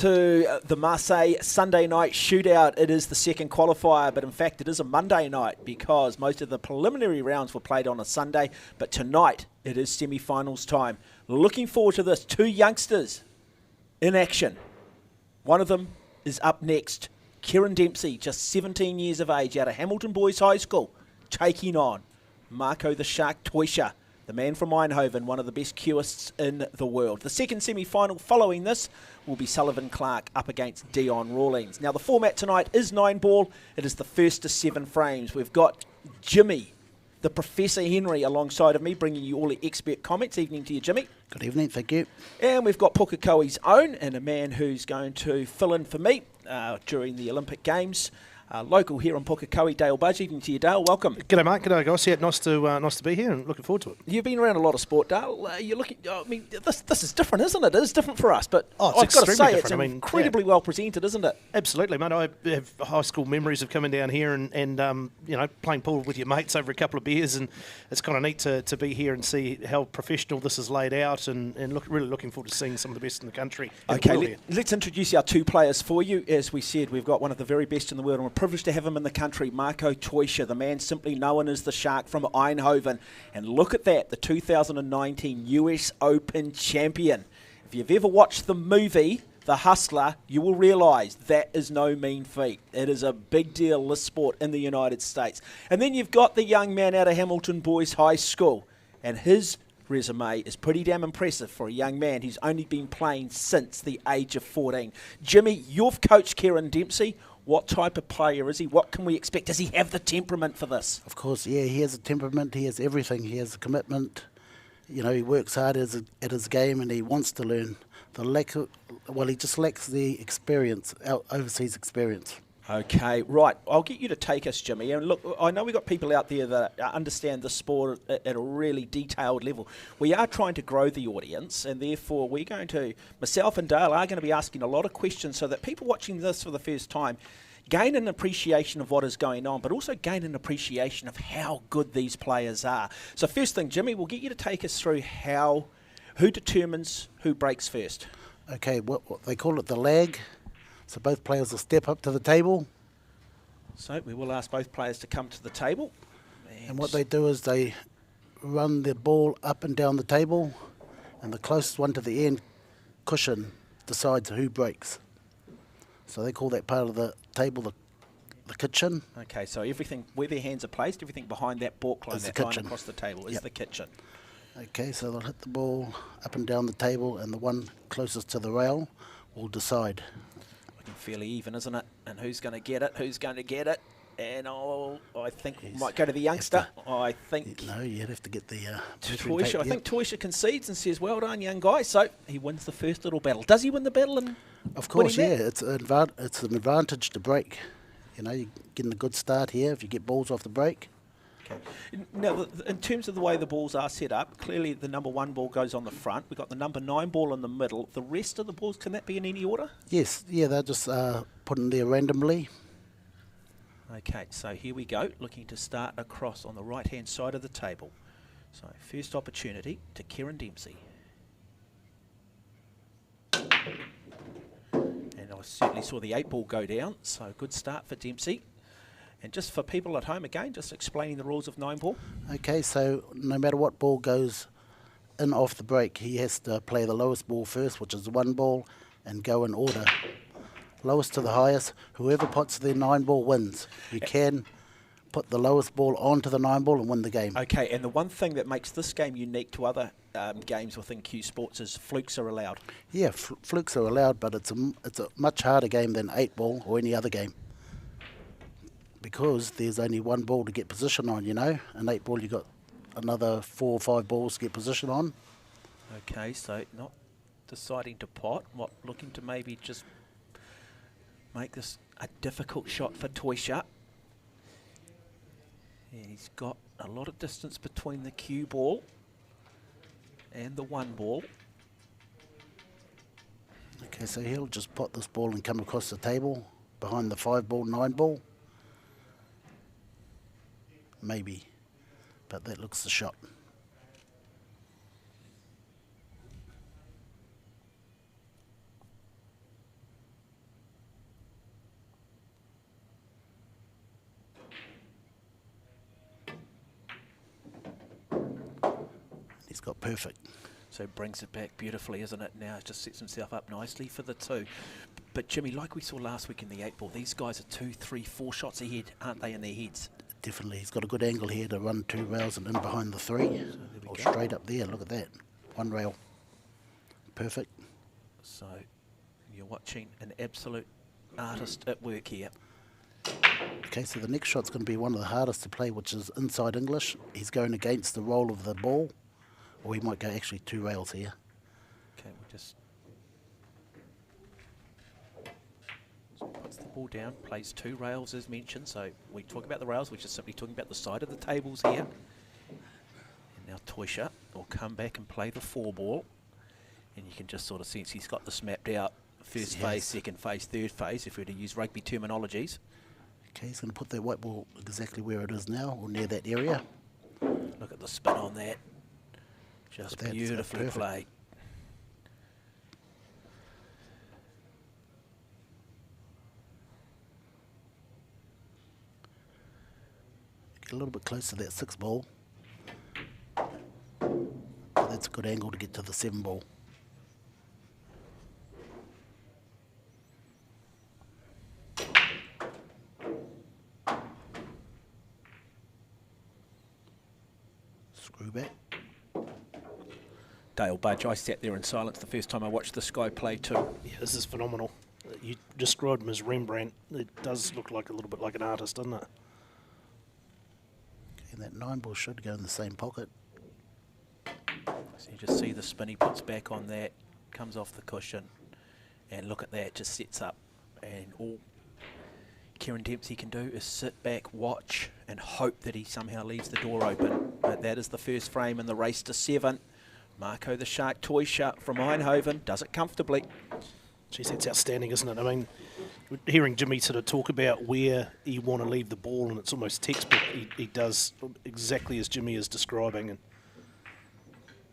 To the Marseille Sunday night shootout. It is the second qualifier, but in fact it is a Monday night because most of the preliminary rounds were played on a Sunday, but tonight it is semi-finals time. Looking forward to this. Two youngsters in action. One of them is up next. Kieran Dempsey, just 17 years of age, out of Hamilton Boys High School, taking on Marco the Shark Teutscher, the man from Eindhoven, one of the best cueists in the world. The second semi-final following this will be Sullivan Clark up against Deon Rawlings. Now, the format tonight is 9-ball. It is the first to 7 frames. We've got Jimmy, the Professor Henry, alongside of me, bringing you all the expert comments. Evening to you, Jimmy. Good evening, thank you. And we've got Pukekohe's own, and a man who's going to fill in for me during the Olympic Games. Local here in Pukekohe, Dale Budge. Evening to you, Dale. Welcome. G'day, mate. G'day, guys. Yeah, nice to be here and looking forward to it. You've been around a lot of sport, Dale. You're looking. I mean, this is different, isn't it? It is different for us, but I've got to say it's incredibly well presented, isn't it? Absolutely, mate. I have high school memories of coming down here and you know, playing pool with your mates over a couple of beers, and it's kind of neat to be here and see how professional this is laid out, and really looking forward to seeing some of the best in the country. Okay, let's introduce our two players for you. As we said, we've got one of the very best in the world, and we're privileged to have him in the country, Marco Teutscher, the man simply known as the Shark from Eindhoven. And look at that, the 2019 US Open champion. If you've ever watched the movie The Hustler, you will realise that is no mean feat. It is a big deal, this sport in the United States. And then you've got the young man out of Hamilton Boys High School, and his resume is pretty damn impressive for a young man who's only been playing since the age of 14. Jimmy, you've coached Kieran Dempsey. What type of player is he? What can we expect? Does he have the temperament for this? Of course, yeah, he has a temperament, he has everything. He has a commitment. You know, he works hard at his game and he wants to learn. He just lacks the experience, overseas experience. Okay, right. I'll get you to take us, Jimmy. And look, I know we've got people out there that understand the sport at a really detailed level. We are trying to grow the audience, and therefore we're going to, myself and Dale are going to be asking a lot of questions so that people watching this for the first time gain an appreciation of what is going on, but also gain an appreciation of how good these players are. So first thing, Jimmy, we'll get you to take us through who determines who breaks first. Okay, what they call it the lag. So both players will step up to the table. So we will ask both players to come to the table. And what they do is they run the ball up and down the table, and the closest one to the end cushion decides who breaks. So they call that part of the table the kitchen. Okay, so everything, where their hands are placed, everything behind that balk line, that line across the table is the kitchen. Okay, so they'll hit the ball up and down the table, and the one closest to the rail will decide. Looking fairly even, isn't it? And who's going to get it? Who's going to get it? And I think we might go to the youngster. I think... No, you'd have to get the... Teutscher. I think Teutscher concedes and says, well done, young guy. So he wins the first little battle. Does he win the battle? Of course, yeah. It's an advantage to break. You know, you're getting a good start here if you get balls off the break. Okay. Now, in terms of the way the balls are set up, clearly the number 1 ball goes on the front. We've got the number 9 ball in the middle. The rest of the balls, can that be in any order? Yes, yeah, they're just put in there randomly. Okay, so here we go, looking to start across on the right-hand side of the table. So first opportunity to Kieran Dempsey. And I certainly saw the 8 ball go down, so good start for Dempsey. And just for people at home, again, just explaining the rules of 9 ball. Okay, so no matter what ball goes in off the break, he has to play the lowest ball first, which is 1 ball, and go in order. Lowest to the highest. Whoever puts the 9 ball wins. You can put the lowest ball onto the 9 ball and win the game. Okay, and the one thing that makes this game unique to other games within Q Sports is flukes are allowed. Yeah, flukes are allowed, but it's a much harder game than 8 ball or any other game. Because there's only 1 ball to get position on, you know. An 8 ball, you've got another 4 or 5 balls to get position on. Okay, so not deciding to pot, looking to maybe just make this a difficult shot for Teutscher. And he's got a lot of distance between the cue ball and the 1 ball. Okay, so he'll just pot this ball and come across the table behind the 5 ball, 9 ball. Maybe, but that looks the shot. He's got perfect. So brings it back beautifully, isn't it? Now it just sets himself up nicely for the 2. But Jimmy, like we saw last week in the 8 ball, these guys are 2, 3, 4 shots ahead, aren't they, in their heads? Definitely. He's got a good angle here to run 2 rails and in behind the 3. Or straight up there. Look at that. 1 rail. Perfect. So you're watching an absolute artist at work here. Okay, so the next shot's going to be one of the hardest to play, which is inside English. He's going against the roll of the ball. Or he might go actually 2 rails here. Okay, we'll just... So puts the ball down, plays 2 rails as mentioned. So we talk about the rails, we're just simply talking about the side of the tables here. And now Teutscher will come back and play the 4 ball. And you can just sort of sense he's got this mapped out. First phase, second phase, third phase, if we were to use rugby terminologies. Okay, he's going to put that white ball exactly where it is now, or near that area. Look at the spin on that. Just beautifully played. Get a little bit close to that 6 ball. That's a good angle to get to the 7 ball. Screw back. Dale Budge, I sat there in silence the first time I watched this guy play too. Yeah, this is phenomenal. You described him as Rembrandt. It does look like a little bit like an artist, doesn't it? And that 9 ball should go in the same pocket. So you just see the spin he puts back on that, comes off the cushion, and look at that, just sets up. And all Kieran Dempsey can do is sit back, watch, and hope that he somehow leaves the door open. But that is the first frame in the race to 7. Marco the Shark Teutscher from Eindhoven does it comfortably. Geez, that's outstanding, isn't it? I mean, hearing Jimmy sort of talk about where you want to leave the ball, and it's almost textbook, he does exactly as Jimmy is describing. And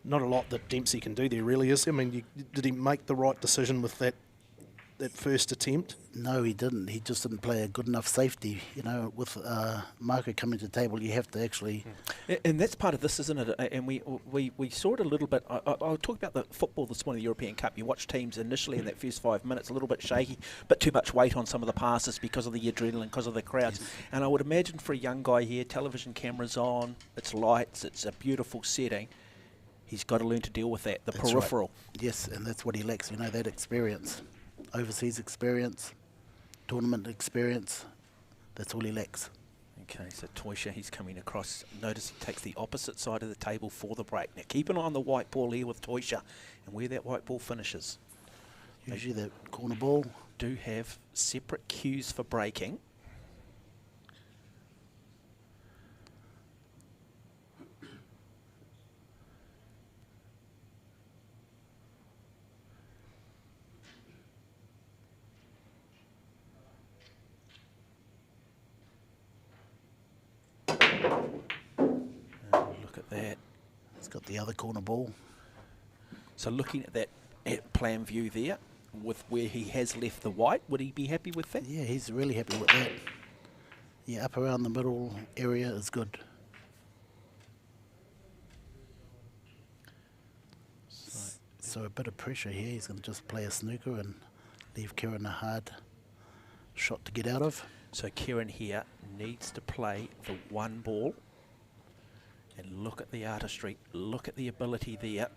not a lot that Dempsey can do there, really, is there? I mean, did he make the right decision with that first attempt? No, he didn't. He just didn't play a good enough safety. You know, with Marco coming to the table, you have to actually... And that's part of this, isn't it? And we saw it a little bit. I'll talk about the football this morning, the European Cup. You watch teams initially in that first 5 minutes, a little bit shaky, but too much weight on some of the passes because of the adrenaline, because of the crowds. Yes. And I would imagine for a young guy here, television cameras on, it's lights, it's a beautiful setting. He's got to learn to deal with that, the that's peripheral. Right. Yes, and that's what he lacks, you know, that experience. Overseas experience, tournament experience, that's all he lacks. Okay, so Teutscher, he's coming across. Notice he takes the opposite side of the table for the break. Now keep an eye on the white ball here with Teutscher and where that white ball finishes. Usually that corner ball. Do have separate cues for breaking. That. He's got the other corner ball. So looking at that plan view there, with where he has left the white, would he be happy with that? Yeah, he's really happy with that. Yeah, up around the middle area is good. So a bit of pressure here. He's going to just play a snooker and leave Kieran a hard shot to get out of. So Kieran here needs to play the 1 ball. And look at the artistry, look at the ability there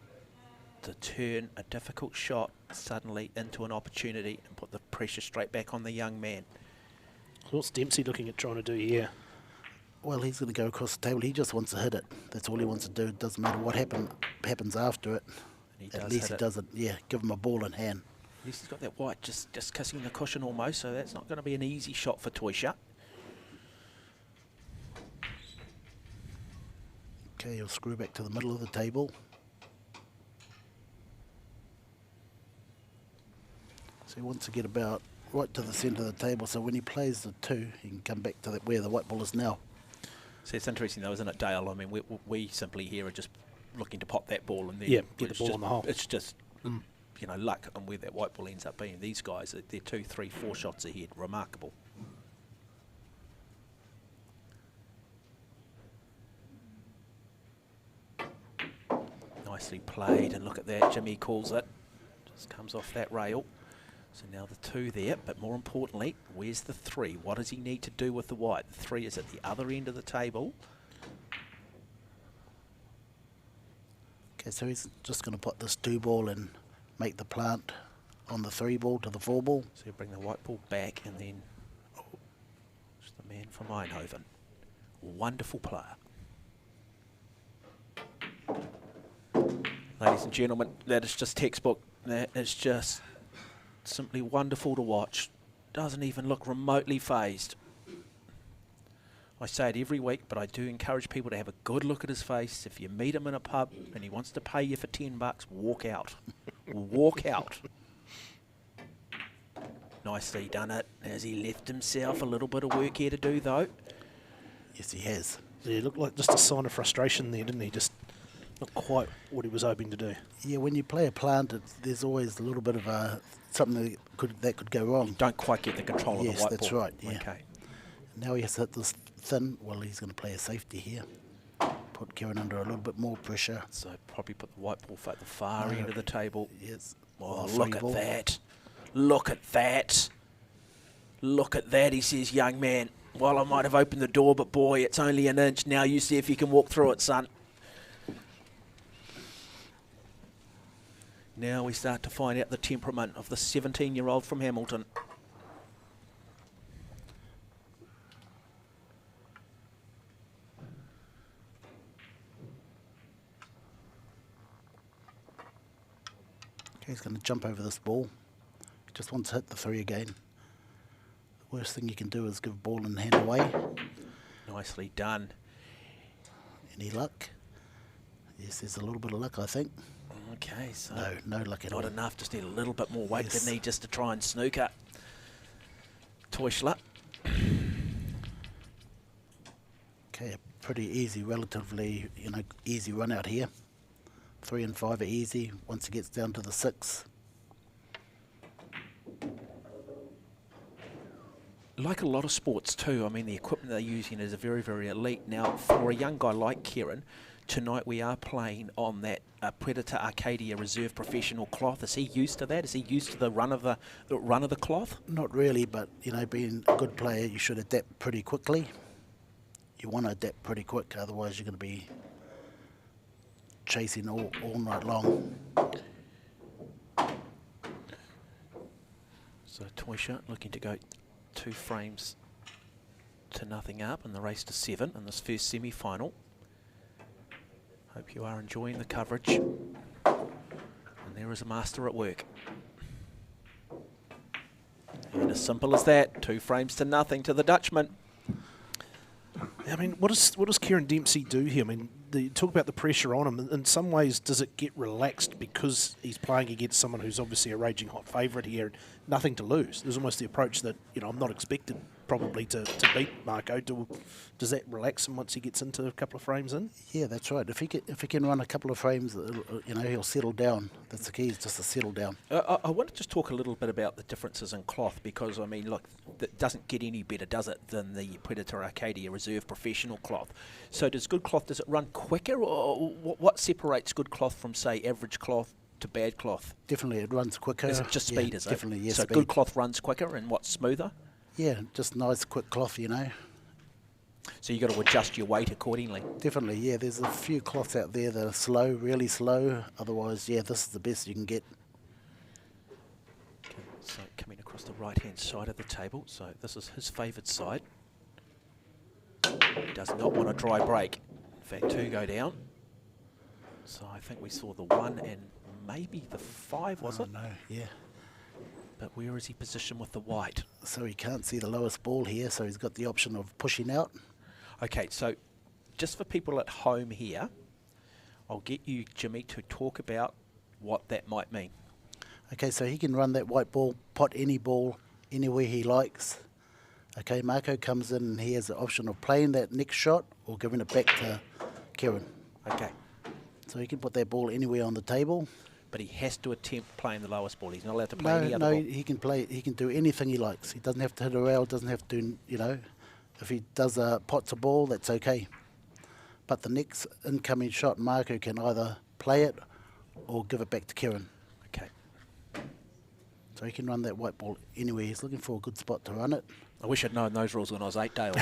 to turn a difficult shot suddenly into an opportunity and put the pressure straight back on the young man. What's Dempsey looking at trying to do here? Well, he's going to go across the table. He just wants to hit it. That's all he wants to do. It doesn't matter what happens after it. At least he doesn't, yeah, give him a ball in hand. At least he's got that white just kissing the cushion almost, so that's not going to be an easy shot for Teutscher. Okay, he'll screw back to the middle of the table. So he wants to get about right to the centre of the table, so when he plays the 2, he can come back to where the white ball is now. So it's interesting though, isn't it, Dale? I mean, we simply here are just looking to pop that ball and then get the ball on the hole. It's just, you know, luck on where that white ball ends up being. These guys, they're 2, 3, 4 shots ahead. Remarkable. Nicely played, and look at that, Jimmy calls it. Just comes off that rail. So now the 2 there, but more importantly, where's the 3? What does he need to do with the white? The 3 is at the other end of the table. Okay, so he's just going to put this 2 ball and make the plant on the 3 ball to the 4 ball. So he'll bring the white ball back, and then just the man from Eindhoven. Wonderful player. Ladies and gentlemen, that is just textbook. That is just simply wonderful to watch. Doesn't even look remotely phased. I say it every week, but I do encourage people to have a good look at his face. If you meet him in a pub and he wants to pay you for $10, walk out. Walk out. Nicely done it. Has he left himself a little bit of work here to do, though? Yes, he has. Yeah, it looked like just a sign of frustration there, didn't he? Just not quite what he was hoping to do. Yeah, when you play a plant, there's always a little bit of something that could go wrong. You don't quite get the control of the white ball. Yes, that's right. Yeah. Okay. Now he has to hit this thin. Well, he's going to play a safety here. Put Kieran under a little bit more pressure. So probably put the white ball at the far end of the table. Yes. Oh, look at that. Look at that. Look at that, he says, young man. Well, I might have opened the door, but boy, it's only an inch. Now you see if you can walk through it, son. Now we start to find out the temperament of the 17-year-old from Hamilton. Okay, he's going to jump over this ball. He just wants to hit the 3 again. The worst thing you can do is give ball and hand away. Nicely done. Any luck? Yes, there's a little bit of luck, I think. Okay, so no luck at all. Not enough, just need a little bit more weight, Yes. didn't he, just to try and snooker. Teutscher. Okay, a pretty easy, relatively, easy run out here. 3 and 5 are easy. Once he gets down to the 6. Like a lot of sports too, I mean, the equipment they're using is very, very elite. Now, for a young guy like Kieran, tonight we are playing on that Predator Arcadia Reserve Professional cloth. Is he used to that? Is he used to the run of the cloth? Not really, but being a good player, you should adapt pretty quickly. You want to adapt pretty quick, otherwise you're going to be chasing all night long. So Teutscher looking to go 2 frames to nothing up in the race to 7 in this first semi-final. Hope you are enjoying the coverage. And there is a master at work. And as simple as that, 2 frames to nothing to the Dutchman. I mean, what does Kieran Dempsey do here? I mean, talk about the pressure on him. In some ways, does it get relaxed because he's playing against someone who's obviously a raging hot favourite here, nothing to lose? There's almost the approach that, I'm not expected probably to beat Marco. Does that relax him once he gets into a couple of frames in? Yeah, that's right. If he can run a couple of frames, he'll settle down. That's the key, is just to settle down. I want to just talk a little bit about the differences in cloth because, I mean, look, that doesn't get any better, does it, than the Predator Arcadia Reserve Professional cloth. So does good cloth, does it run quicker, or what separates good cloth from, say, average cloth to bad cloth? Definitely, it runs quicker. Is it just speed, is it? Definitely, yes. So speed. good cloth runs quicker and what's smoother? Yeah, just nice, quick cloth, So you've got to adjust your weight accordingly. Definitely, yeah. There's a few cloths out there that are slow, really slow. Otherwise, yeah, this is the best you can get. Okay, so coming across the right-hand side of the table. So this is his favoured side. He does not want a dry break. In fact, 2 go down. So I think we saw the 1 and maybe the 5, was it? No, yeah. But where is he positioned with the white? So he can't see the lowest ball here, so he's got the option of pushing out. Okay, so just for people at home here, I'll get you, Jimmy, to talk about what that might mean. Okay, so he can run that white ball, pot any ball anywhere he likes. Okay, Marco comes in and he has the option of playing that next shot or giving it back to Kieran. Okay, So he can put that ball anywhere on the table. but he has to attempt playing the lowest ball. He's not allowed to play any other No, ball. he can play. He can do anything he likes. He doesn't have to hit a rail. Doesn't have to, if he does pots a ball, that's okay. But the next incoming shot, Marco can either play it or give it back to Kieran. Okay. So he can run that white ball anywhere. He's looking for a good spot to run it. I wish I'd known those rules when I was 8, Dale.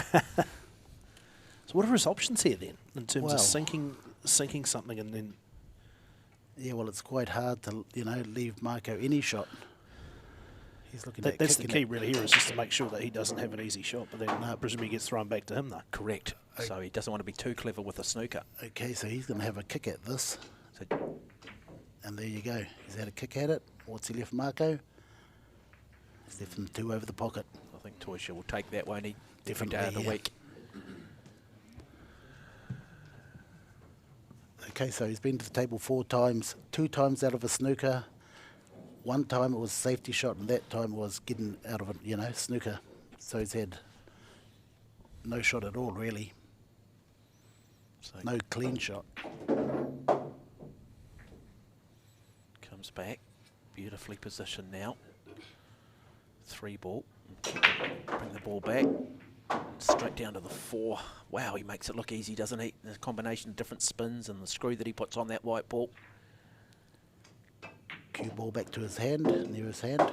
So what are his options here then, in terms Well, of sinking something and then... Yeah, well, it's quite hard to, leave Marco any shot. He's looking at That's the kicking key it. really here, is just to make sure that he doesn't have an easy shot, but then presumably he gets thrown back to him though. Correct. So he doesn't want to be too clever with a snooker. Okay, so he's going to have a kick at this. So And there you go. He's had a kick at it. What's he left Marco? He's left him 2 over the pocket. I think Teutscher will take that, won't he? Every Definitely, day of the yeah. week. Okay, so he's been to the table 4 times. 2 times out of a snooker. 1 time it was a safety shot, and that time was getting out of a, snooker. So he's had no shot at all, really. So No clean shot. comes back. Beautifully positioned now. 3 ball. Bring the ball back. Straight down to the 4. Wow, he makes it look easy, doesn't he? The combination of different spins and the screw that he puts on that white ball. Cue ball back to his hand, near his hand.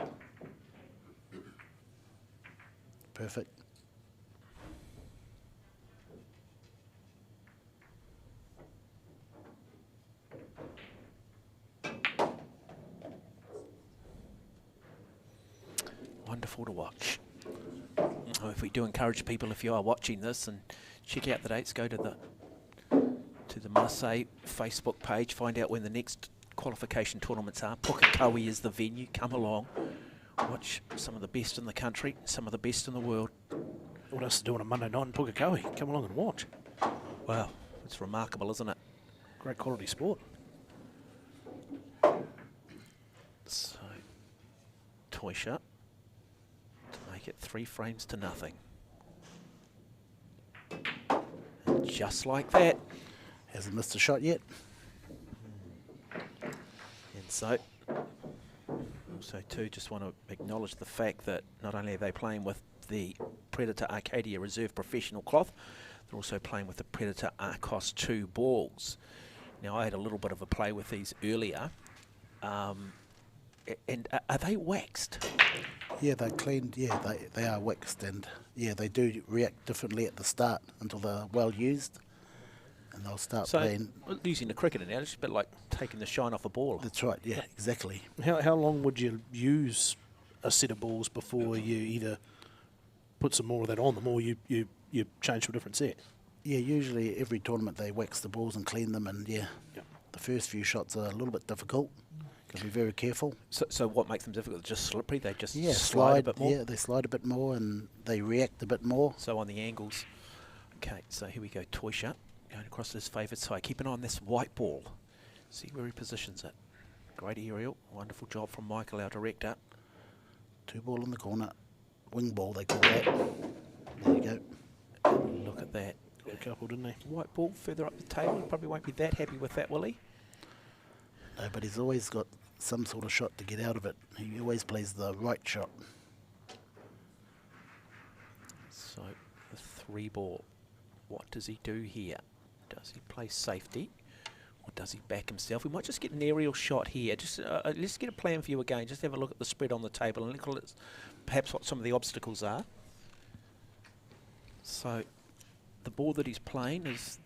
Perfect. Wonderful to watch. If we do encourage people, if you are watching this, and check out the dates, go to the Marseille Facebook page, find out when the next qualification tournaments are. Pukekohe is the venue. Come along, watch some of the best in the country, some of the best in the world. What else to do on a Monday night in Pukekohe? Come along and watch. Wow, it's remarkable, isn't it? Great quality sport. So, Teutscher to make it 3 frames to nothing. And just like that. Hasn't missed a shot yet. And so, also too, just want to acknowledge the fact that not only are they playing with the Predator Arcadia Reserve Professional Cloth, they're also playing with the Predator Arcos 2 balls. Now, I had a little bit of a play with these earlier. And are they waxed? Yeah, they're cleaned. Yeah, they are waxed, and yeah, they do react differently at the start until they're well used, and they'll start playing. Using the cricketer now, it's a bit like taking the shine off a ball. That's right. Yeah, exactly. How long would you use a set of balls before you either put some more of that on them or you change to a different set? Yeah, usually every tournament they wax the balls and clean them, and yeah, the first few shots are a little bit difficult. Got to be very careful. So what makes them difficult? Just slippery? They just slide a bit more? Yeah, they slide a bit more and they react a bit more. So on the angles. Okay, so here we go. Teutscher going across his favoured side. Keep an eye on this white ball. See where he positions it. Great aerial. Wonderful job from Michael, our director. 2 ball in the corner. Wing ball, they call that. There you go. Look at that. Got a couple, didn't he? White ball further up the table. He probably won't be that happy with that, will he? No, but he's always got some sort of shot to get out of it. He always plays the right shot. So the 3 ball. What does he do here? Does he play safety? Or does he back himself? We might just get an aerial shot here. Just let's get a plan view again. Just have a look at the spread on the table and look at perhaps what some of the obstacles are. So the ball that he's playing is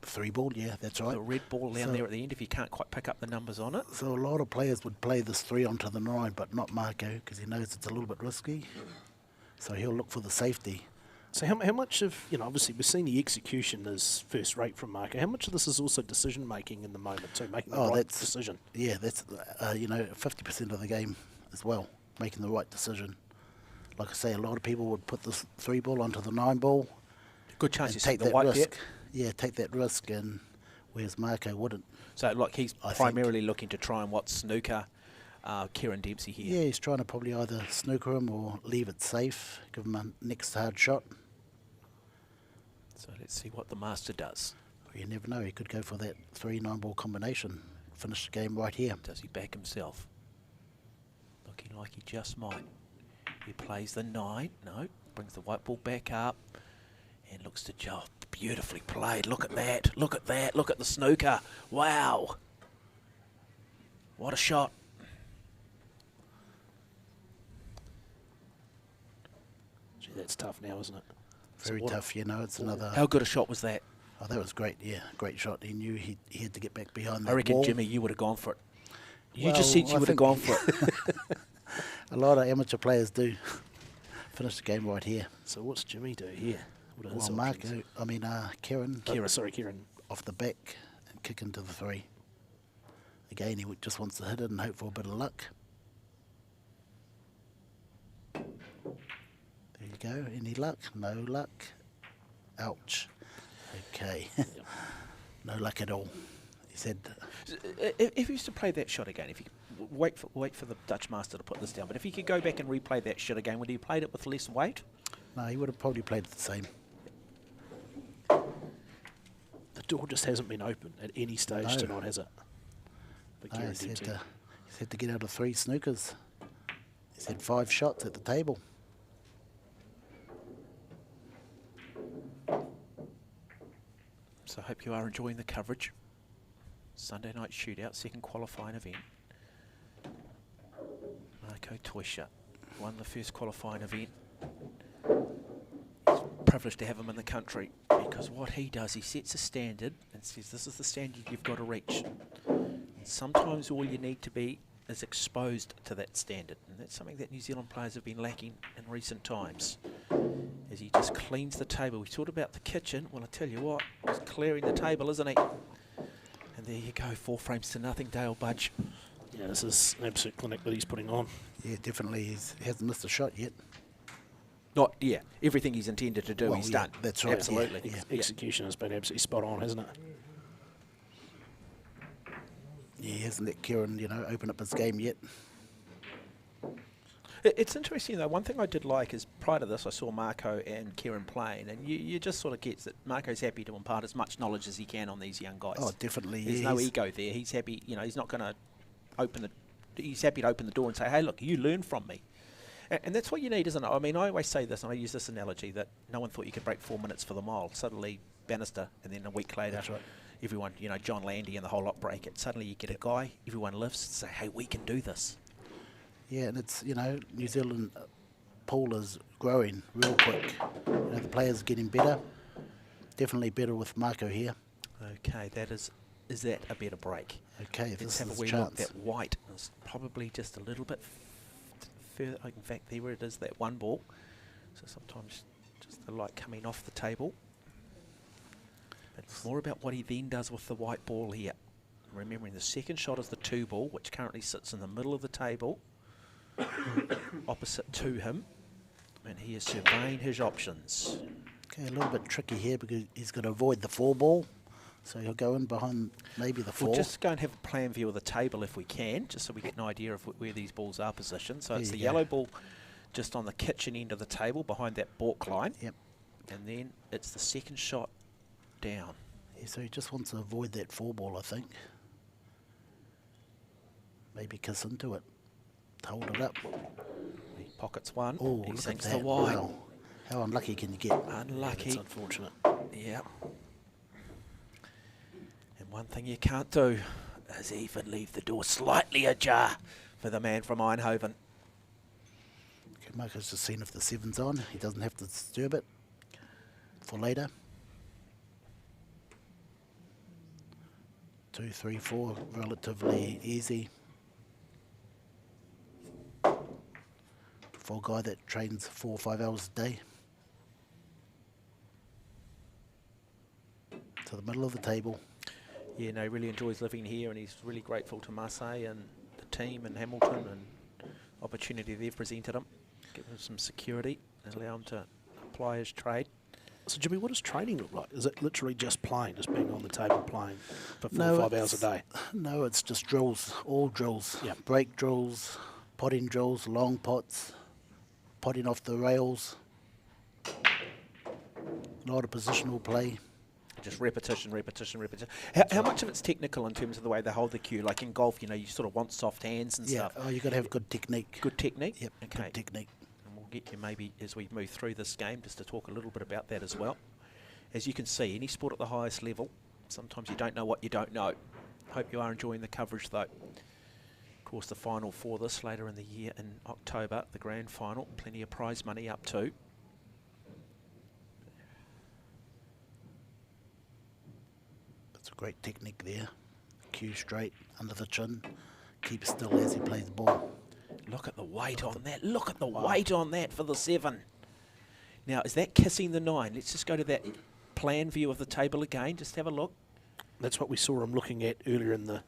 3 ball, yeah, that's right. the red ball down there at the end if you can't quite pick up the numbers on it. So a lot of players would play this 3 onto the 9, but not Marco, because he knows it's a little bit risky. So he'll look for the safety. So how much of, obviously we've seen the execution is first rate from Marco. How much of this is also decision making in the moment too, making the right decision? Yeah, that's 50% of the game as well, making the right decision. Like I say, a lot of people would put this 3 ball onto the 9 ball. Good chance you take see the that white risk. bit. Yeah, take that risk, and whereas Marco wouldn't. So like he's I primarily looking to try and snooker Kieran Dempsey here. Yeah, he's trying to probably either snooker him or leave it safe, give him a next hard shot. So let's see what the master does. You never know, he could go for that 3-9 ball combination, finish the game right here. Does he back himself? Looking like he just might. He plays the 9. No, brings the white ball back up and looks to Joe. Beautifully played. Look at that. Look at that. Look at the snooker. Wow. What a shot. Gee, that's tough now, isn't it? Very tough, you know. It's another. How good a shot was that? Oh, that was great. Yeah, great shot. He knew he had to get back behind that I reckon, wall. Jimmy, you would have gone for it. You Well, just said you I would have think gone for it. A lot of amateur players do finish the game right here. So what's Jimmy do here? What are his Well, options? Kieran. Kieran. Off the back and kick into the 3. Again, he just wants to hit it and hope for a bit of luck. There you go. Any luck? No luck. Ouch. Okay. No luck at all. He said. If you used to play that shot again, if you could wait for the Dutch master to put this down, but if you could go back and replay that shot again, would he have played it with less weight? No, he would have probably played it the same. The door just hasn't been open at any stage No. tonight, has it? For No, Kieran he's Dempsey. had to get out of 3 snookers. He's had 5 shots at the table. So I hope you are enjoying the coverage. Sunday night shootout, second qualifying event. Marco Teutscher won the first qualifying event. It's privileged to have him in the country because what he does, he sets a standard and says this is the standard you've got to reach. And sometimes all you need to be is exposed to that standard, and that's something that New Zealand players have been lacking in recent times. As he just cleans the table. We talked about the kitchen. Well, I tell you what, he's clearing the table, isn't he? And there you go, 4 frames to nothing, Dale Budge. Yeah, this is an absolute clinic that he's putting on. Yeah, definitely. He hasn't missed a shot yet. Not, yeah, everything he's intended to do, Well, he's yeah, done. that's right, Absolutely. yeah, Yeah. Execution has been absolutely spot on, hasn't it? Yeah, he hasn't let Kieran, open up his game yet. It's interesting, though. One thing I did like is prior to this, I saw Marco and Kieran playing, and you just sort of get that Marco's happy to impart as much knowledge as he can on these young guys. Oh, definitely. There's yeah, no he's- ego there. He's happy, he's not going to he's happy to open the door and say, hey, look, you learn from me. And that's what you need, isn't it? I mean, I always say this, and I use this analogy, that no one thought you could break 4 minutes for the mile. Suddenly, Bannister, and then a week later, That's right. everyone, John Landy and the whole lot break it. Suddenly you get a guy, everyone lifts, say, hey, we can do this. Yeah, and it's, New Zealand pool is growing real quick. The players are getting better. Definitely better with Marco here. Okay, is that a better break? Okay, Let's this have a is wee a look. chance. That white is probably just a little bit further. In fact, there it is, that one ball. So sometimes just the light coming off the table. But it's more about what he then does with the white ball here. Remembering the second shot is the 2 ball, which currently sits in the middle of the table, opposite to him. And he is surveying his options. Okay, a little bit tricky here because he's got to avoid the 4 ball. So he'll go in behind maybe the 4. We'll just go and have a plan view of the table if we can, just so we get an idea of where these balls are positioned. So it's the yellow ball just on the kitchen end of the table behind that balk line. Yep. And then it's the second shot down. Yeah, so he just wants to avoid that 4 ball, I think. Maybe kiss into it. Hold it up. He pockets one. Oh, He look at sinks the that. wide. Wow. How unlucky can you get? Unlucky. It's unfortunate. Yeah. And one thing you can't do is even leave the door slightly ajar for the man from Eindhoven. Okay, Marco's just seen if the 7's on. He doesn't have to disturb it for later. 2, 3, 4, relatively easy. For a guy that trains 4 or 5 hours a day. To the middle of the table. Yeah, no, he really enjoys living here, and he's really grateful to Marseille and the team and Hamilton and opportunity they've presented him. Give him some security and allow him to apply his trade. So, Jimmy, what does training look like? Is it literally just playing, just being on the table playing for 4 or 5 hours a day? No, it's just drills, all drills. Yeah. Break drills, potting drills, long pots, potting off the rails. A lot of positional play. Just repetition, repetition, repetition. How much of it's technical in terms of the way they hold the cue? Like in golf, you sort of want soft hands and Yeah, stuff. oh, you've got to have good technique. Good technique? Yep, Okay. good technique. And we'll get you maybe as we move through this game just to talk a little bit about that as well. As you can see, any sport at the highest level, sometimes you don't know what you don't know. Hope you are enjoying the coverage though. Of course, the final for this later in the year in October, the grand final. Plenty of prize money up too. That's a great technique there. Cue straight, under the chin. Keep still as he plays the ball. Look at the weight on that. Look at the weight on that for the 7. Now, is that kissing the 9? Let's just go to that plan view of the table again. Just have a look. That's what we saw him looking at earlier in the...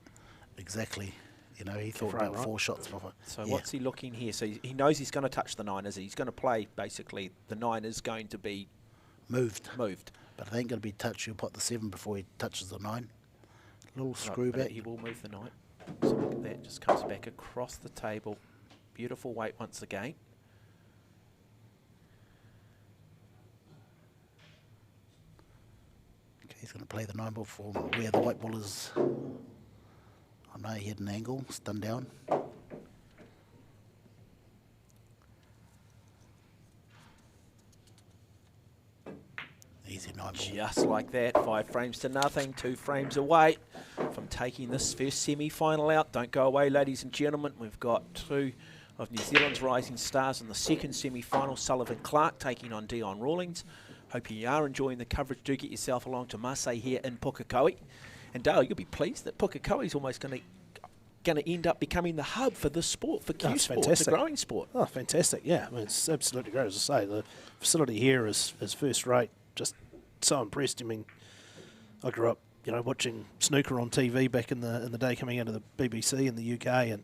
Exactly. You know, he thought frame, about right? 4 shots before. So what's he looking here? So he knows he's going to touch the 9, is he? He's going to play, basically, the 9 is going to be moved. But it ain't going to be touched. He'll put the 7 before he touches the 9. Little screw right, but back. he will move the 9. So look at that. Just comes back across the table. Beautiful weight once again. Okay, he's going to play the 9 ball for where the white ball is. I know he had an angle, stunned down. Easy 9 ball. Just like that, 5 frames to nothing, 2 frames away from taking this first semi-final out. Don't go away, ladies and gentlemen. We've got 2 of New Zealand's rising stars in the second semi-final. Sullivan Clark taking on Deon Rawlings. Hope you are enjoying the coverage. Do get yourself along to Marseille here in Pukekohe. And Dale, you'll be pleased that Pukekohe is almost going to end up becoming the hub for this sport, for Q sport. It's a growing sport. Oh, fantastic. Yeah, I mean, it's absolutely great. As I say, the facility here is first rate. Just so impressed. I mean, I grew up, you know, watching snooker on TV back in the day, coming out of the BBC in the UK, and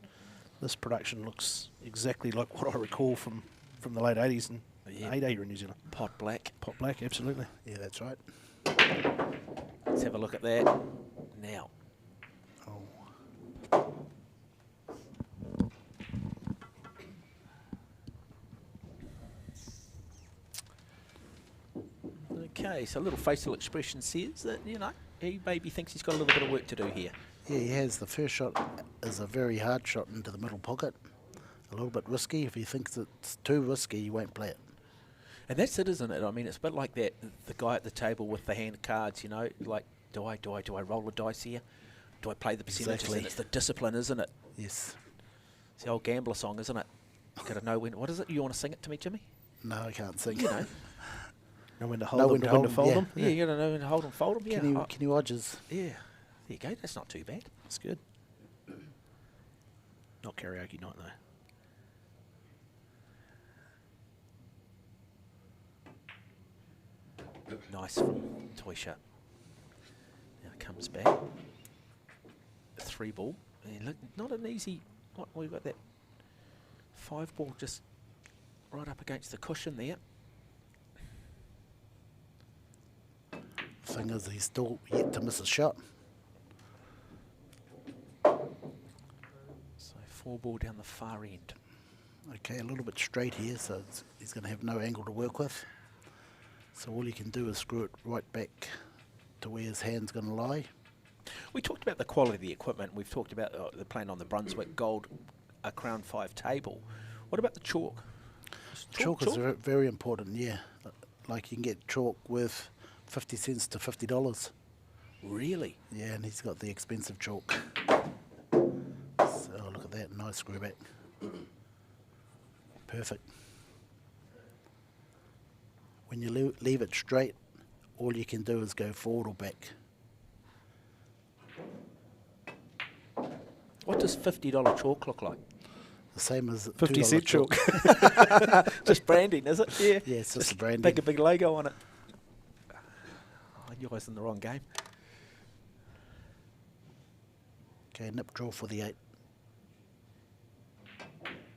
this production looks exactly like what I recall from the late 80s and 80s here in New Zealand. Pot black. Pot black, absolutely. Yeah, that's right. Let's have a look at that now. Oh. Okay, so a little facial expression says that, you know, he maybe thinks he's got a little bit of work to do here. Yeah, he has. The first shot is a very hard shot into the middle pocket. A little bit risky. If he thinks it's too risky, he won't play it. And that's it, isn't it? I mean, it's a bit like that, the guy at the table with the hand cards, you know, like, do I roll the dice here? Do I play the percentages? Exactly. And it's the discipline, isn't it? Yes. It's the old gambler song, isn't it? You've got to know when. What is it? You want to sing it to me, Jimmy? No, I can't sing. You know. Know when to hold them, when to fold them. Yeah, you got to know when to hold them, fold them. Yeah. Kenny Rogers. Yeah. There you go. That's not too bad. That's good. Not karaoke night, though. Nice from Teutscher. Now it comes back. 3 ball. Yeah, look, not an easy. What we've got that 5 ball just right up against the cushion there. Thing is, he's still yet to miss a shot. So 4 ball down the far end. Okay, a little bit straight here, so he's going to have no angle to work with. So all he can do is screw it right back to where his hand's going to lie. We talked about the quality of the equipment. We've talked about the playing on the Brunswick Gold Crown 5 table. What about the chalk? Chalk is very important, yeah. Like you can get chalk with 50 cents to $50. Really? Yeah, and he's got the expensive chalk. So look at that, nice screw back. Perfect. When you leave it straight, all you can do is go forward or back. What does $50 chalk look like? The same as 50 cent chalk. Just branding, is it? Yeah. Yeah, it's just branding. A big logo on it. Oh, you guys in the wrong game. Okay, nip draw for the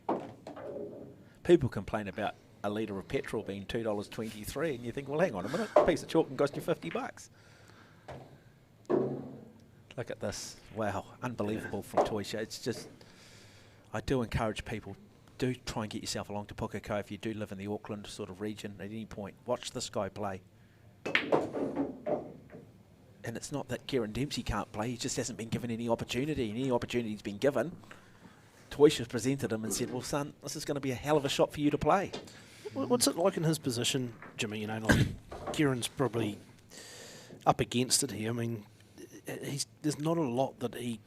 8. People complain about a litre of petrol being $2.23, and you think, well, hang on a minute, a piece of chalk can cost you $50. Look at this. Wow, unbelievable from Teutscher. It's just, I do encourage people, do try and get yourself along to Pukekohe if you do live in the Auckland sort of region at any point. Watch this guy play. And it's not that Kieran Dempsey can't play, he just hasn't been given any opportunity. And any opportunity he's been given, Teutscher's presented him and said, well, son, this is going to be a hell of a shot for you to play. What's it like in his position, Jimmy? You know, like Kieran's probably up against it here. I mean, there's not a lot that he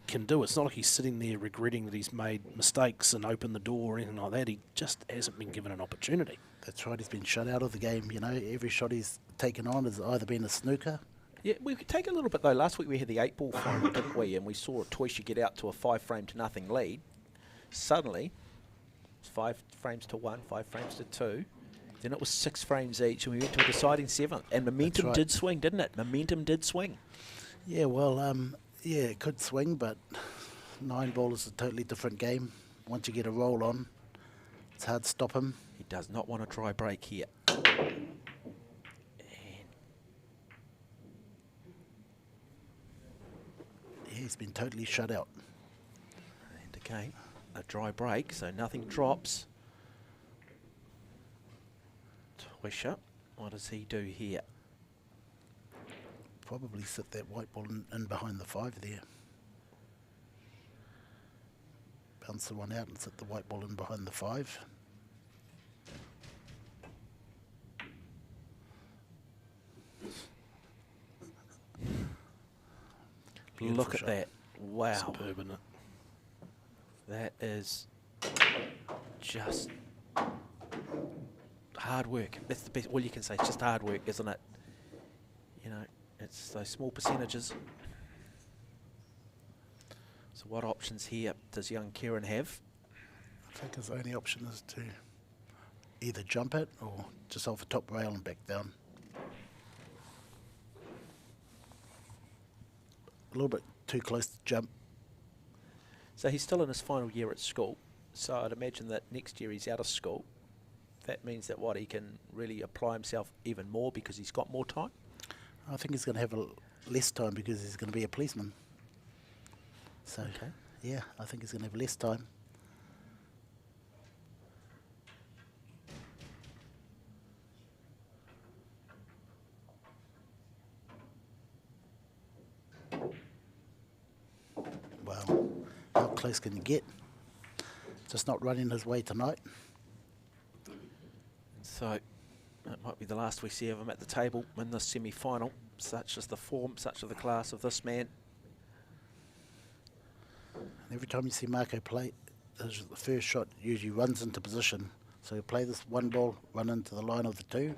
can do. It's not like he's sitting there regretting that he's made mistakes and opened the door or anything like that. He just hasn't been given an opportunity. That's right, he's been shut out of the game. You know, every shot he's taken on has either been a snooker. Yeah, we could take a little bit though. Last week we had the 8-ball final, didn't we? And we saw Teutscher get out to a 5-frame-to-nothing lead. Suddenly, it's 5 frames to 1, 5 frames to 2. Then it was 6 frames each, and we went to a deciding 7th. And momentum did swing, didn't it? Momentum did swing. Yeah, well, yeah, it could swing, but 9-ball is a totally different game. Once you get a roll on, it's hard to stop him. He does not want a dry break here. He's been totally shut out. And again, a dry break, so nothing drops. Teutscher, what does he do here? Probably sit that white ball in behind the 5 there. Bounce the one out and sit the white ball in behind the 5. Look at that. Wow. Superb, isn't it? That is just hard work. That's the best. All you can say. It's just hard work, isn't it? You know, it's those small percentages. So what options here does young Kieran have? I think his only option is to either jump it or just off the top rail and back down. A little bit too close to jump. So he's still in his final year at school. So I'd imagine that next year he's out of school. That means that he can really apply himself even more because he's got more time? I think he's going to have less time because he's going to be a policeman. So, okay. Yeah, I think he's going to have less time. Well, how close can you get? Just not running his way tonight. So that might be the last we see of him at the table in the semi-final. Such is the form, such is the class of this man. Every time you see Marco play, the first shot usually runs into position. So you play this 1 ball, run into the line of the 2.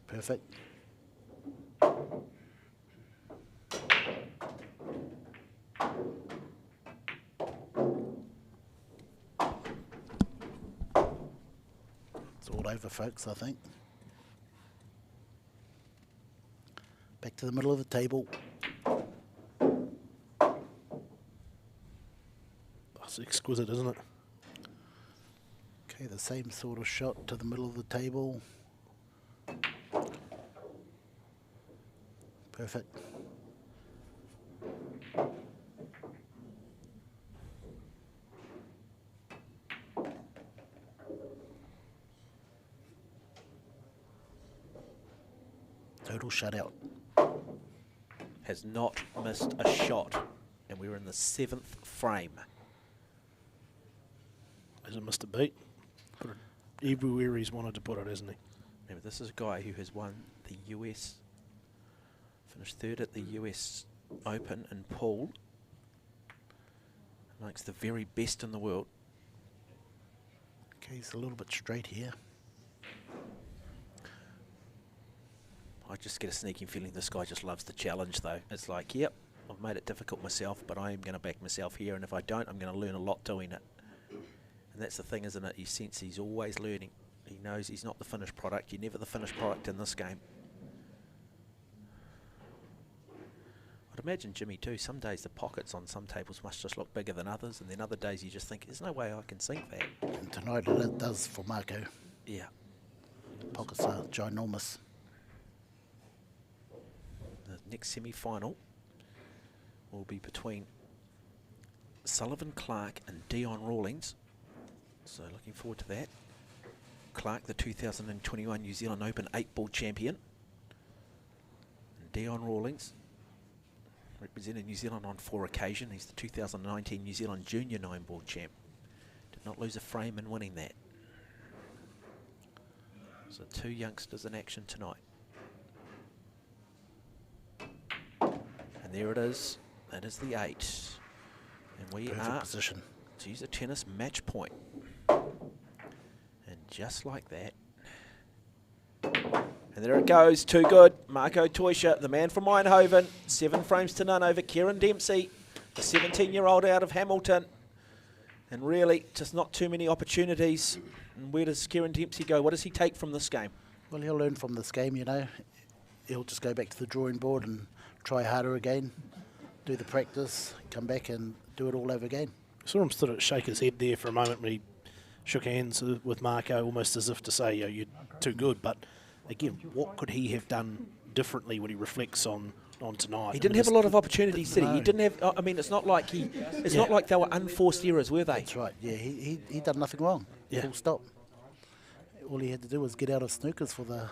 Perfect. It's all over, folks, I think. Back to the middle of the table. That's exquisite, isn't it? Okay, the same sort of shot to the middle of the table. Perfect. Total shutout. Has not missed a shot. And we're in the 7th frame. Hasn't missed a beat. Put it everywhere he's wanted to put it, hasn't he? Remember, this is a guy who has won the US, finished 3rd at the US Open in pool, amongst the very best in the world. Okay, he's a little bit straight here. I just get a sneaking feeling this guy just loves the challenge, though. It's like, yep, I've made it difficult myself, but I am going to back myself here, and if I don't, I'm going to learn a lot doing it. And that's the thing, isn't it? You sense he's always learning. He knows he's not the finished product. You're never the finished product in this game. I'd imagine Jimmy too, some days the pockets on some tables must just look bigger than others, and then other days you just think, there's no way I can sink that. And tonight it does for Marco. Yeah. Pockets are ginormous. The next semi-final will be between Sullivan, Clark and Deon Rawlings. So looking forward to that. Clark, the 2021 New Zealand Open 8-ball champion. And Deon Rawlings, represented New Zealand on 4 occasions. He's the 2019 New Zealand Junior 9-ball champ. Did not lose a frame in winning that. So 2 youngsters in action tonight. And there it is. That is the 8. And we Perfect are position. to use a tennis match point. And just like that. And there it goes, too good. Marco Teutscher, the man from Eindhoven, 7 frames to none over Kieran Dempsey, the 17-year-old out of Hamilton. And really, just not too many opportunities. And where does Kieran Dempsey go? What does he take from this game? Well, he'll learn from this game, you know. He'll just go back to the drawing board and try harder again, do the practice, come back and do it all over again. Saw him sort of shake his head there for a moment when he shook hands with Marco, almost as if to say, you're too good. But again, what could he have done differently when he reflects on tonight? He didn't have a lot of opportunities, did he? No. He didn't have. I mean, it's not like not like they were unforced errors, were they? That's right, yeah, he done nothing wrong. Yeah. Full stop. All he had to do was get out of snookers for the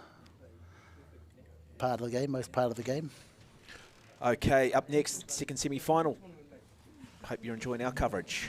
part of the game, most part of the game. Okay, up next, second semi-final. Hope you're enjoying our coverage.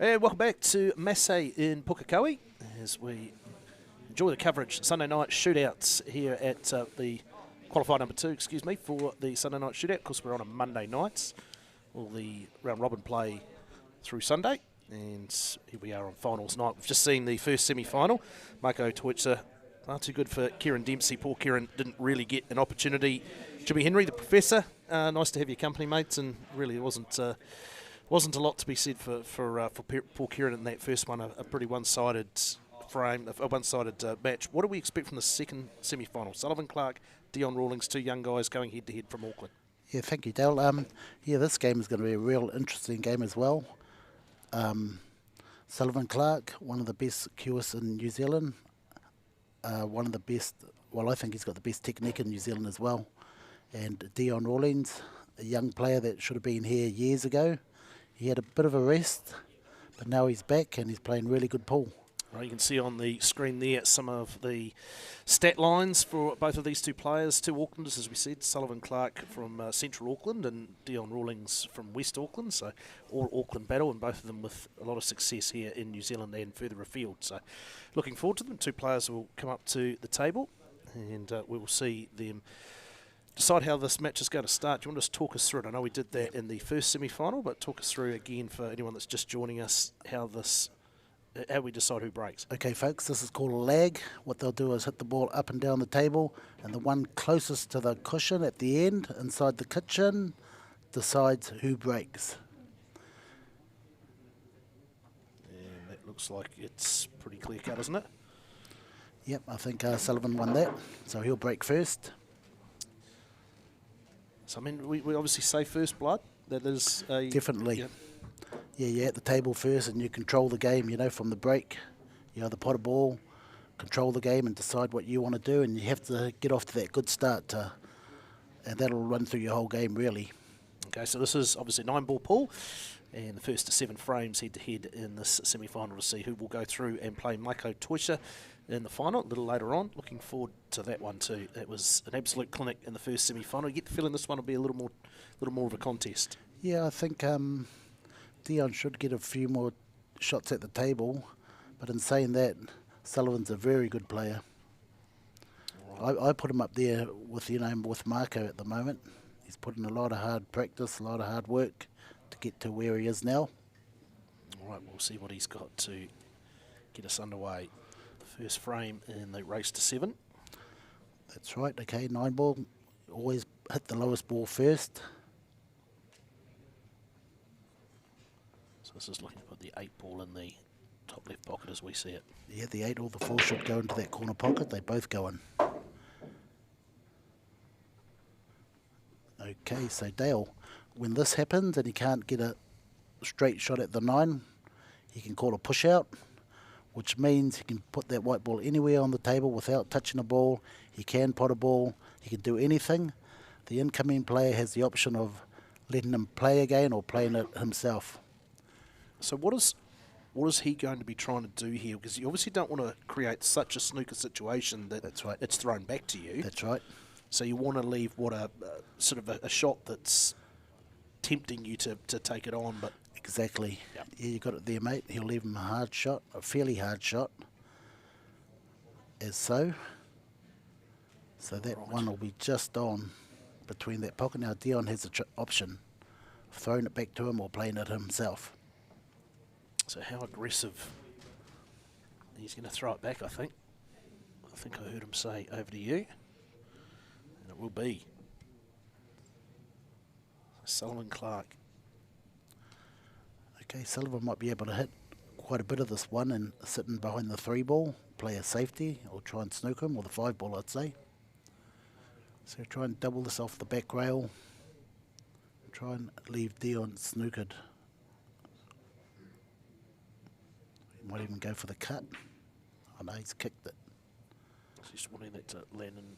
And welcome back to Massey in Pukekohe as we enjoy the coverage. Sunday night shootouts here at the qualifier number 2, for the Sunday night shootout. Of course, we're on a Monday night. All the round robin play through Sunday. And here we are on finals night. We've just seen the first semi-final. Marco Teutscher, far too good for Kieran Dempsey. Poor Kieran didn't really get an opportunity. Jimmy Henry, the professor, nice to have your company, mates, and really it wasn't a lot to be said for poor Kieran in that first one, a pretty one-sided frame, a one-sided match. What do we expect from the second semi-final? Sullivan, Clark, Deon, Rawlings, 2 young guys going head-to-head from Auckland. Yeah, thank you, Dale. This game is going to be a real interesting game as well. Sullivan Clark, one of the best QS in New Zealand, one of the best, I think he's got the best technique in New Zealand as well. And Deon Rawlings, a young player that should have been here years ago. He had a bit of a rest, but now he's back and he's playing really good pool. Right, you can see on the screen there some of the stat lines for both of these 2 players. 2 Aucklanders, as we said, Sullivan Clark from Central Auckland and Deon Rawlings from West Auckland. So all Auckland battle, and both of them with a lot of success here in New Zealand and further afield. So looking forward to them. 2 players will come up to the table and we will see them decide how this match is going to start. Do you want to just talk us through it? I know we did that in the first semi-final, but talk us through again for anyone that's just joining us how we decide who breaks. Okay, folks, this is called a lag. What they'll do is hit the ball up and down the table, and the one closest to the cushion at the end, inside the kitchen, decides who breaks. And that looks like it's pretty clear-cut, isn't it? Yep, I think Sullivan won that, so he'll break first. So, I mean, we obviously say first blood. That is a... Definitely. Yeah. Yeah, you're at the table first and you control the game, from the break. You either pot a ball, control the game and decide what you want to do, and you have to get off to that good start, and that'll run through your whole game, really. Okay, so this is obviously 9-ball pool, and the first 7 frames head-to-head in this semi-final to see who will go through and play Marco Teutscher in the final a little later on. Looking forward to that one too. It was an absolute clinic in the first semi-final. You get the feeling this one will be a little more of a contest. Yeah, I think Deon should get a few more shots at the table, but in saying that, Sullivan's a very good player. I put him up there with Marco at the moment. He's put in a lot of hard practice, a lot of hard work to get to where he is now. All right, we'll see what he's got to get us underway. The first frame in the race to 7. That's right, okay, 9-ball. Always hit the lowest ball first. So this is looking to put the 8-ball in the top left pocket as we see it. Yeah, the 8 or the 4 should go into that corner pocket. They both go in. Okay, so Dale, when this happens and he can't get a straight shot at the 9, he can call a push out, which means he can put that white ball anywhere on the table without touching a ball. He can pot a ball. He can do anything. The incoming player has the option of letting him play again or playing it himself. So what is he going to be trying to do here? Because you obviously don't want to create such a snooker situation that That's right. It's thrown back to you. That's right. So you want to leave sort of a shot that's tempting you to take it on, but Exactly. Yep. Yeah, you got it there, mate. He'll leave him a hard shot, a fairly hard shot, as so. So that one will be just on between that pocket. Now Deon has the option of throwing it back to him or playing it himself. So how aggressive? He's going to throw it back, I think. I heard him say, over to you. And it will be Sullivan Clark. Okay, Sullivan might be able to hit quite a bit of this one and sitting behind the 3-ball, play a safety or try and snook him, or the 5-ball I'd say. So try and double this off the back rail. Try and leave Deon snookered. He might even go for the cut. I know he's kicked it. Just wanting that to land and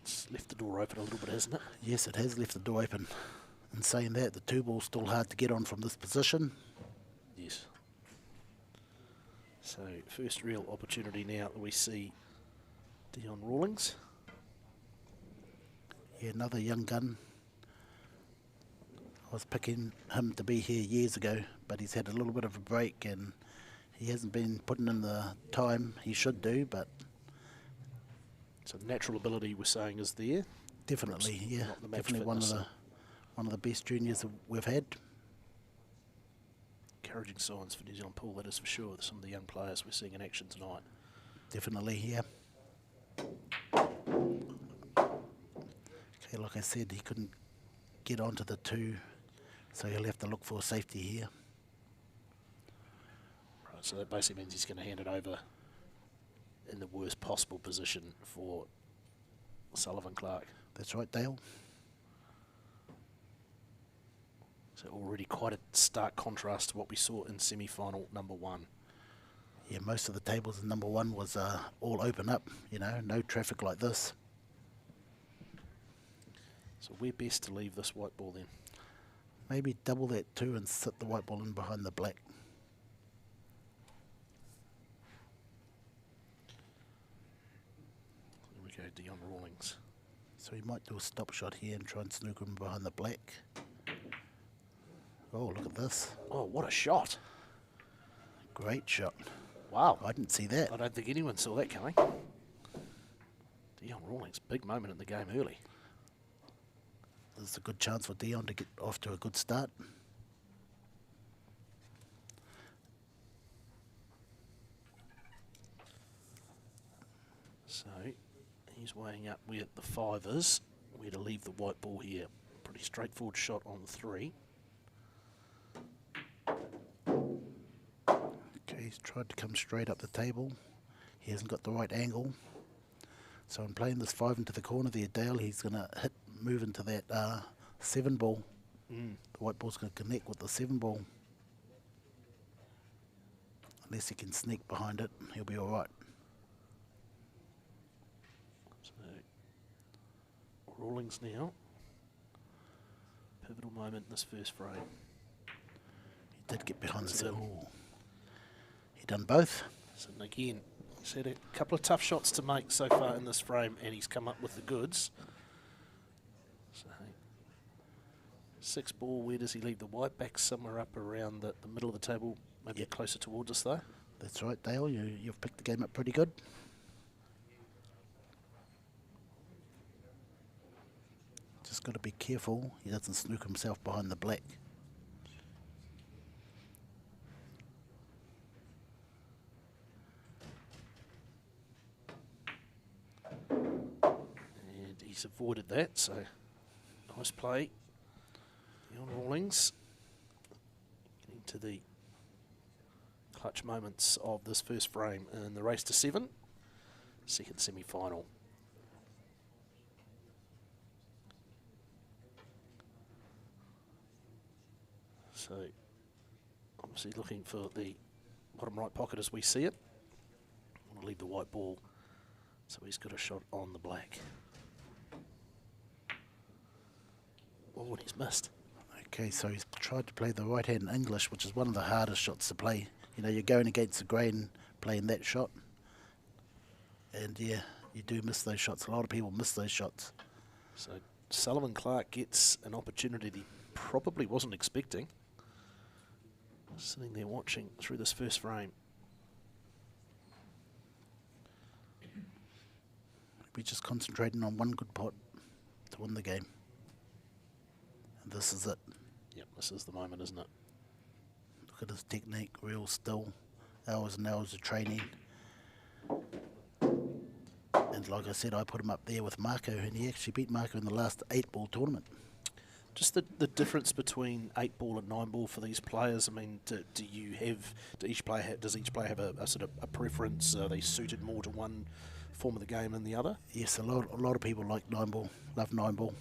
it's left the door open a little bit, hasn't it? Yes, it has left the door open. In saying that, the 2-ball's still hard to get on from this position. Yes. So first real opportunity now that we see Deon Rawlings. Yeah, another young gun. I was picking him to be here years ago, but he's had a little bit of a break and he hasn't been putting in the time he should do, but... So natural ability, we're saying, is there? Definitely, Perhaps yeah. not the match Definitely one of the best juniors that we've had. Encouraging signs for New Zealand pool, that is for sure. Some of the young players we're seeing in action tonight. Definitely, yeah. Okay, like I said, he couldn't get onto the 2, so he'll have to look for safety here. Right, so that basically means he's going to hand it over in the worst possible position for Sullivan Clark. That's right, Dale. So already quite a stark contrast to what we saw in semi-final number 1. Yeah, most of the tables in number 1 was all open up, you know, no traffic like this. So where best to leave this white ball then? Maybe double that 2 and sit the white ball in behind the black. There we go, Deon Rawlings. So he might do a stop shot here and try and snook him behind the black. Oh, look at this. Oh, what a shot. Great shot. Wow. I didn't see that. I don't think anyone saw that coming. Deon Rawlings, big moment in the game early. There's a good chance for Deon to get off to a good start. So he's weighing up where the 5 is, where to leave the white ball here. Pretty straightforward shot on the 3. Okay, he's tried to come straight up the table. He hasn't got the right angle. So in playing this 5 into the corner there, Dale, he's going to move into that 7 ball. The white ball's going to connect with the 7 ball. Unless he can sneak behind it, he'll be all right. So Rawlings now. Pivotal moment in this first frame. He did get behind the That's it. 7. He done both. So again, he's had a couple of tough shots to make so far in this frame, and he's come up with the goods. So 6 ball, where does he leave the white? Back somewhere up around the middle of the table, maybe Yep. closer towards us though. That's right, Dale. You've picked the game up pretty good. Just got to be careful he doesn't snook himself behind the black. And he's avoided that, so nice play. Deon Rawlings getting to the clutch moments of this first frame in the race to 7, second semi-final. So obviously looking for the bottom right pocket as we see it. Want to leave the white ball, so he's got a shot on the black. Oh, and he's missed. Okay, so he's tried to play the right hand English, which is one of the hardest shots to play. You know, you're going against the grain playing that shot. And yeah, you do miss those shots. A lot of people miss those shots. So Sullivan Clark gets an opportunity that he probably wasn't expecting. Sitting there watching through this first frame. We're just concentrating on one good pot to win the game. And this is it. Yep, this is the moment, isn't it? Look at his technique, real still. Hours and hours of training. And like I said, I put him up there with Marco, and he actually beat Marco in the last 8-ball tournament. Just the difference between 8 ball and 9 ball for these players. I mean, does each player have a sort of a preference? Are they suited more to one form of the game than the other? Yes, a lot of people like 9-ball, love 9-ball.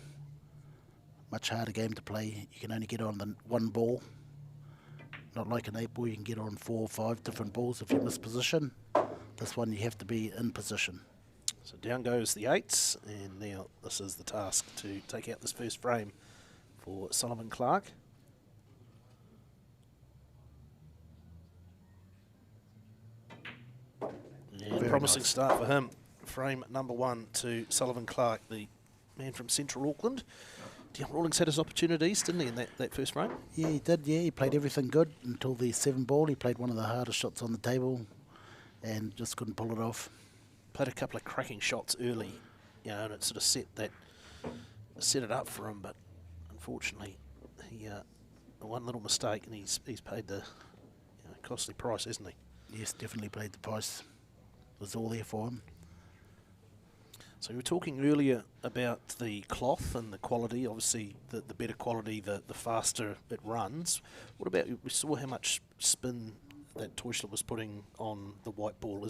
Much harder game to play. You can only get on the 1 ball. Not like an 8-ball, you can get on 4 or 5 different balls if you miss position. This one you have to be in position. So down goes the 8s, and now this is the task to take out this first frame for Sullivan Clark. And Very promising nice. start for him. Frame number 1 to Sullivan Clark, the man from Central Auckland, Deon Rawlings had his opportunities, didn't he, in that first frame? Yeah, he did. Yeah, he played everything good until the 7 ball. He played one of the hardest shots on the table and just couldn't pull it off. Played a couple of cracking shots early, you know, and it sort of set it up for him, but unfortunately, he one little mistake and he's paid the costly price, hasn't he? Yes, definitely paid the price. It was all there for him. So we were talking earlier about the cloth and the quality. Obviously, the better quality, the faster it runs. What about, we saw how much spin that Teutscher was putting on the white ball.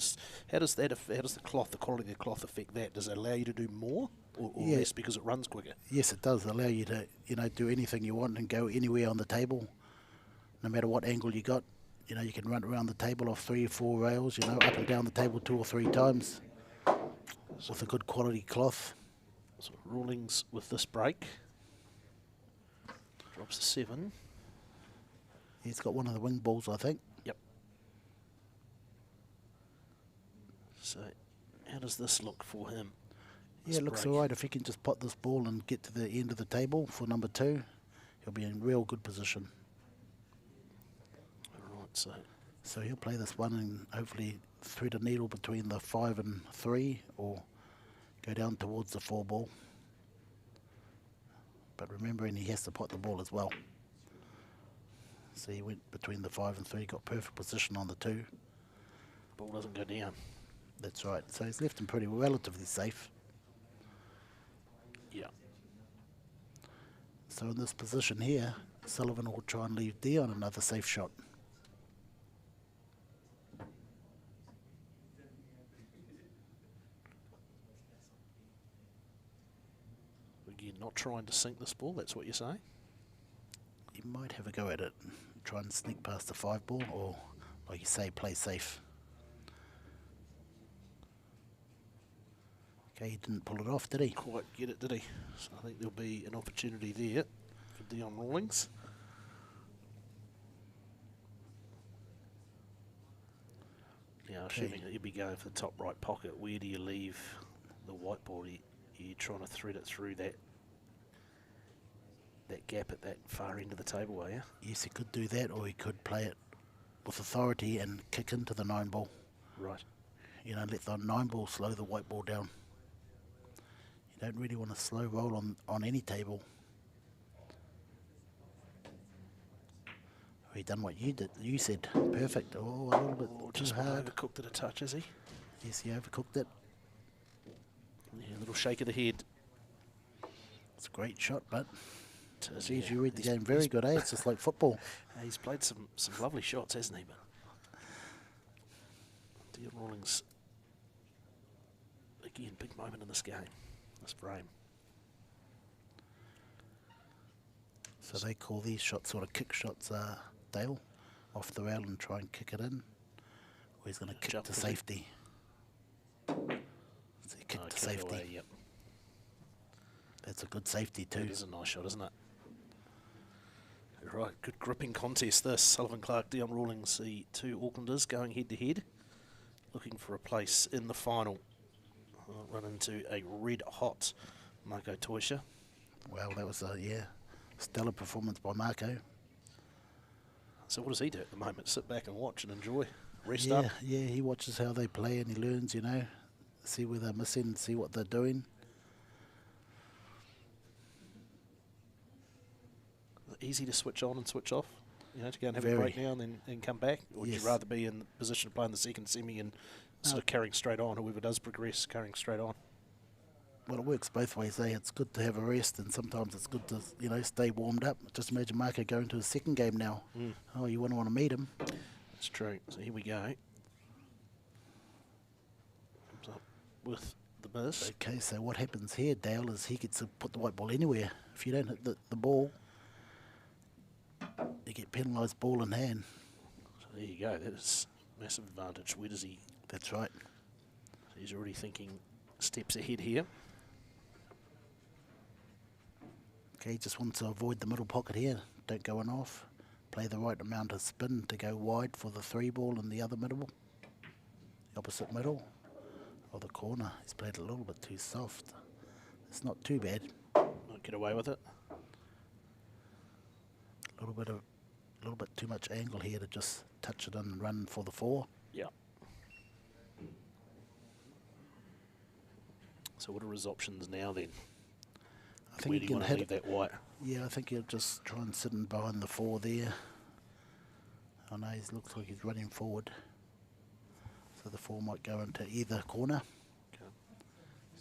How does the cloth, the quality of the cloth affect that? Does it allow you to do more or less because it runs quicker? Yes, it does allow you to, do anything you want and go anywhere on the table, no matter what angle you got. You can run around the table off 3 or 4 rails, up and down the table 2 or 3 times with a good quality cloth. So Rawlings with this break. Drops a 7. He's got one of the wing balls, I think. Yep. So how does this look for him? Yeah, it looks all right. If he can just pot this ball and get to the end of the table for number 2, he'll be in real good position. All right, so he'll play this one and hopefully thread a needle between the 5 and 3 or go down towards the 4 ball. But remembering he has to pot the ball as well. So he went between the 5 and 3, got perfect position on the 2. Ball doesn't go down. That's right. So he's left him pretty relatively safe. Yeah. So in this position here, Sullivan will try and leave Deon another safe shot. Again, not trying to sink this ball, that's what you're saying? You might have a go at it, try and sneak past the 5 ball, or, like you say, play safe. Okay, he didn't pull it off, did he? Quite get it, did he? So I think there'll be an opportunity there for Deon Rawlings. Now, assuming that you'll be going for the top right pocket, where do you leave the white ball? You're trying to thread it through that gap at that far end of the table, are you? Yes, he could do that, or he could play it with authority and kick into the 9 ball. Right. Let the 9 ball slow the white ball down. You don't really want to slow roll on any table. He done what you did. You said perfect. Oh, a little bit Just too hard. overcooked it a touch, is he? Yes, he overcooked it. Yeah, a little shake of the head. It's a great shot, but Yeah. you read the game very good, eh? It's just like football. He's played some lovely shots, hasn't he? But Deon Rawlings, again, big moment in this game, this frame. So they call these shots sort of kick shots, Dale, off the rail and try and kick it in. Or he's going to kick to safety. So he kicked to safety. Away, yep. That's a good safety too. It is a nice shot, isn't it? Right, good gripping contest this. Sullivan Clark, Deon Rawlings, the 2 Aucklanders going head to head, looking for a place in the final. Run into a red hot Marco Teutscher. Well, that was a stellar performance by Marco. So what does he do at the moment? Sit back and watch and enjoy, rest up. Yeah, he watches how they play and he learns, see where they're missing, see what they're doing. Easy to switch on and switch off, to go and have Very. a break now and then come back? Or would Yes. you rather be in the position of playing the second semi and sort of carrying straight on, whoever does progress, carrying straight on? Well, it works both ways, eh? It's good to have a rest and sometimes it's good to, stay warmed up. Just imagine Marco going to his second game now. Oh, you wouldn't want to meet him. That's true. So here we go. Comes up with the miss. Okay, so what happens here, Dale, is he gets to put the white ball anywhere. If you don't hit the ball, you get penalised ball in hand. So there you go. That is massive advantage. Where does he? That's right. He's already thinking steps ahead here. Okay, he just wants to avoid the middle pocket here. Don't go in off. Play the right amount of spin to go wide for the 3 ball in the other middle. The opposite middle. Or the corner. He's played a little bit too soft. It's not too bad. Might get away with it. A little bit too much angle here to just touch it and run for the 4. Yeah. So what are his options now then? I think Where he do you can want to hit leave that white? Yeah, I think he'll just try and sit in behind the 4 there. I know he looks like he's running forward. So the 4 might go into either corner. Okay.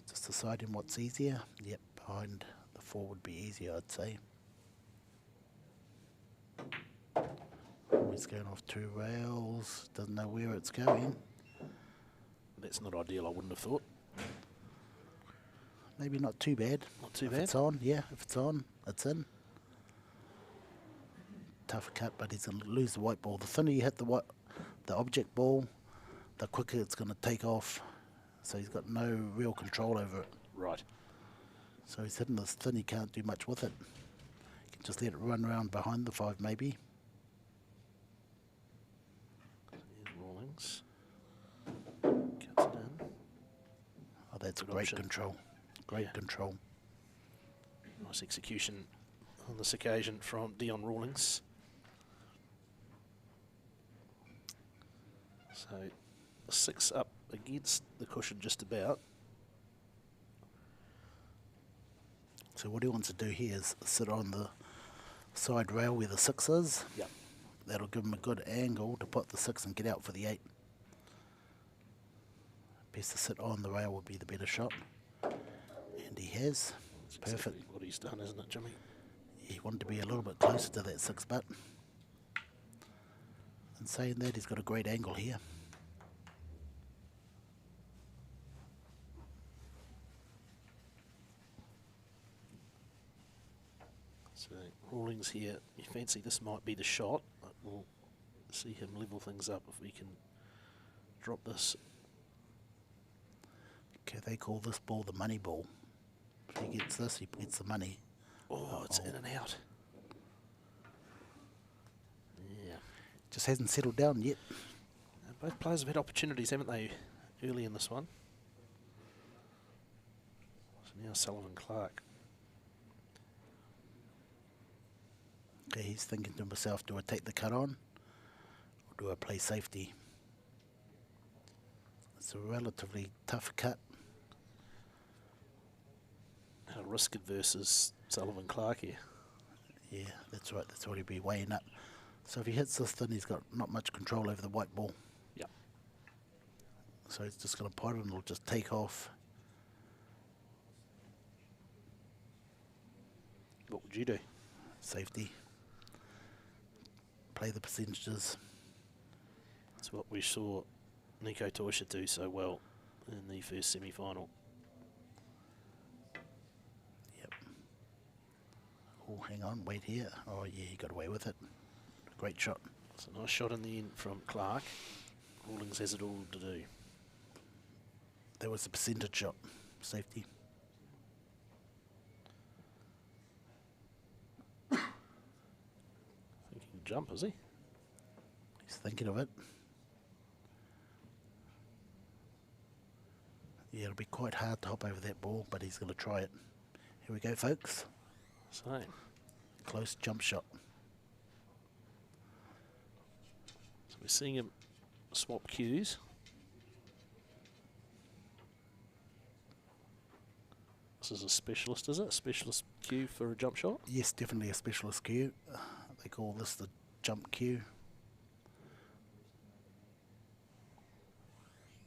Just deciding what's easier. Yep, behind the 4 would be easier, I'd say. He's going off 2 rails, doesn't know where it's going. That's not ideal, I wouldn't have thought. Maybe not too bad. Not too if bad. It's on, yeah, if it's on, it's in. Tough cut, but he's going to lose the white ball. The thinner you hit the object ball, the quicker it's going to take off. So he's got no real control over it. Right. So he's hitting this thin, he can't do much with it. He can just let it run around behind the 5 maybe. Here's Rawlings. Cuts it in. Oh, that's Good great option. control. Great Yeah. control. Nice execution on this occasion from Deon Rawlings. So 6 up against the cushion just about. So what he wants to do here is sit on the side rail where the 6 is. Yep. That'll give him a good angle to put the 6 and get out for the 8. Best to sit on the rail would be the better shot. And he has. That's Perfect. exactly what he's done, isn't it, Jimmy? He wanted to be a little bit closer to that 6 butt. And saying that, he's got a great angle here. So Rawlings here, you fancy this might be the shot, but we'll see him level things up if we can drop this. Okay, they call this ball the money ball. If he gets this, he gets the money. Oh, it's in and out. Yeah. Just hasn't settled down yet. Both players have had opportunities, haven't they, early in this one? So now Sullivan Clark. Okay, he's thinking to himself, do I take the cut on or do I play safety? It's a relatively tough cut. How risk adverse is Sullivan Clark here? Yeah, that's right. That's what he'd be weighing up. So if he hits this, then he's got not much control over the white ball. Yep. So he's just going to pot it and it'll just take off. What would you do? Safety. Play the percentages. That's what we saw Nico Teutscher do so well in the first semi-final. Yep. Oh, hang on, wait here. Oh, yeah, he got away with it. Great shot. It's a nice shot in the end from Clark. Rawlings has it all to do. That was a percentage shot. Safety. Thinking jump, is he? He's thinking of it. Yeah, it'll be quite hard to hop over that ball, but he's going to try it. Here we go, folks. So, Close jump shot. so we're seeing him swap cues. This is a specialist, is it? A specialist cue for a jump shot? Yes, definitely a specialist cue. They call this the jump cue.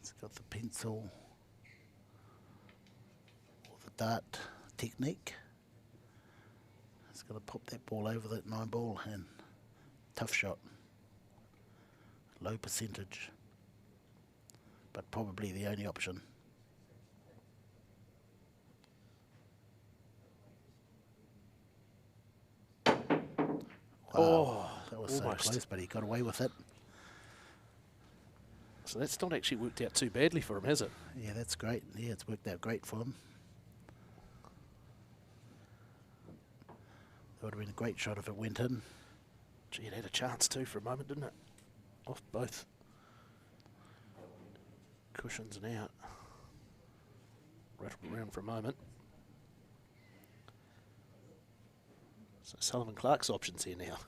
It's got the pencil or the dart technique. It's going to pop that ball over that 9 ball and tough shot. Low percentage, but probably the only option. Wow, that was almost. so close, but he got away with it. So that's not actually worked out too badly for him, has it? Yeah, that's great. Yeah, it's worked out great for him. It would have been a great shot if it went in. Gee, it had a chance too for a moment, didn't it? Off both cushions and out. Rattled around for a moment. So Sullivan Clark's options here now.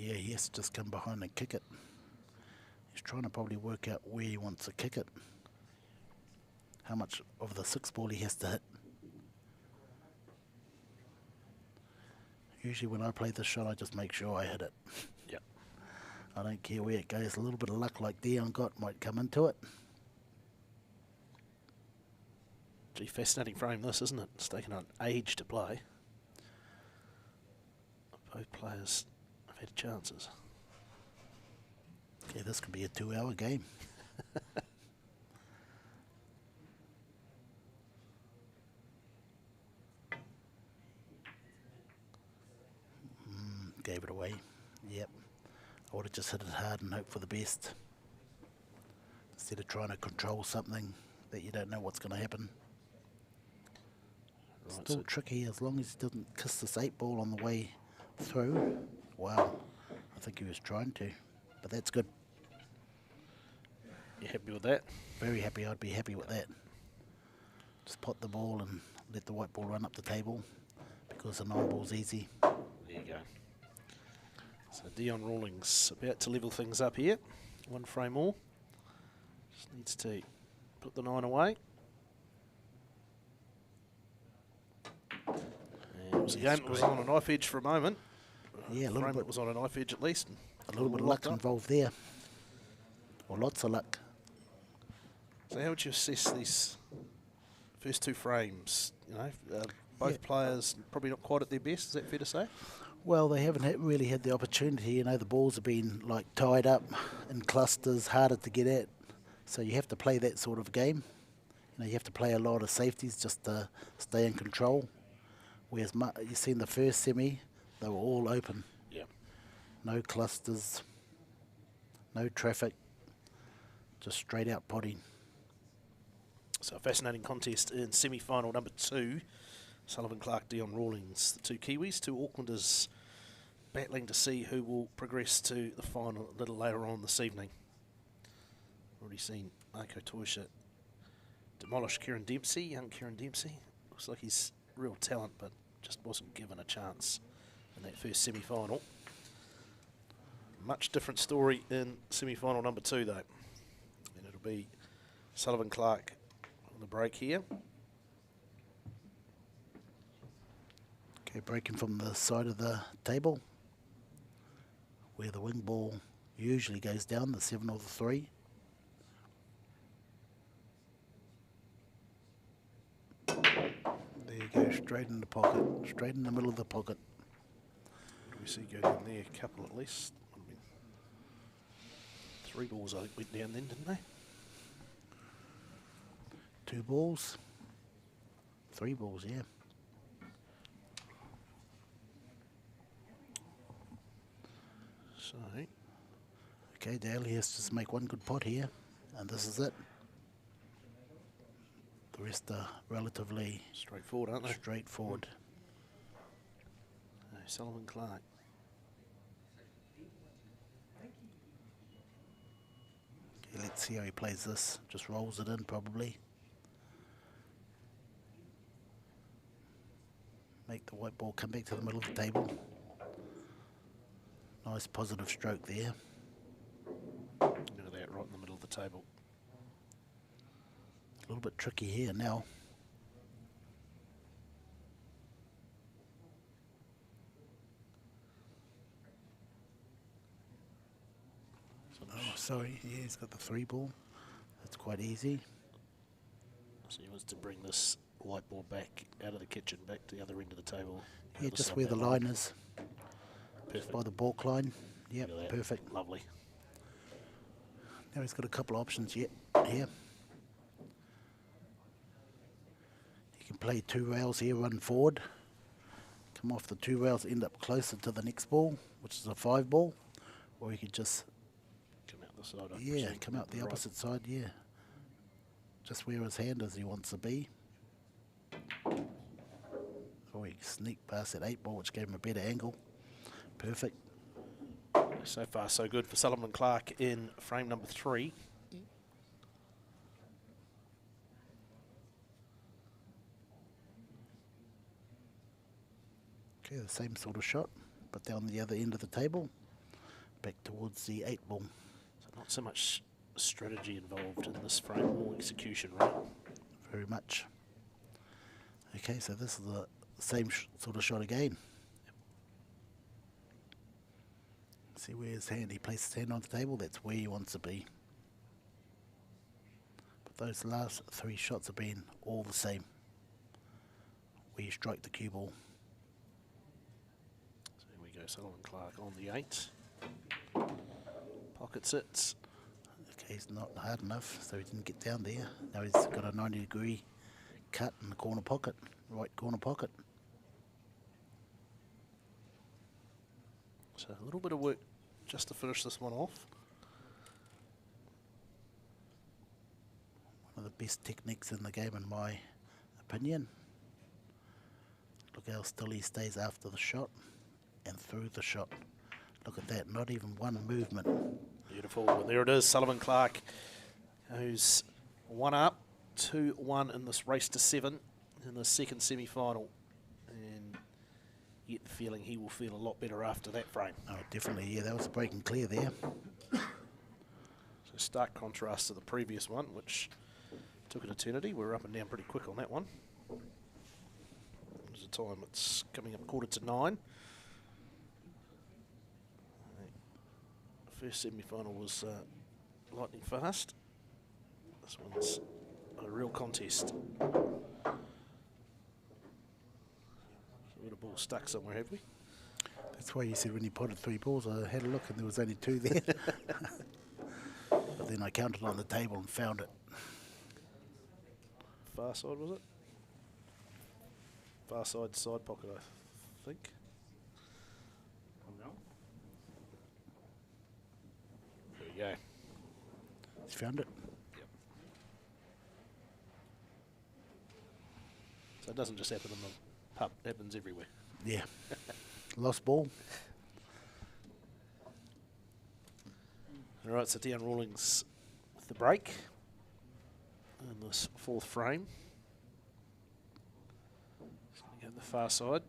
Yeah, he has to just come behind and kick it. He's trying to probably work out where he wants to kick it. How much of the 6 ball he has to hit. Usually when I play this shot, I just make sure I hit it. Yep. I don't care where it goes. A little bit of luck like Deon got might come into it. Gee, fascinating frame this, isn't it? It's taken an age to play. Both players have had chances. Yeah, this could be a 2-hour game. Gave it away. Yep. I would have just hit it hard and hope for the best. Instead of trying to control something that you don't know what's going to happen. Right, Still so tricky as long as he doesn't kiss this 8 ball on the way through. Wow. I think he was trying to. But that's good. you happy with that? Very happy. I'd be happy with that. Just pot the ball and let the white ball run up the table because the 9 ball's easy. There you go. So Deon Rawlings about to level things up here. 1 frame more. Just needs to put the 9 away. And it was a game that was on a knife edge for a moment. Yeah, a little Frame bit. that was on a knife edge at least. A little bit of luck involved there. Or lots of luck. So how would you assess these first 2 frames? You know, both players probably not quite at their best. Is that fair to say? Well, they haven't really had the opportunity. You know, the balls have been like tied up in clusters, harder to get at. So you have to play that sort of game. You know, you have to play a lot of safeties just to stay in control. Whereas you've seen the first semi, they were all open. Yeah. No clusters, no traffic, just straight out potting. So a fascinating contest in semi-final number 2. Sullivan, Clark, Deon, Rawlings, the 2 Kiwis, 2 Aucklanders battling to see who will progress to the final a little later on this evening. Already seen Marco Teutscher demolish Kieran Dempsey, young Kieran Dempsey. Looks like he's real talent, but just wasn't given a chance in that first semi-final. Much different story in semi-final number 2, though. And it'll be Sullivan, Clark on the break here. Okay, breaking from the side of the table, where the wing ball usually goes down, the 7 or the 3. There you go, straight in the pocket, straight in the middle of the pocket. What do we see go down there? A couple at least. I mean, 3 balls I think went down then, didn't they? 2 balls, 3 balls, yeah. So, Okay, Dale, he has to make 1 good pot here, and this is it. The rest are relatively straightforward, aren't they? straightforward. Sullivan, Clark. Okay, let's see how he plays this. Just rolls it in, probably. Make the white ball come back to the middle of the table. Nice positive stroke there. Look at that, right in the middle of the table. A little bit tricky here now. Oh, sorry. Yeah, he's got the 3 ball. That's quite easy. So he wants to bring this white ball back out of the kitchen, back to the other end of the table. Yeah, Other just side where of the that line is. Perfect. By the balk line. Yep, Look at that. perfect. Lovely. Now he's got a couple of options yet here. He can play 2 rails here, run forward. Come off the 2 rails, end up closer to the next ball, which is a 5 ball. Or he could just, Come out the side. I yeah, presume. come out the Right. opposite side, yeah. Just where his hand is he wants to be. Or he can sneak past that 8 ball, which gave him a better angle. Perfect. So far, so good for Sullivan, Clark in frame number 3. Okay, the same sort of shot, but down the other end of the table. back towards the 8 ball. So not so much strategy involved in this frame, more execution, right? Very much. Okay, so this is the same sort of shot again. See where his hand, he places his hand on the table, that's where he wants to be. But those last 3 shots have been all the same. Where you strike the cue ball. So here we go, Sullivan Clark on the 8. Pocket sits. Okay, he's not hard enough, so he didn't get down there. Now he's got a 90-degree cut in the corner pocket, right corner pocket. So a little bit of work just to finish this one off. One of the best techniques in the game, in my opinion. Look how still he stays after the shot and through the shot. Look at that, not even one movement. Beautiful. And there it is, Sullivan Clark, who's 1 up, 2-1 in this race to 7 in the second semi-final. And you get the feeling he will feel a lot better after that frame. Oh, definitely, yeah, that was a break and clear there. So stark contrast to the previous one, which took an eternity. We were up and down pretty quick on that one. There's a time, it's coming up 8:45. First semi-final was lightning fast. This one's a real contest. We've got a ball stuck somewhere, have we? That's why you said when you potted 3 balls, I had a look and there was only 2 there. But then I counted on the table and found it. Far side, was it? Far side pocket, I think. There we go. You found it? Yep. So it doesn't just happen in the pub, it happens everywhere. Yeah. Lost ball. All right, so Deon Rawlings with the break in this 4th frame. He's going to go to the far side.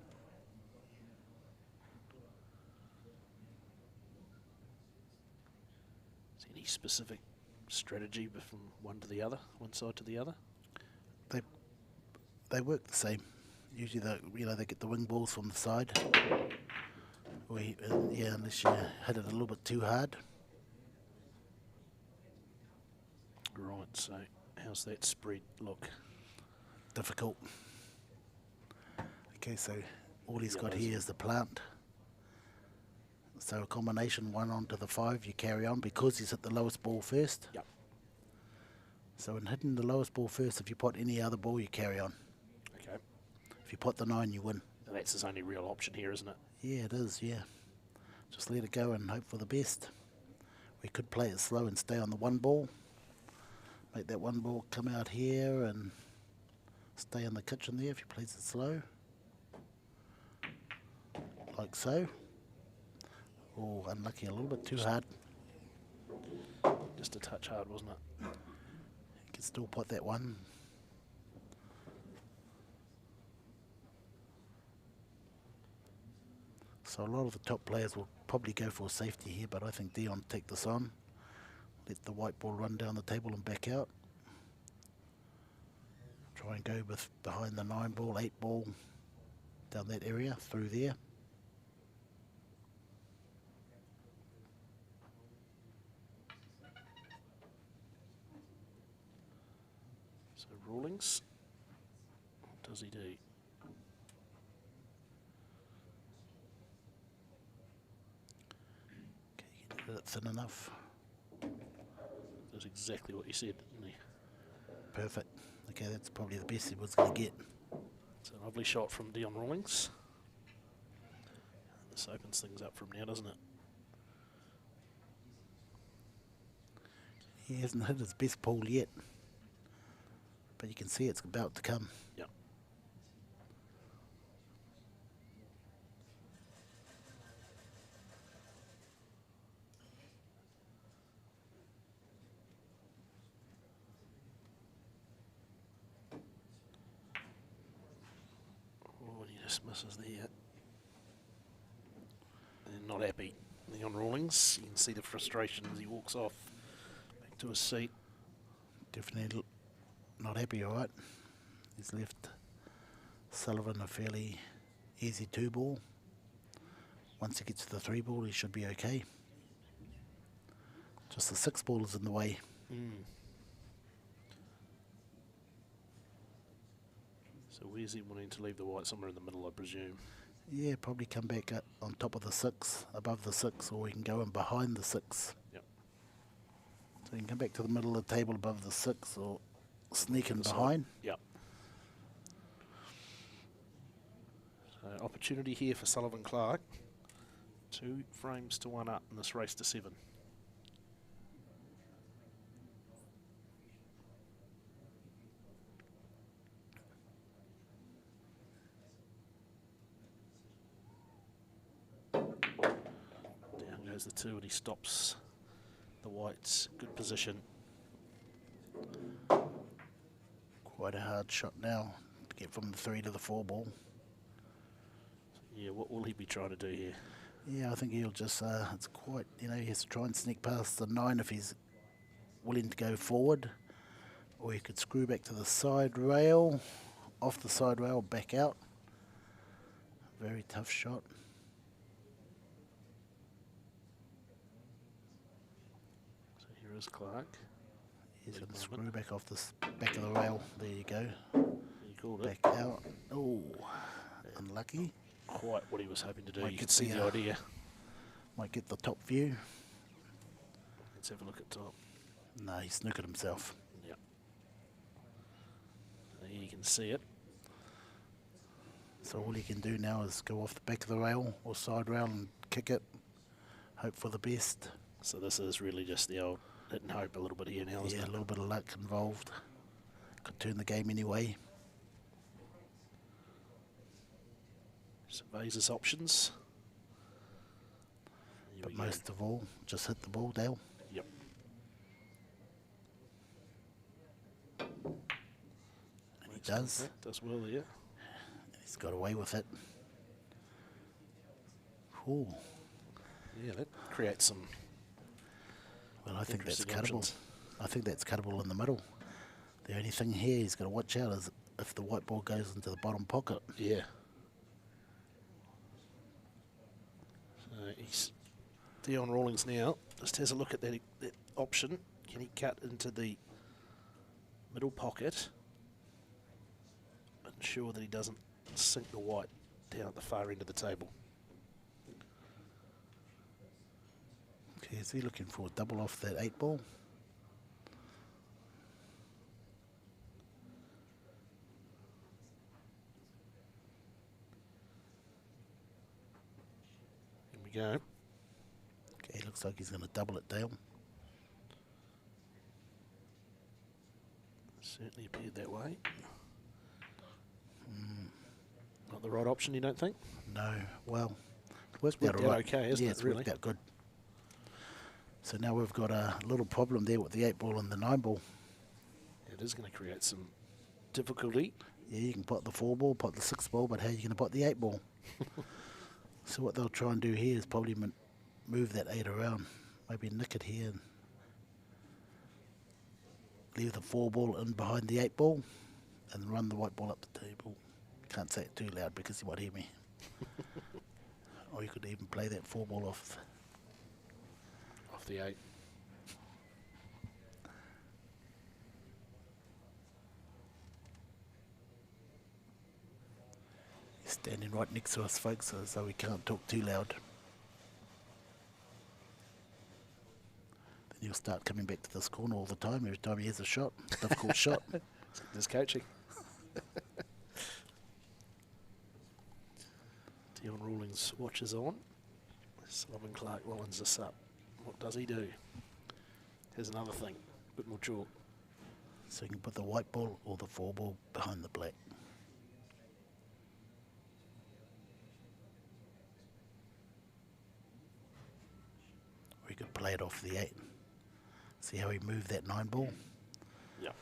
Is there any specific strategy from one to the other, one side to the other? They work the same. Usually, they get the wing balls from the side. Yeah, unless you hit it a little bit too hard. Right, so how's that spread look? Difficult. Okay, so all he's got here is the plant. So a combination 1 onto the 5, you carry on because he's hit the lowest ball first. Yep. So in hitting the lowest ball first, if you pot any other ball, you carry on. Okay. If you pot the 9, you win. And that's his only real option here, isn't it? Yeah, it is, yeah. Just let it go and hope for the best. We could play it slow and stay on the 1 ball. Make that 1 ball come out here and stay in the kitchen there if you place it slow. Like so. Oh, unlucky, a little bit too hard. Just a touch hard, wasn't it? You can still pot that 1. So a lot of the top players will probably go for safety here, but I think Deon take this on. Let the white ball run down the table and back out. Try and go with behind the 9 ball, 8 ball, down that area, through there. So Rawlings, what does he do? Okay, you get it thin enough. That's exactly what you said, didn't he? Perfect. Okay, that's probably the best he was going to get. It's a lovely shot from Deon Rawlings. This opens things up from now, doesn't it? He hasn't hit his best ball yet, but you can see it's about to come. Yep. Oh, and he just misses there. And not happy. There Deon Rawlings. You can see the frustration as he walks off back to his seat. Definitely not happy, all right. He's left Sullivan a fairly easy 2-ball. Once he gets to the 3-ball, he should be okay. Just the 6-ball is in the way. So where's he wanting to leave the white? Somewhere in the middle, I presume. Yeah, probably come back up on top of the 6, above the 6, or he can go in behind the 6. Yep. So he can come back to the middle of the table above the 6, or sneak in So, behind. yep. So opportunity here for Sullivan Clark. 2 frames to 1 up in this race to 7. Down goes the 2 and he stops the whites. Good position. Quite a hard shot now to get from the 3 to the 4-ball. Yeah, what will he be trying to do here? Yeah, I think he'll just, it's quite, he has to try and sneak past the 9 if he's willing to go forward. Or he could screw back to the side rail, off the side rail, back out. Very tough shot. So here is Clark. He's Big going to moment. screw back off the back of the rail. There you go. He called it. Back out. Oh, unlucky. Quite what he was hoping to do. Might You get could see the, the idea. Might get the top view. Let's have a look at top. No, he snookered himself. Yep. There you can see it. So all he can do now is go off the back of the rail or side rail and kick it. Hope for the best. So this is really just the old hit and hope a little bit here now, isn't Yeah, it? a little bit of luck involved. Could turn the game anyway. Surveys his options. Here But we go. most of all, just hit the ball, Dale. Yep. And he does. Does well there. He's got away with it. Ooh. Yeah, that creates some. Well, I think that's Interesting cuttable. options. I think that's cuttable in the middle. The only thing here he's got to watch out is if the white ball goes into the bottom pocket. Yeah. So he's Deon Rawlings now. Just has a look at that option. Can he cut into the middle pocket? Ensure that he doesn't sink the white down at the far end of the table. Okay, is he looking for a double off that 8-ball? Here we go. Okay, looks like he's going to double it down. Certainly appeared that way. Not the right option, you don't think? No, well, it worked out worked all out right. okay, isn't yeah, it, it's really? worked out good. So now we've got a little problem there with the 8-ball and the 9-ball. It is going to create some difficulty. Yeah, you can pot the 4-ball, pot the 6-ball, but how are you going to pot the 8-ball? So what they'll try and do here is probably move that 8 around. Maybe nick it here and leave the 4-ball in behind the 8-ball and run the white ball up the table. Can't say it too loud because you won't hear me. Or you could even play that 4-ball off. Off the 8. He's standing right next to us, folks, so we can't talk too loud. Then he'll start coming back to this corner all the time, every time he has a shot, difficult shot. There's coaching. Deon Rawlings watches on. Sullivan Clark lines this up. What does he do? Here's another thing. A bit more chalk. So you can put the white ball or the 4-ball behind the black. Or you could play it off the 8. See how he moved that 9-ball? Yep.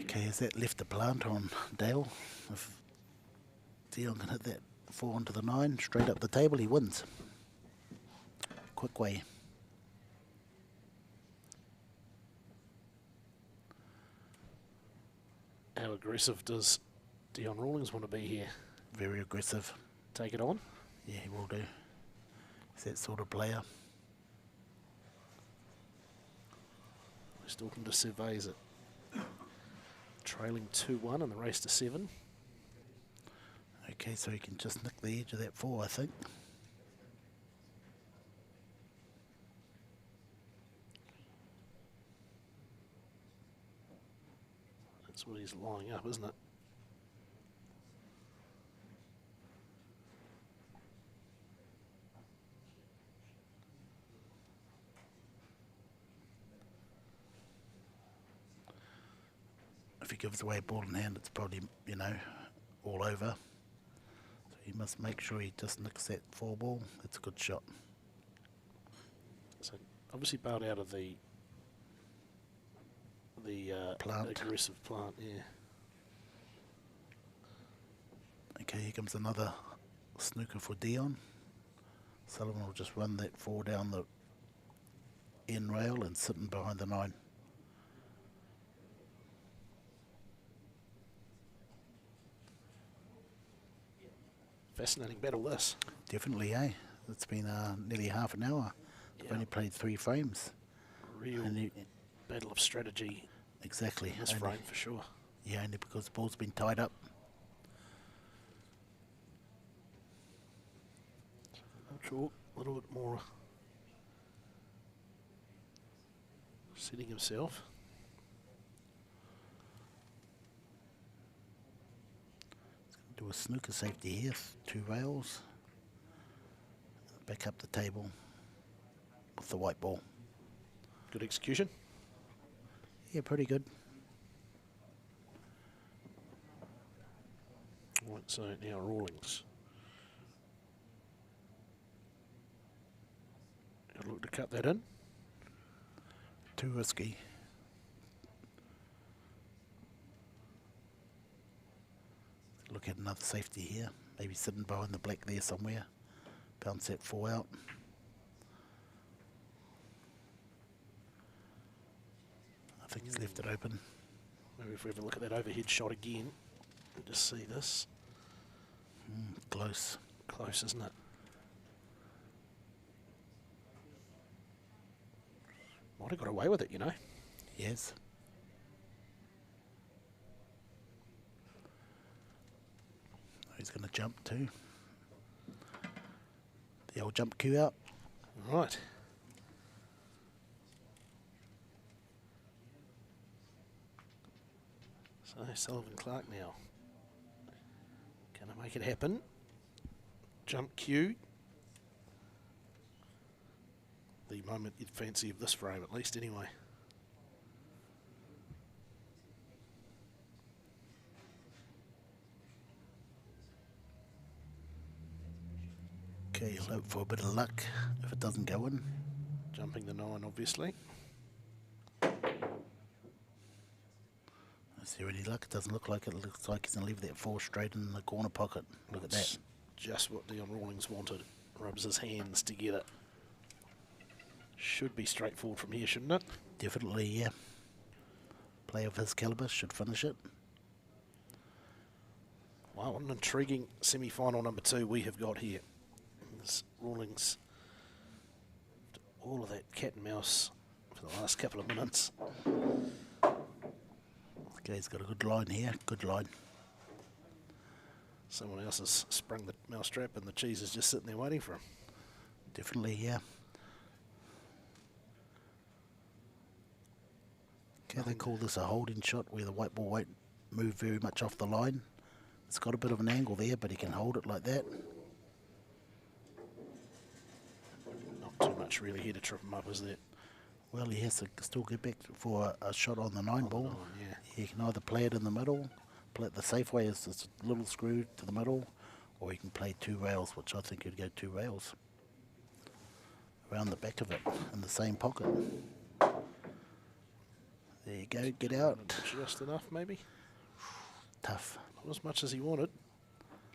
Okay, has that left a plant on Dale? If Deon can hit that 4 onto the 9, straight up the table, he wins. quick way. How aggressive does Deon Rawlings want to be here? Very aggressive. Take it on? Yeah, he will do. He's that sort of player. He's talking to surveys it. Trailing 2-1 in the race to 7. Okay, so he can just nick the edge of that 4, I think. That's what he's lining up, isn't it? If he gives away a ball in hand, it's probably, you know, all over. So he must make sure he just nicks that 4 ball. It's a good shot. So obviously bailed out of the Plant. aggressive plant, yeah. Okay, here comes another snooker for Deon. Sullivan will just run that 4 down the end rail and sitting behind the 9. Fascinating battle, this. Definitely, eh? It's been nearly half an hour. They've Yeah. only played 3 frames. Real Only, battle of strategy exactly. in this Only, frame, for sure. yeah, only because the ball's been tied up. Chalk, a little bit more setting himself. Do a snooker safety here, 2 rails. Back up the table with the white ball. Good execution. Yeah, pretty good. Right, so now Rawlings. Gotta look to cut that in. Too risky. Look at another safety here. Maybe sitting behind the black there somewhere. Bounce that 4 out. I think he's left it open. Maybe if we have a look at that overhead shot again, we'll just see this. Close. Close, isn't it? Might have got away with it, you know. Yes. He's going to jump too. The old jump cue out. Right. So Sullivan Clark now. Gonna make it happen. Jump cue. The moment you'd fancy of this frame, at least, anyway. Okay, hope for a bit of luck if it doesn't go in. Jumping the 9, obviously. Is there any luck? It doesn't look like it. It looks like he's going to leave that 4 straight in the corner pocket. Look at that. Just what Deon Rawlings wanted. Rubs his hands together. Should be straightforward from here, shouldn't it? Definitely, yeah. Player of his calibre should finish it. Wow, what an intriguing semi-final number 2 we have got here. This Rawlings, all of that cat and mouse for the last couple of minutes. Okay, he's got a good line here. Good line. Someone else has sprung the mousetrap and the cheese is just sitting there waiting for him. Definitely, yeah. Okay, they call this a holding shot where the white ball won't move very much off the line. It's got a bit of an angle there, but he can hold it like that. Not too much really here to trip him up, is there? Well, he has to still get back for a shot on the 9 ball. 9, yeah. He can either play it in the middle, play it the safe way is this little screw to the middle, or he can play 2 rails, which I think he'd go 2 rails. Around the back of it, in the same pocket. There you go, get out. Just enough, maybe? Tough. Not as much as he wanted.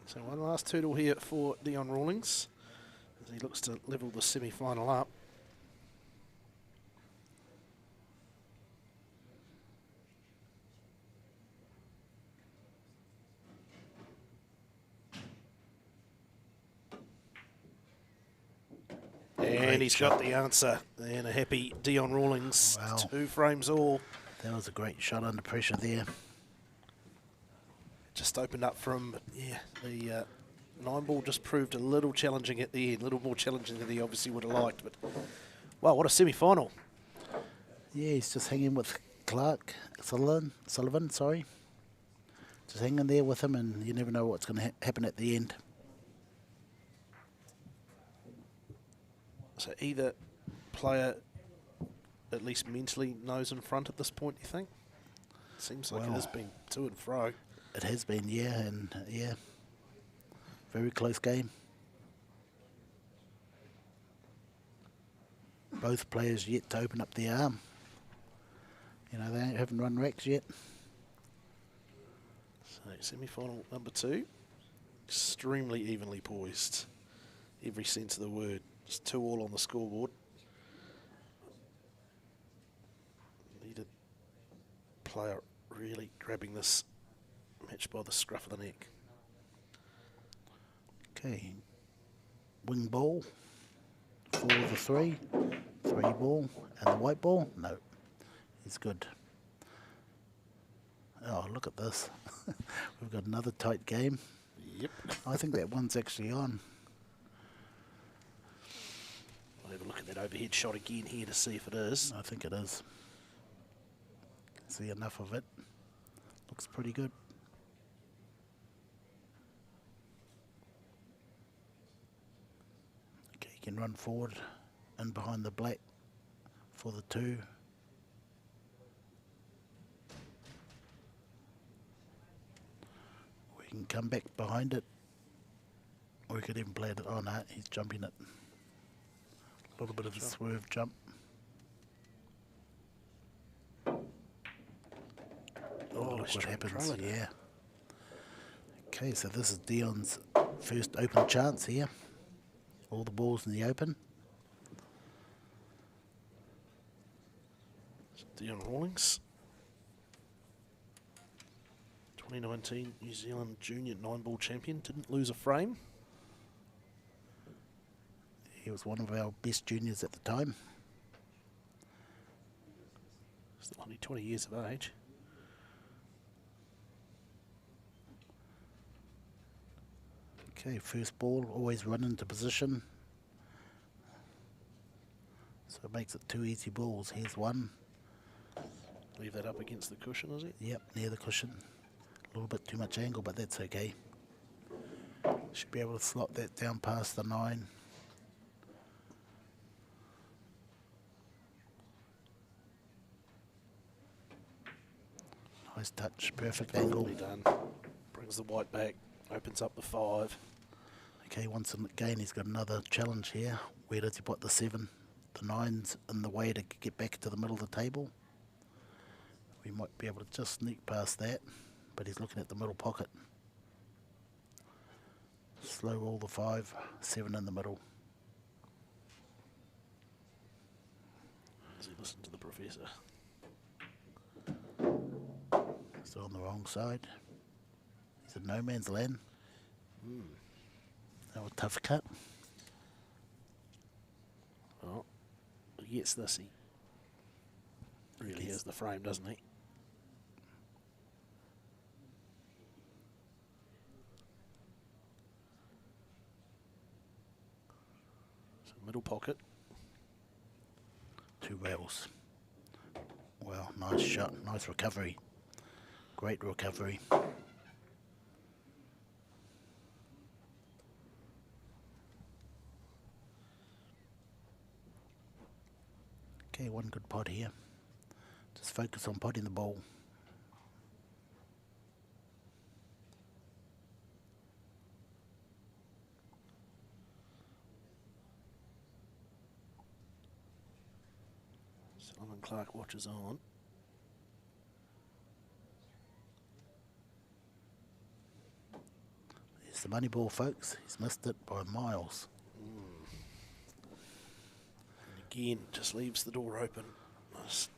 So one last toodle here for Deon Rawlings. As he looks to level the semi-final up. And he's got the answer. And a happy Deon Rawlings. Wow. 2 frames all. That was a great shot under pressure there. Just opened up from, the 9-ball just proved a little challenging at the end. A little more challenging than he obviously would have liked. But, wow, what a semi-final. Yeah, he's just hanging with Sullivan, sorry. Just hanging there with him, and you never know what's going to happen at the end. So either player at least mentally knows in front at this point, you think? Seems like it has been to and fro. It has been, yeah, and very close game. Both players yet to open up the arm. You know, they haven't run racks yet. So semi-final number 2, extremely evenly poised, every sense of the word. Just 2 all on the scoreboard. Needed player really grabbing this match by the scruff of the neck. Okay, wing ball, 4 of the 3 ball, and the white ball, no, he's good. Oh, look at this. We've got another tight game. Yep. I think that one's actually on. I'll have a look at that overhead shot again here to see if it is. I think it is. See enough of it. Looks pretty good. Okay, you can run forward and behind the black for the 2. We can come back behind it. Or we could even play it. Oh no, he's jumping it. A little bit of a swerve jump. Oh, look what happens, yeah. Okay, so this is Deon's first open chance here. All the balls in the open. Deon Rawlings, 2019 New Zealand Junior 9-ball champion, didn't lose a frame. He was one of our best juniors at the time. Still only 20 years of age. Okay, first ball, always run into position. So it makes it 2 easy balls. Here's one. Leave that up against the cushion, is it? Yep, near the cushion. A little bit too much angle, but that's okay. Should be able to slot that down past the 9. Nice touch, perfect angle. Done. Brings the white back, opens up the 5. Okay, once again, he's got another challenge here. Where does he put the 7? The 9's in the way to get back to the middle of the table. We might be able to just sneak past that, but he's looking at the middle pocket. Slow roll the 5, 7 in the middle. Does he listen to the professor? Still on the wrong side. He's in no man's land. That was a tough cut. Oh, he gets this. He really has the frame, doesn't he? So middle pocket. 2 rails. Well, nice shot, nice recovery. Great recovery. Okay, one good pot here. Just focus on potting the ball. Sullivan Clark watches on. There's the money ball, folks. He's missed it by miles. again, just leaves the door open. It's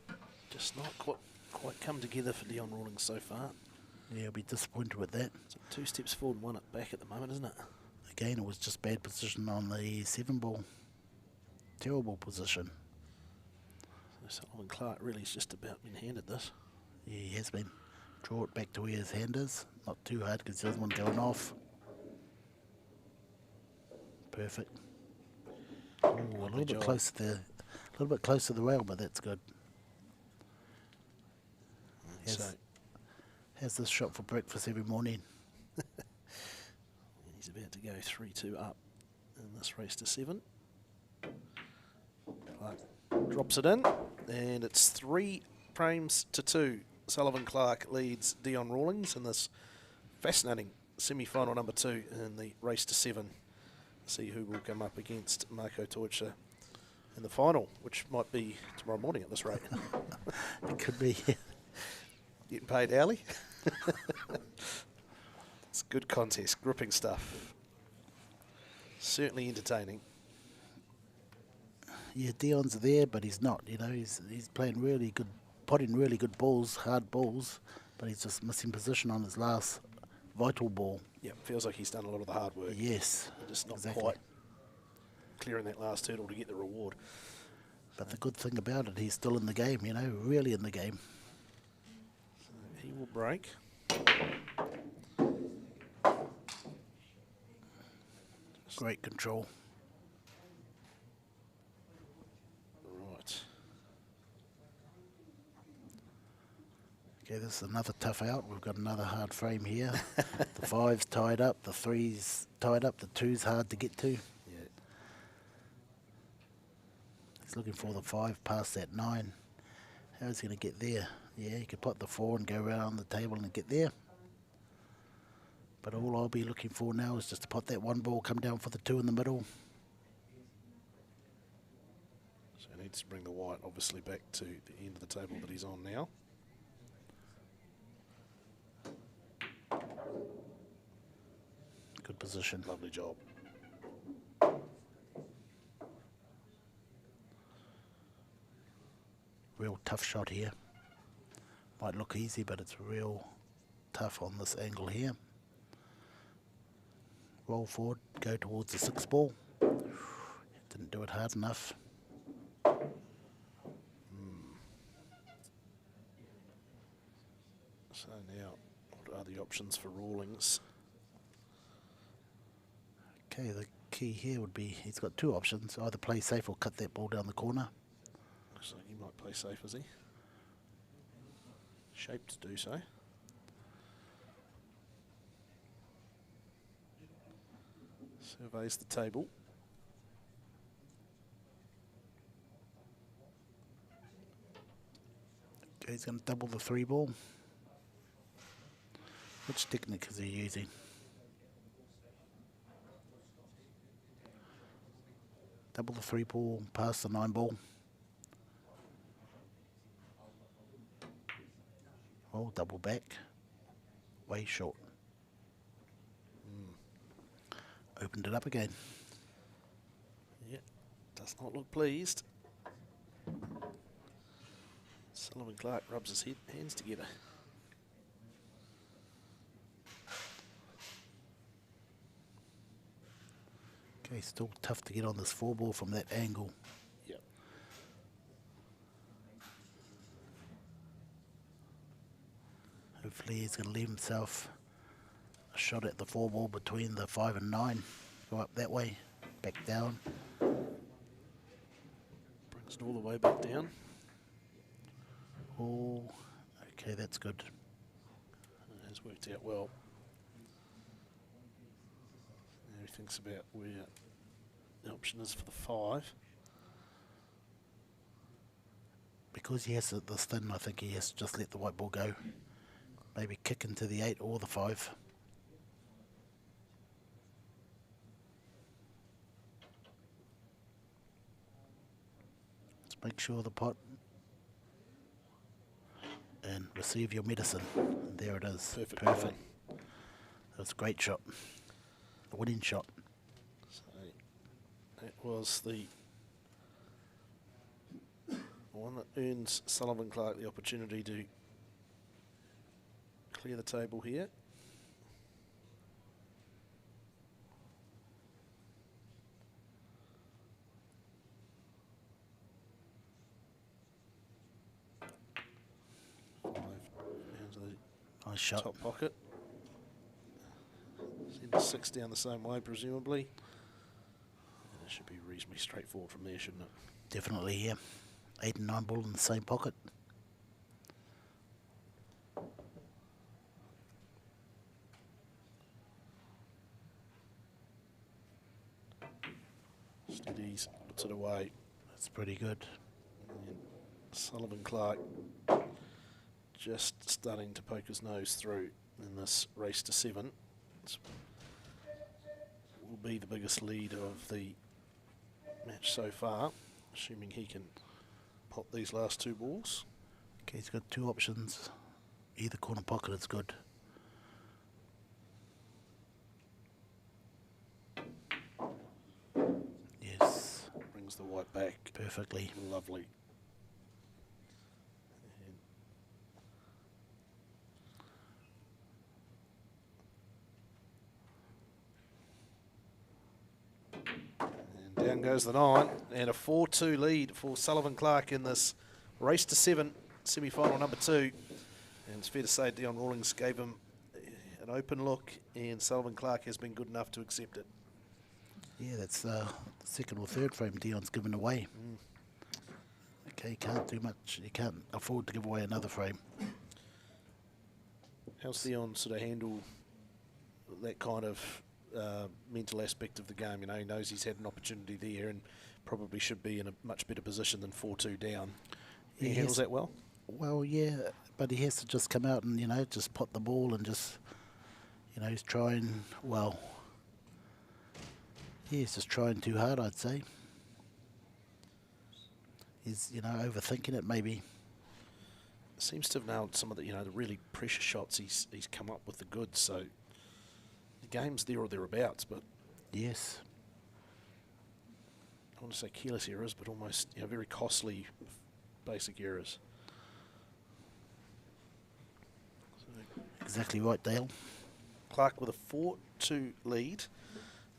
just not quite come together for Deon Rawlings so far. Yeah, I'll be disappointed with that. So 2 steps forward and 1 at back at the moment, isn't it? Again, it was just bad position on the 7 ball. Terrible position. So Sullivan Clark really is just about been handed this. Yeah, he has been. Draw it back to where his hand is. Not too hard because the other one going off. Perfect. Ooh, a little bit close to the rail, but that's good. Has this shot for breakfast every morning. He's about to go 3-2 up in this race to 7. Clark drops it in, and it's 3 frames to 2. Sullivan Clark leads Deon Rawlings in this fascinating semi-final number 2 in the race to 7. See who will come up against Marco Teutscher in the final, which might be tomorrow morning at this rate. It could be. Getting paid hourly. It's good contest, gripping stuff. Certainly entertaining. Yeah, Deon's there, but he's not. You know, he's playing really good, potting really good balls, hard balls, but he's just missing position on his last vital ball. Yeah, feels like he's done a lot of the hard work. Yes, just not exactly. quite clearing that last hurdle to get the reward. But the good thing about it, he's still in the game. You know, really in the game. So he will break. Great control. Right. Okay, this is another tough out. We've got another hard frame here. The 5's tied up, the 3's tied up, the 2's hard to get to. Yeah. He's looking for the 5 past that 9. How's he going to get there? Yeah, he could pot the 4 and go around the table and get there. But all I'll be looking for now is just to pot that 1 ball, come down for the 2 in the middle. So he needs to bring the white obviously back to the end of the table that he's on now. Good position. Lovely job. Real tough shot here. Might look easy, but it's real tough on this angle here. Roll forward, go towards the 6 ball. Didn't do it hard enough. So now, what are the options for Rawlings? Okay, the key here would be he's got 2 options. Either play safe or cut that ball down the corner. Looks like he might play safe, is he? Shaped to do so. Surveys the table. Okay, he's going to double the 3 ball. Which technique is he using? Double the 3 ball, past the 9 ball. Oh, double back. Way short. Opened it up again. Yeah, does not look pleased. Sullivan Clark rubs his hands together. Okay, still tough to get on this 4 ball from that angle. Yep. Hopefully he's going to leave himself a shot at the 4 ball between the 5 and 9. Go up that way, back down. Brings it all the way back down. Oh, okay, that's good. It has worked out well. Now he thinks about where the option is for the 5. Because he has this thin, I think he has to just let the white ball go. Maybe kick into the 8 or the 5. Let's make sure the pot and receive your medicine. And there it is. Perfect. That's a great shot. A winning shot. So that was the earns Sullivan Clark the opportunity to clear the table here. Nice shot. Top pocket. Send the 6 down the same way, presumably. And it should be reasonably straightforward from there, shouldn't it? Definitely, yeah. 8 and 9 ball in the same pocket. Steadies, puts it away. That's pretty good. And Sullivan Clark just starting to poke his nose through in this race to 7. This will be the biggest lead of the match so far, assuming he can pot these last 2 balls. Okay, he's got 2 options. Either corner pocket is good. Yes. Brings the white back. Perfectly. Lovely. And down goes the 9, and a 4-2 lead for Sullivan Clark in this race to 7, semi-final number 2. And it's fair to say Deon Rawlings gave him an open look, and Sullivan Clark has been good enough to accept it. Yeah, that's the second or third frame Deon's given away. Okay, you can't do much. You can't afford to give away another frame. How's Deon sort of handle that kind of mental aspect of the game? You know, he knows he's had an opportunity there and probably should be in a much better position than 4-2 down. He handles that well? Well, yeah, but he has to just come out and, you know, just pot the ball and just, you know, he's trying, well, he's just trying too hard, I'd say. He's, you know, overthinking it maybe. Seems to have nailed some of the, you know, the really pressure shots. He's come up with the goods, so the game's there or thereabouts, but Yes. I want to say careless errors, but almost, you know, very costly basic errors. So Exactly right, Dale. Clark with a 4-2 lead,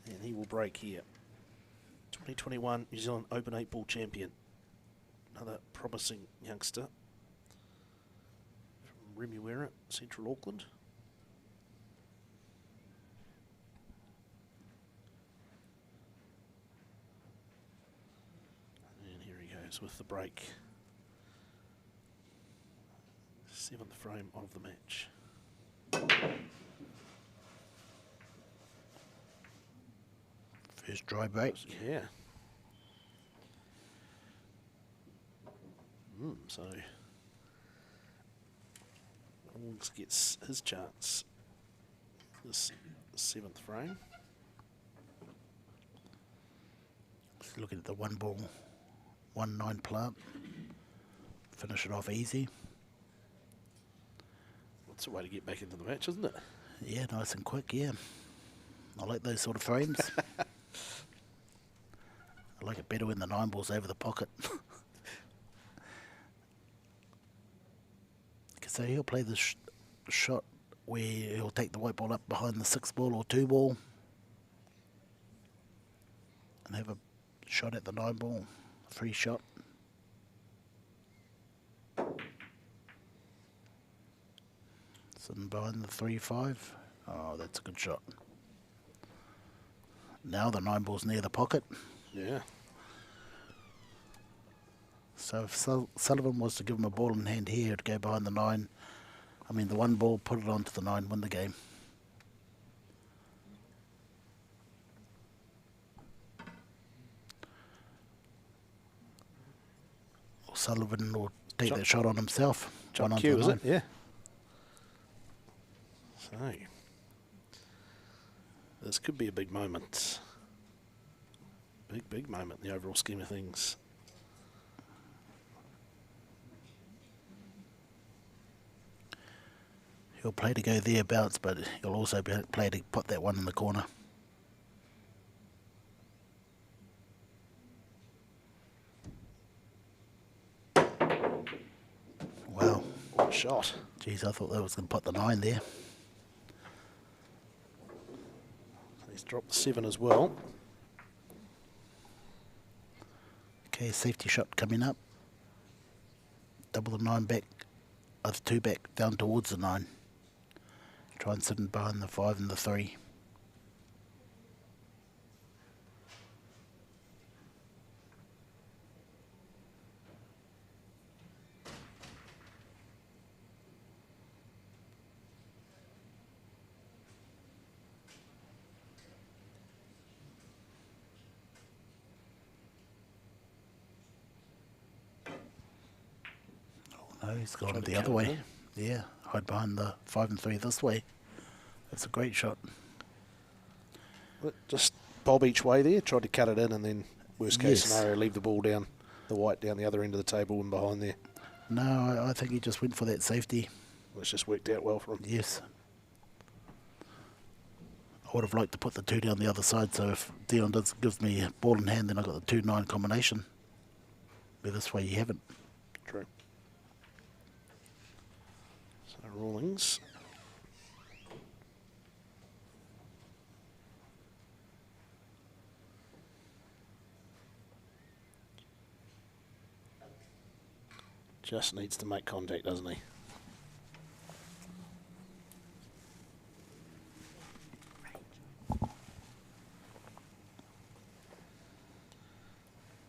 and he will break here. 2021 New Zealand Open 8-ball champion. Another promising youngster from Remuera, Central Auckland. And here he goes with the break. 7th frame of the match. First dry break. Yeah. So Rawlings gets his chance this 7th frame. Just looking at the 1 ball, 1-9 plant. Finish it off easy. That's a way to get back into the match, isn't it? Yeah, nice and quick, yeah. I like those sort of frames. I like it better when the 9 ball's over the pocket. So he'll play this shot where he'll take the white ball up behind the 6 ball or 2 ball and have a shot at the 9 ball, free shot. Sitting behind the 3-5. Oh, that's a good shot. Now the 9 ball's near the pocket. Yeah. So if Sullivan was to give him a ball in hand here to go behind the 9, I mean the 1 ball, put it onto the 9, win the game. Or Sullivan will take that shot on himself. John Q, is it? Yeah. So, this could be a big moment. Big moment in the overall scheme of things. He'll play to go thereabouts, but he'll also play to put that 1 in the corner. a shot. Geez, I thought that was going to put the 9 there. He's dropped the 7 as well. Okay, safety shot coming up. Double the 9 back, other 2 back, down towards the 9. Try and sit in behind the 5 and the 3. No, he's gone the other way. Yeah, hide behind the 5 and 3 this way. That's a great shot. Just bob each way there, tried to cut it in, and then worst case scenario, leave the ball down, the white down the other end of the table and behind there. No, I think he just went for that safety. It's just worked out well for him. Yes. I would have liked to put the 2 down the other side, so if Deon gives me a ball in hand, then I've got the 2-9 combination. But this way you haven't. True. So Rawlings. Just needs to make contact, doesn't he?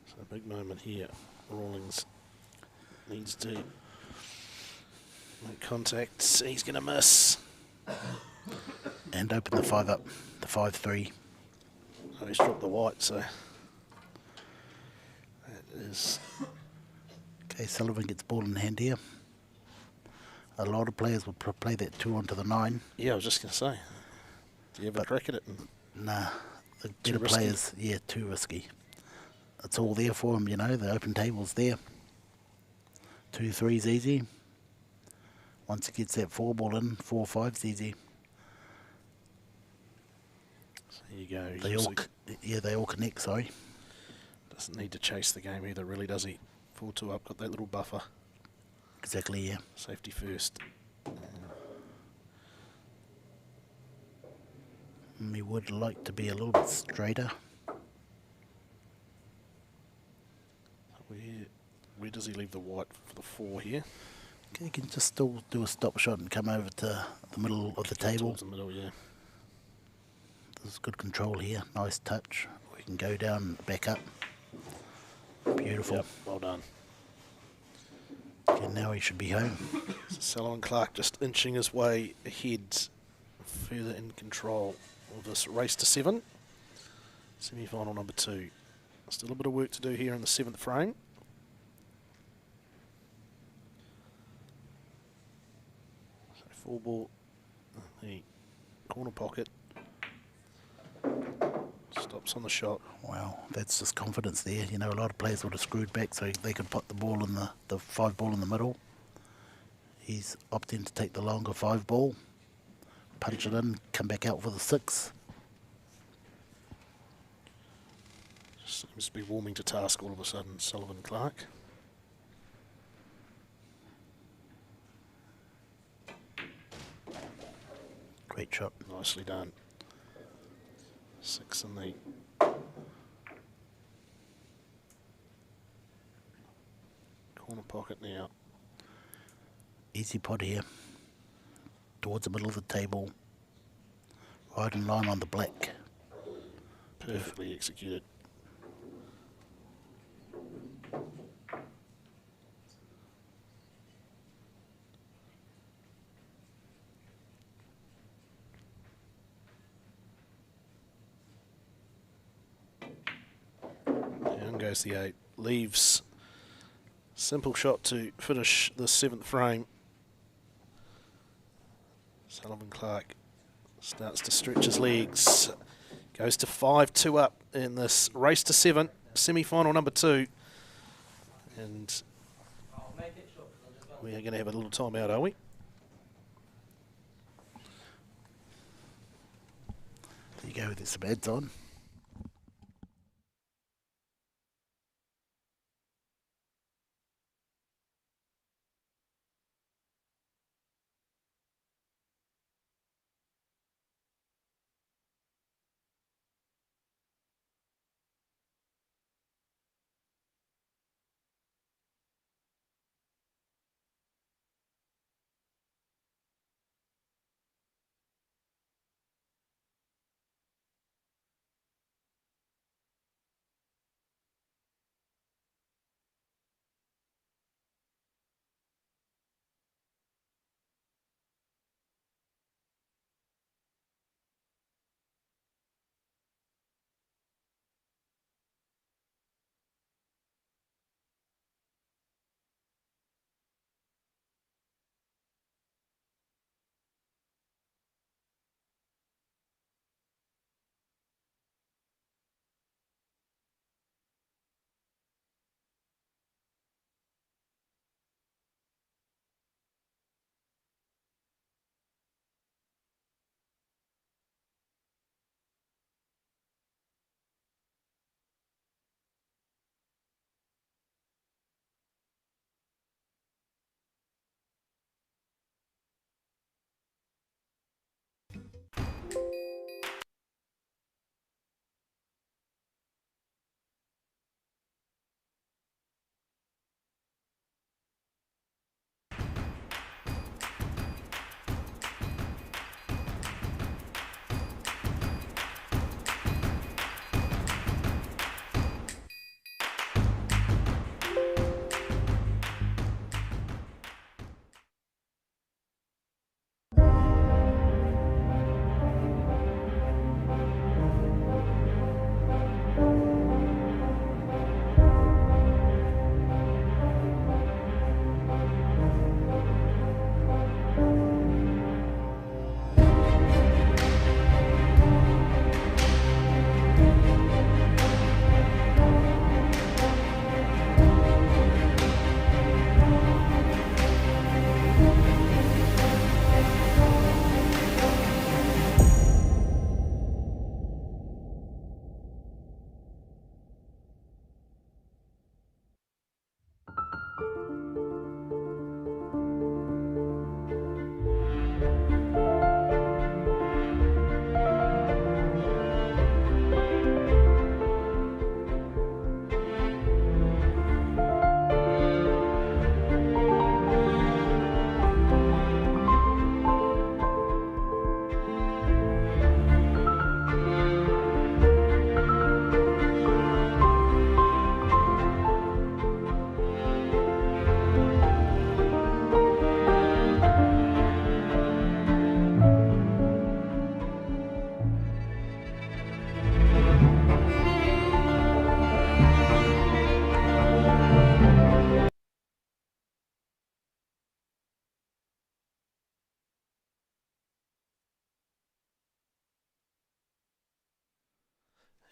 So a big moment here. Rawlings needs to make contact. He's going to miss. And open the 5 up, the 5-3. Oh, he's dropped the white, so that is... Okay, Sullivan gets ball in hand here. A lot of players will play that 2 onto the 9. Yeah, I was just going to say. Do you ever crack at it? Nah, the Too better risky? players, yeah, too risky. It's all there for them, you know, the open table's there. 2-3's easy. Once he gets that 4 ball in, 4-5's easy. So there you go. They all, they all connect, sorry. Doesn't need to chase the game either, really, does he? 4-2 up, got that little buffer. Exactly, yeah. Safety first. We would like to be a little bit straighter. Where does he leave the white for the 4 here? Okay, you can just still do a stop shot and come over to the middle of the table. Towards the middle, yeah. There's good control here. Nice touch. We can go down and back up. Beautiful. Yep, well done. Okay, now he should be home. So Sullivan Clark just inching his way ahead, further in control of this race to 7. Semi-final number 2. Still a bit of work to do here in the 7th frame. So 4 ball in the corner pocket. Stops on the shot. Wow, that's just confidence there. You know, a lot of players would have screwed back so they could put the ball in the 5 ball in the middle. He's opting to take the longer 5 ball, punch it in, come back out for the 6. Seems to be warming to task all of a sudden, Sullivan Clark. Great shot. Nicely done. 6 in the corner pocket now. Easy pot here. Towards the middle of the table. Right in line on the black. Perfectly executed. Down goes the 8. Leaves. Simple shot to finish the 7th frame. Sullivan Clark starts to stretch his legs. Goes to 5-2 up in this race to 7, semi-final number 2. And we are going to have a little time out, are we? There you go, there's some ads on.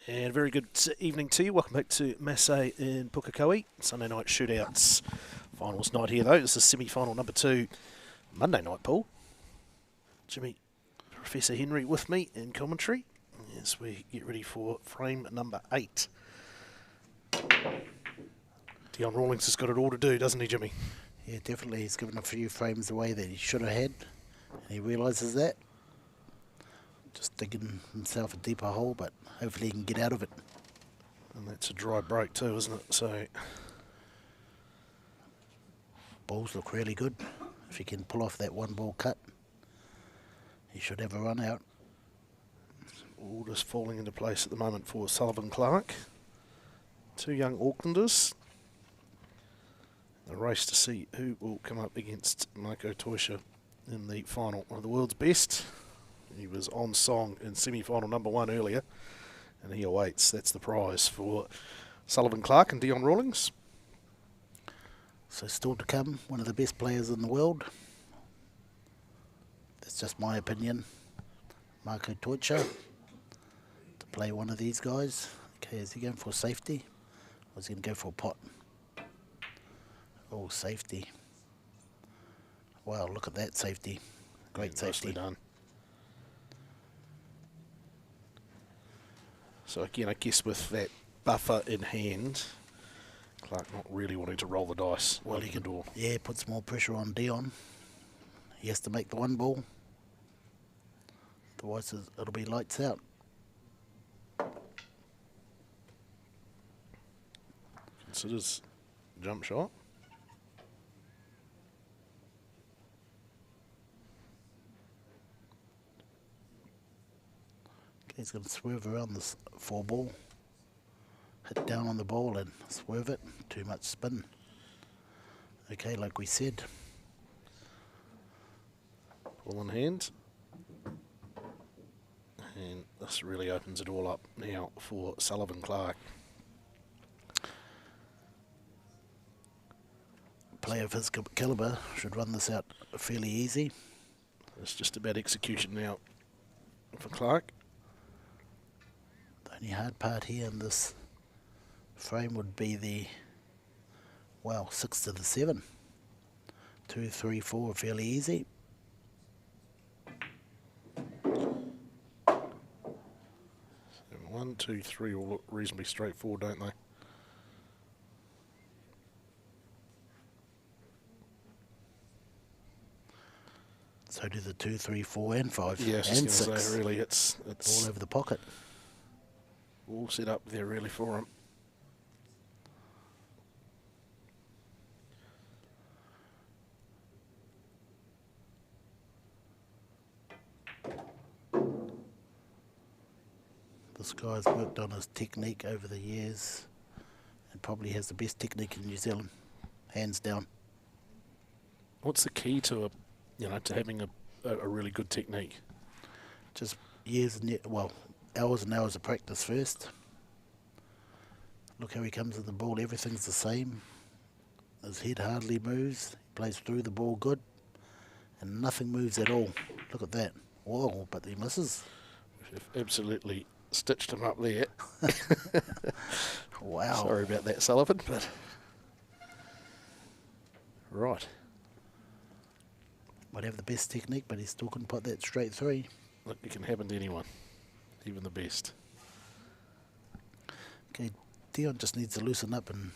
And very good evening to you. Welcome back to Massey in Pukekohe. Sunday night shootouts. Finals night here, though. This is semi-final number 2. Monday night, Paul. Jimmy, Professor Henry with me in commentary as we get ready for frame number 8. Deon Rawlings has got it all to do, doesn't he, Jimmy? Yeah, definitely. He's given a few frames away that he should have had. And he realises that. Just digging himself a deeper hole, but hopefully he can get out of it. And that's a dry break too, isn't it? So Balls look really good. If he can pull off that one ball cut, he should have a run out. all just falling into place at the moment for Sullivan Clark. 2 young Aucklanders. The race to see who will come up against Marco Teutscher in the final. One of the world's best. He was on song in semi-final number 1 earlier, and he awaits. That's the prize for Sullivan Clark and Deon Rawlings. So still to come, one of the best players in the world. That's just my opinion. Marco Teutscher to play one of these guys. Okay, is he going for safety? Or is he going to go for a pot? Oh, safety. Wow, look at that safety. Great safety. Nicely done. So again, I guess with that buffer in hand, Clark not really wanting to roll the dice. Well, he can do. Yeah, puts more pressure on Deon. He has to make the one ball. Otherwise, it'll be lights out. Considers jump shot. He's going to swerve around this 4 ball. Hit down on the ball and swerve it. Too much spin. Okay, like we said. Ball in hand. And this really opens it all up now for Sullivan Clark. A player of his calibre should run this out fairly easy. It's just about execution now for Clark. The only hard part here in this frame would be the, well, 6 to the 7. 2, 3, 4 fairly easy. 1, 2, 3 all look reasonably straightforward, don't they? So do the 2, 3, 4 and 5 Yes, and I was 6. gonna say, really, it's all over the pocket. all set up there really for him. This guy's worked on his technique over the years and probably has the best technique in New Zealand, hands down. What's the key to to having a really good technique? Just years and hours and hours of practice first. Look how he comes in the ball, everything's the same. His head hardly moves, he plays through the ball good, and nothing moves at all. Look at that. Whoa, but he misses. We've absolutely stitched him up there. Wow. Sorry about that, Sullivan, but right. Might have the best technique, but he still couldn't put that straight 3. Look, it can happen to anyone, even the best. Okay, Deon just needs to loosen up and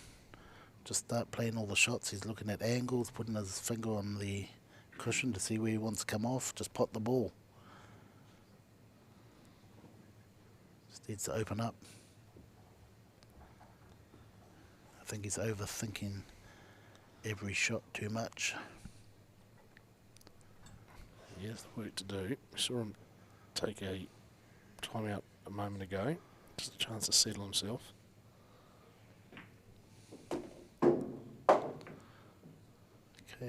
just start playing all the shots. He's looking at angles, putting his finger on the cushion to see where he wants to come off. Just pot the ball. Just needs to open up. I think he's overthinking every shot too much. He has the work to do. We saw him take a timeout a moment ago. Just a chance to settle himself. Okay,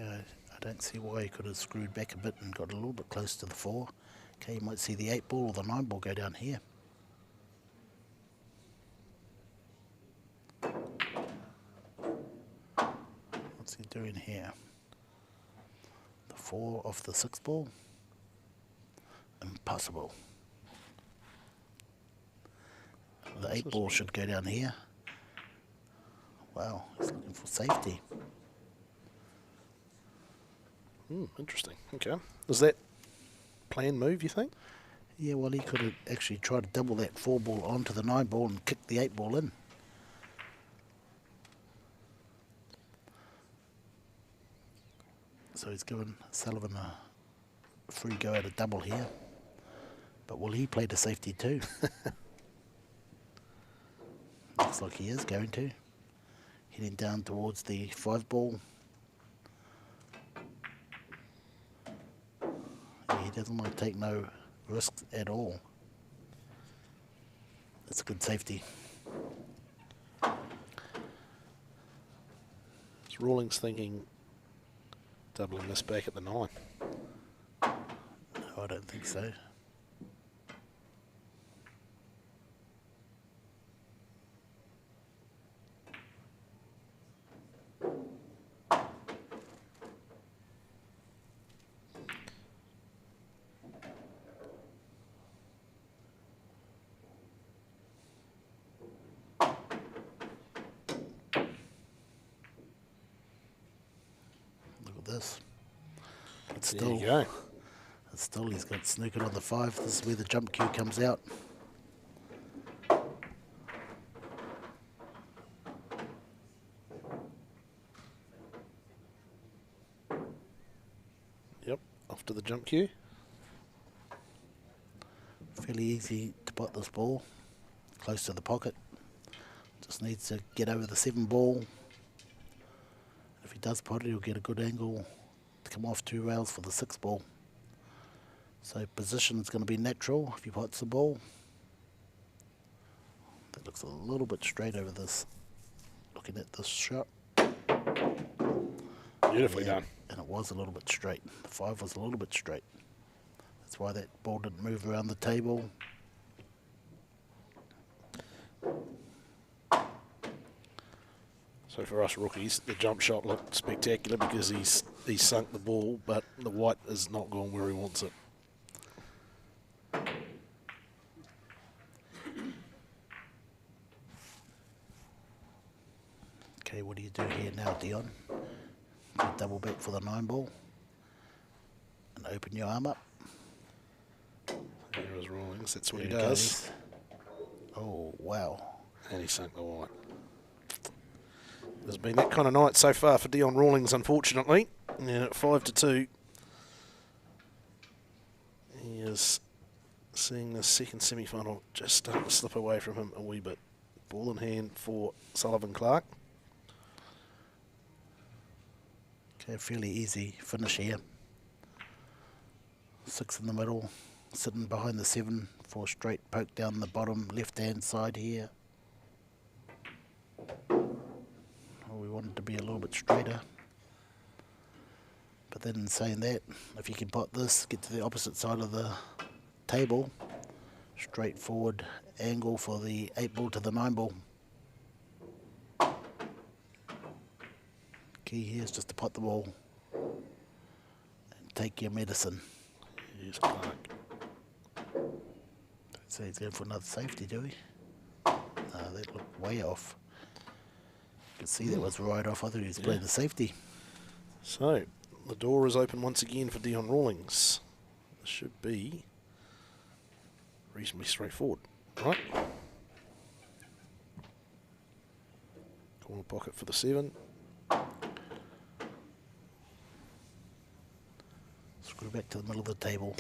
I don't see why he could have screwed back a bit and got a little bit close to the 4. Okay, you might see the 8 ball or the 9 ball go down here. What's he doing here? The 4 off the 6 ball? Impossible. the 8 ball should go down here. Wow, he's looking for safety. Interesting. Okay. Is that planned move, you think? Yeah, well, he could have actually tried to double that 4 ball onto the 9 ball and kick the 8 ball in. So he's given Sullivan a free go at a double here. But will he play to safety too? Looks like he is going to. Heading down towards the 5 ball. Yeah, he doesn't want to take no risks at all. That's a good safety. Is Rawlings thinking doubling this back at the 9? No, I don't think so. This. It's There still, you go. it's still, he's got snookered on the 5. This is where the jump cue comes out. Yep, off to the jump cue. Fairly easy to pot this ball. Close to the pocket. Just needs to get over the 7 ball. If he does pot it, he'll get a good angle to come off 2 rails for the 6 ball. So position is going to be natural if he pots the ball. That looks a little bit straight over this. Looking at this shot. Beautifully done. And it was a little bit straight. The 5 was a little bit straight. That's why that ball didn't move around the table. So for us rookies, the jump shot looked spectacular because he's sunk the ball, but the white is not going where he wants it. Okay, what do you do here now, Deon? You double back for the 9 ball and open your arm up. There is Rawlings, that's what There he it does. goes. Oh, wow. And he sunk the white. There's been that kind of night so far for Deon Rawlings, unfortunately. And at 5-2, he is seeing the second semi-final just starting to slip away from him a wee bit. Ball in hand for Sullivan Clark. Okay, fairly easy finish here. 6 in the middle, sitting behind the 7 for straight poke down the bottom left-hand side here. Well, we want it to be a little bit straighter. But then in saying that, if you can pot this, get to the opposite side of the table, straightforward angle for the 8 ball to the 9 ball. Key here is just to pot the ball and take your medicine. Here's Clark. So he's going for another safety, do we? No, that looked way off. You can see that was right off. I thought he was playing the safety. So, the door is open once again for Deon Rawlings. This should be reasonably straightforward, right? Corner pocket for the 7. Screw back to the middle of the table.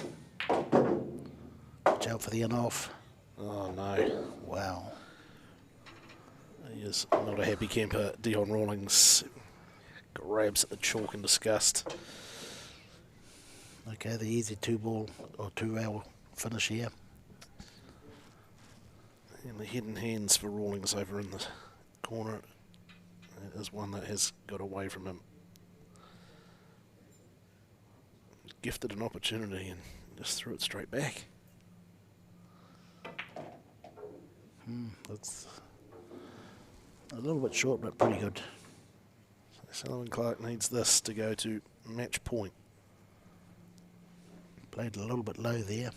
Watch out for the in-off. Oh no. Wow. He is not a happy camper. Deon Rawlings grabs at the chalk in disgust. Okay, the easy 2 ball or 2 rail finish here. And the hidden hands for Rawlings over in the corner. That is one that has got away from him. Gifted an opportunity and just threw it straight back. That's a little bit short, but pretty good. So Sullivan Clark needs this to go to match point. Played a little bit low there.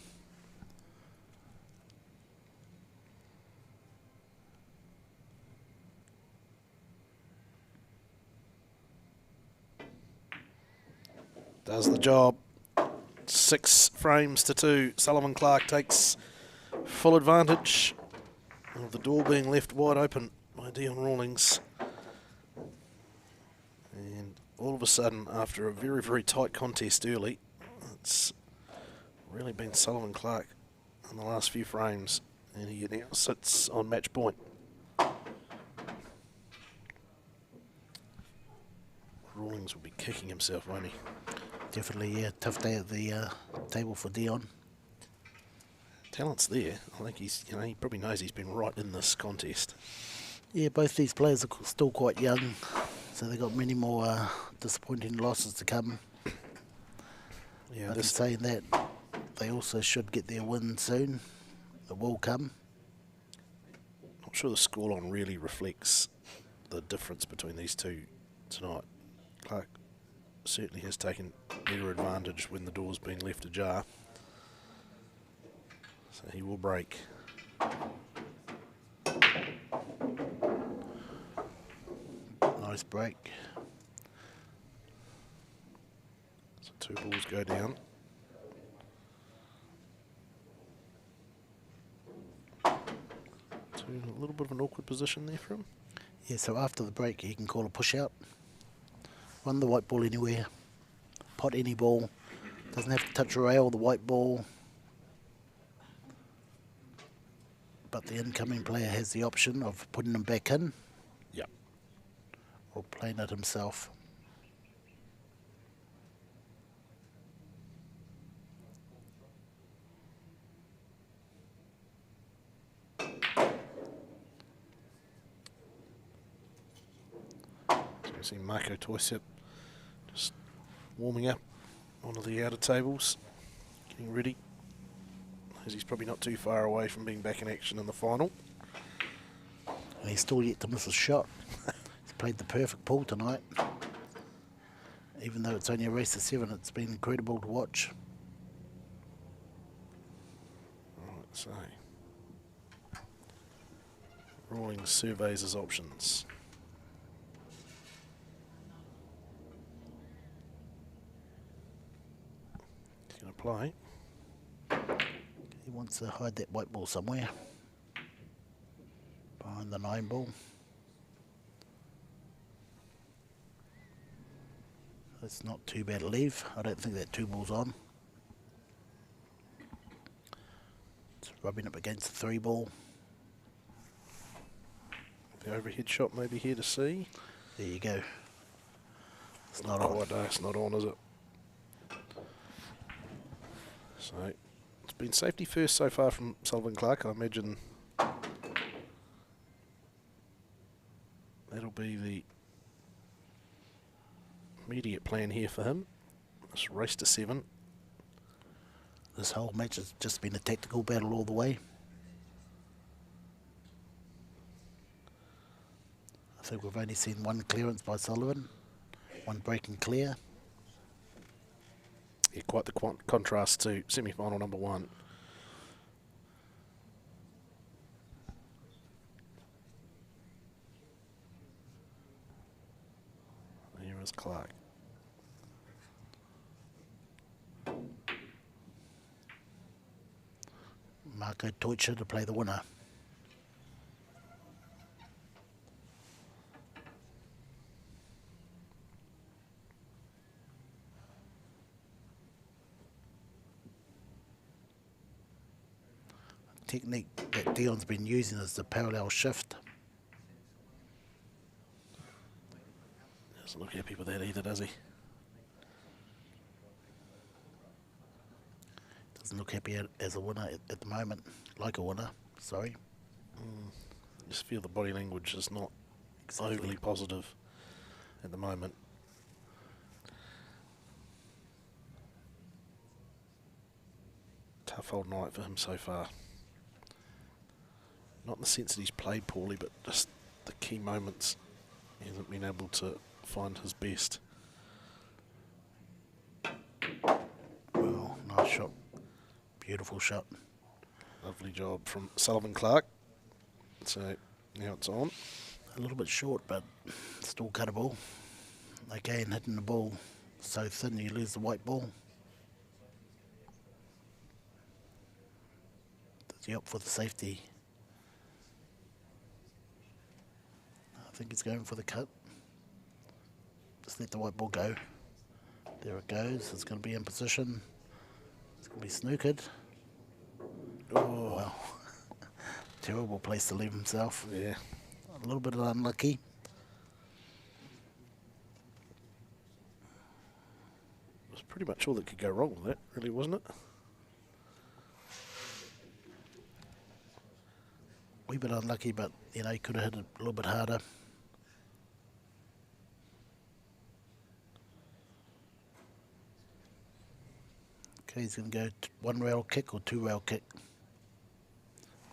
Does the job. 6 frames to 2. Sullivan Clark takes full advantage of the door being left wide open by Deon Rawlings. And all of a sudden, after a very, very tight contest early, it's really been Sullivan Clark in the last few frames, and he now sits on match point. Rawlings will be kicking himself, won't he? Definitely, yeah. Tough day at the table for Deon. Talent's there. I think he's, he probably knows he's been right in this contest. Yeah, both these players are still quite young, so they've got many more disappointing losses to come. Yeah, but in saying that, they also should get their win soon. It will come. Not sure the scoreline really reflects the difference between these two tonight. Clark certainly has taken better advantage when the door's been left ajar. So he will break. Nice break. So 2 balls go down. So a little bit of an awkward position there for him. Yeah, so after the break, he can call a push out. Run the white ball anywhere. Pot any ball. Doesn't have to touch a rail, the white ball. But the incoming player has the option of putting them back in. Yep. Or playing it himself. So we see Marco Teutscher just warming up one of the outer tables, getting ready, as he's probably not too far away from being back in action in the final. And he's still yet to miss a shot. He's played the perfect pool tonight. Even though it's only a race to 7, it's been incredible to watch. Right, so Rawlings surveys his options. He's going to play. He wants to hide that white ball somewhere. Behind the 9 ball. It's not too bad a leave. I don't think that 2 ball's on. It's rubbing up against the 3 ball. The overhead shot may be here to see. There you go. It's not Oh, on. no, it's not on, is it? So it's been safety first so far from Sullivan Clark. I imagine that'll be the immediate plan here for him. This race to 7. This whole match has just been a tactical battle all the way. I think we've only seen 1 clearance by Sullivan, 1 break and clear. Yeah, quite the contrast to semi-final number 1. Here is Clark. Marco Teutscher to play the winner. Technique that Deon's been using is the parallel shift. Doesn't look happy with that either, does he? Doesn't look happy as a winner at the moment. Like a winner, sorry. Just feel the body language is not Exactly. overly positive at the moment. Tough old night for him so far. Not in the sense that he's played poorly, but just the key moments. He hasn't been able to find his best. Well, nice shot. Beautiful shot. Lovely job from Sullivan Clark. So now it's on. A little bit short, but still cuttable. Again, hitting the ball so thin you lose the white ball. Does he opt for the safety? I think he's going for the cut. Just let the white ball go. There it goes. It's going to be in position. It's going to be snookered. Oh, wow. Terrible place to leave himself. Yeah. A little bit unlucky. It was pretty much all that could go wrong with that, really, wasn't it? Wee bit unlucky, but, you know, he could have hit it a little bit harder. Okay, he's going to go one rail kick or two rail kick.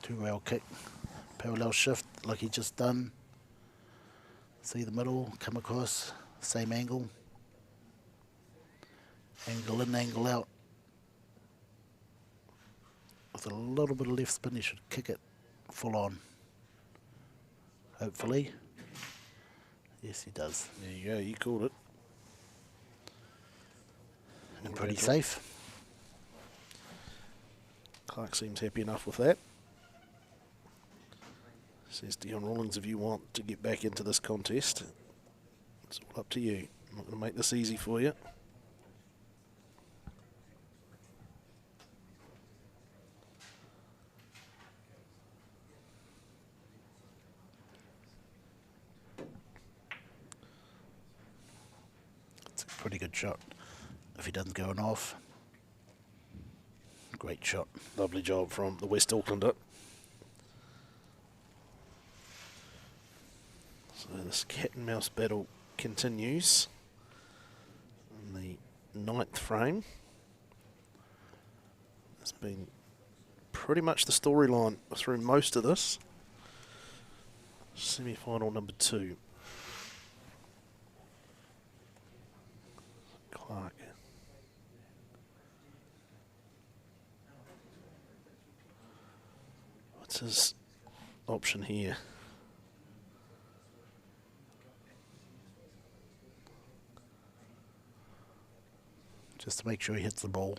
Two rail kick. Parallel shift like he just done. See the middle, come across, same angle. Angle in, angle out. With a little bit of left spin, he should kick it full on. Hopefully. Yes, he does. There you go, you called it. And pretty safe. Clark seems happy enough with that. Says Deon Rawlings, if you want to get back into this contest, it's all up to you. I'm not going to make this easy for you. It's a pretty good shot. If he doesn't go off, great shot. Lovely job from the West Aucklander. So this cat and mouse battle continues in the 9th frame. It's been pretty much the storyline through most of this. Semi-final number 2. Clark. What's his option here? Just to make sure he hits the ball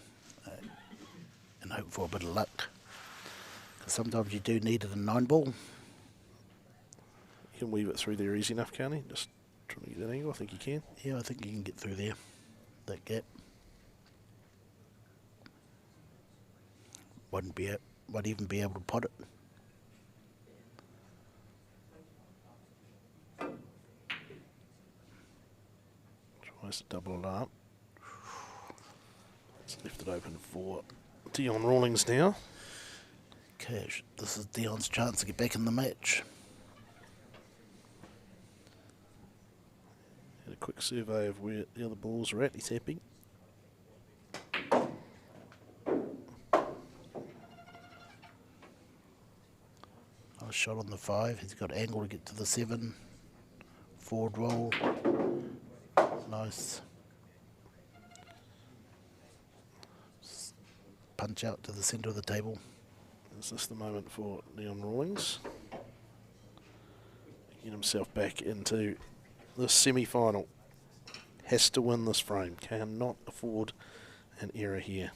and hope for a bit of luck. Because sometimes you do need it in 9 ball. He can weave it through there easy enough, can't he? Just trying to get that angle. I think he can. Yeah, I think he can get through there, that gap. Won't even be able to pot it. Tries to double it up. It's left it open for Deon Rawlings now. Okay, this is Deon's chance to get back in the match. Had a quick survey of where the other balls are at. He's happy. Nice shot on the 5. He's got angle to get to the 7. Forward roll. Nice. Punch out to the centre of the table. Is this the moment for Deon Rawlings? Get himself back into the semi-final. Has to win this frame. Cannot afford an error here.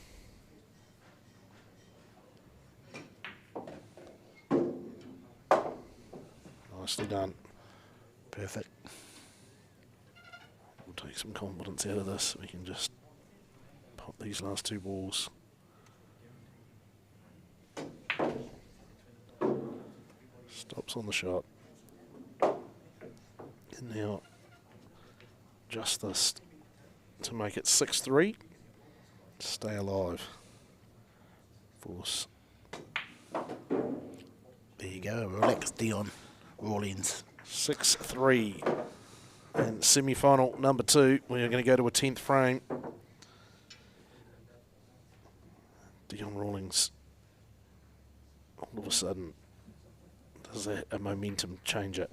Nicely done. Perfect. We'll take some confidence out of this. We can just pop these last 2 balls. Stops on the shot. And now just this to make it 6-3. Stay alive. Force. There you go. Relax, Deon Rawlings. 6-3. And semi-final number 2. We are going to go to a 10th frame. Deon Rawlings, all of a sudden, does a momentum changer?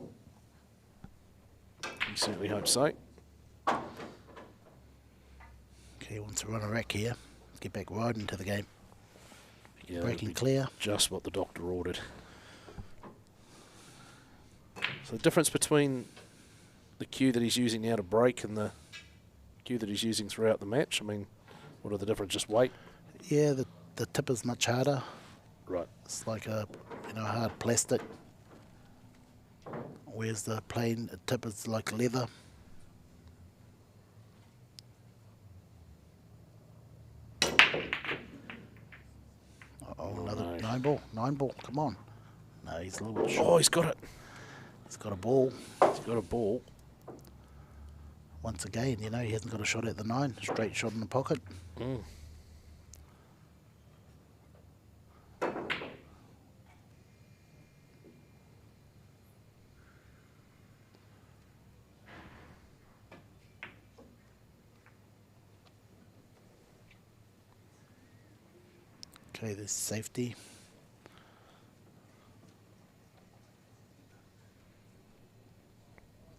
We certainly hope so. Okay, he wants to run a rack here. Get back right into the game. Yeah, Breaking clear. Just what the doctor ordered. So the difference between the cue that he's using now to break and the cue that he's using throughout the match? I mean, what are the difference? Just weight? Yeah, the tip is much harder. Right. It's like a hard plastic. Whereas the plain tip is like leather. Another no. 9 ball, come on. No, he's a little short. Oh, he's got it. He's got a ball. He's got a ball. Once again, he hasn't got a shot at the 9. Straight shot in the pocket. Mm. Okay, there's safety.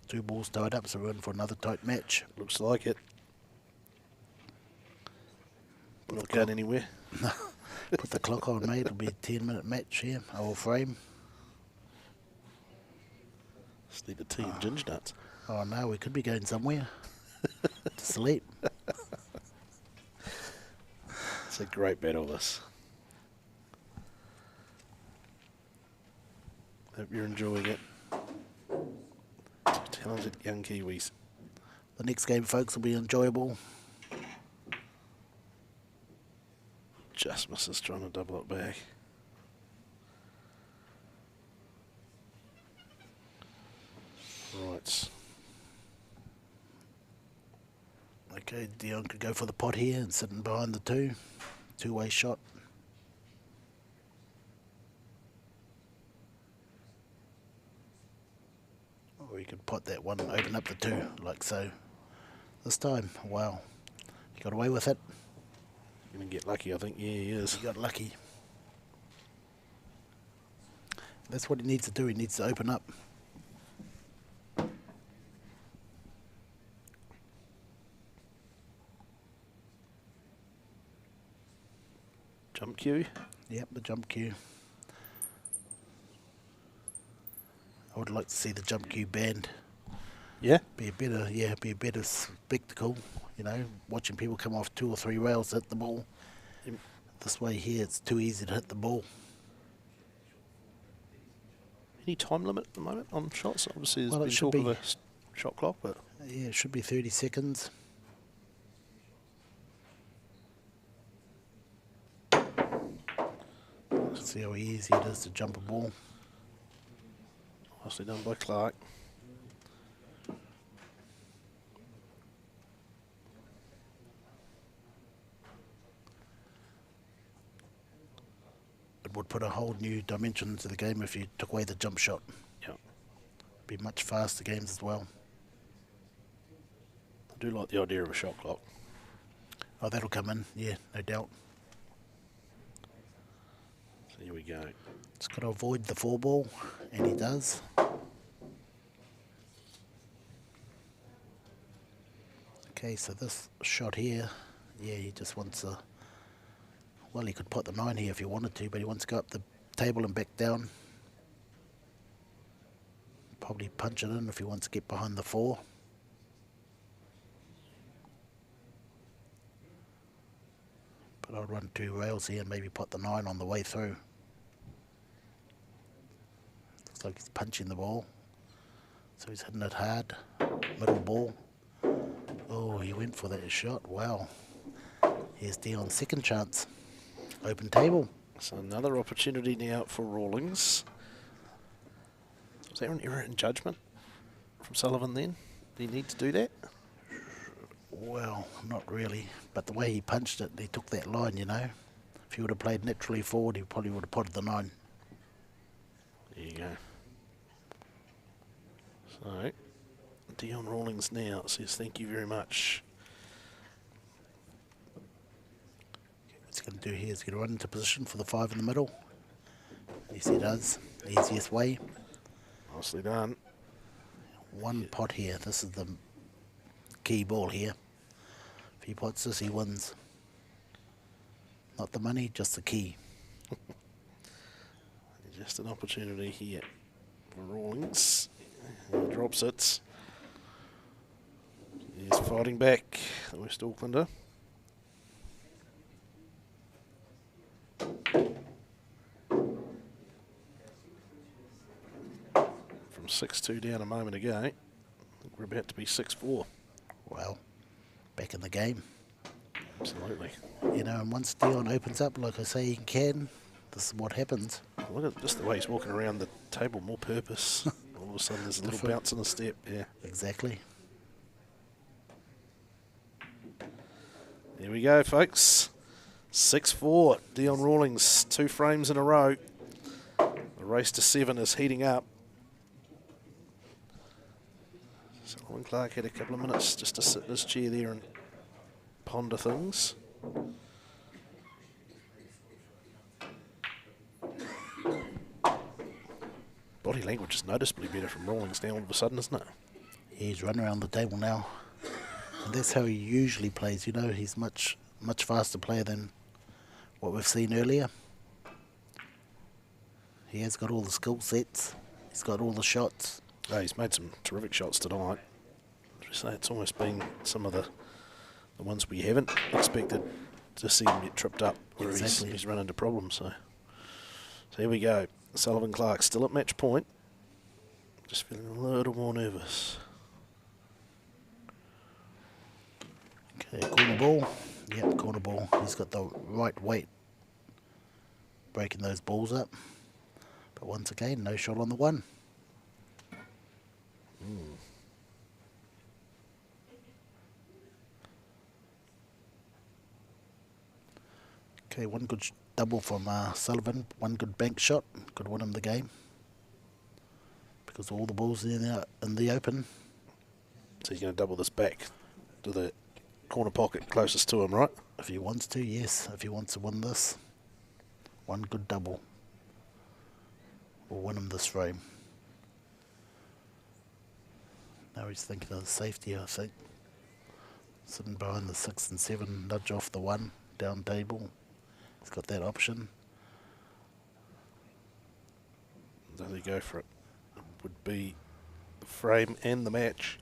Two balls tied up, so we're in for another tight match. Looks like it. Not going anywhere. Put the clock on, mate. It'll be a 10-minute match here. I will frame. Just need the tea and ginger nuts. Oh no, we could be going somewhere. To sleep. It's a great battle, this. Hope you're enjoying it. Talented young Kiwis. The next game, folks, will be enjoyable. Just misses trying to double it back. Right. Okay, Deon could go for the pot here and sitting behind the 2. Two-way shot. Or he could pot that one and open up the 2, like so. This time, wow. He got away with it. Going to get lucky, I think. Yeah, he is. He got lucky. That's what he needs to do. He needs to open up. Jump cue. Yep, the jump cue. I would like to see the jump cue banned. Yeah? Be a better spectacle, watching people come off 2 or 3 rails to hit the ball. Yep. This way here, it's too easy to hit the ball. Any time limit at the moment on shots? Obviously, there's Well, it been should talk of be. a shot clock, but Yeah, it should be 30 seconds. See how easy it is to jump a ball. nicely done by Clark. It would put a whole new dimension into the game if you took away the jump shot. Yeah. Be much faster games as well. I do like the idea of a shot clock. Oh, that'll come in, yeah, no doubt. So here we go. Just got to avoid the 4 ball, and he does. Okay, so this shot here, yeah, he just wants a... Well, he could pot the 9 here if he wanted to, but he wants to go up the table and back down. Probably punch it in if he wants to get behind the 4. But I'd run 2 rails here and maybe pot the 9 on the way through. Looks like he's punching the ball. So he's hitting it hard. Middle ball. Oh, he went for that shot. Wow. Here's Deon's second chance. Open table. So another opportunity now for Rawlings. Was there an error in judgment from Sullivan then? Did he need to do that? Well, not really. But the way he punched it, he took that line, you know. If he would have played naturally forward, he probably would have potted the 9. There you go. So, Deon Rawlings now says thank you very much. What he's going to do here is going to run into position for the 5 in the middle. Yes, he does. Easiest way. Nicely done. 1 pot here. This is the key ball here. If he pots this, he wins. Not the money, just the key. Just an opportunity here for Rawlings. He drops it. He's fighting back, the West Aucklander. From 6-2 down a moment ago. I think we're about to be 6-4. Well, back in the game. Absolutely. You know, and once Deon opens up, like I say, he can. This is what happens. Look at just the way he's walking around the table, more purpose. All of a sudden there's a little bounce in the step. Yeah. Exactly. Here we go, folks. 6-4. Deon Rawlings, 2 frames in a row. The race to 7 is heating up. Sullivan Clark had a couple of minutes just to sit in his chair there and ponder things. Body language is noticeably better from Rawlings now all of a sudden, isn't it? He's run around the table now. And that's how he usually plays, you know. He's much faster player than what we've seen earlier. He has got all the skill sets. He's got all the shots. Oh, he's made some terrific shots tonight. Just say it's almost been some of the ones we haven't expected to see him get tripped up, where Exactly. he's run into problems. So here we go. Sullivan Clark still at match point. Just feeling a little more nervous. Okay, corner ball. Yep, corner ball. He's got the right weight, breaking those balls up. But once again, no shot on the one. Okay, one good double from Sullivan. One good bank shot. Could win him the game. Because all the balls in the open. So he's going to double this back to the corner pocket closest to him, right? If he wants to, yes. If he wants to win this, one good double will win him this frame. Now he's thinking of the safety, I think. Sitting behind the 6 and 7, nudge off the 1, down table. He's got that option. Does he go for it? It would be the frame and the match.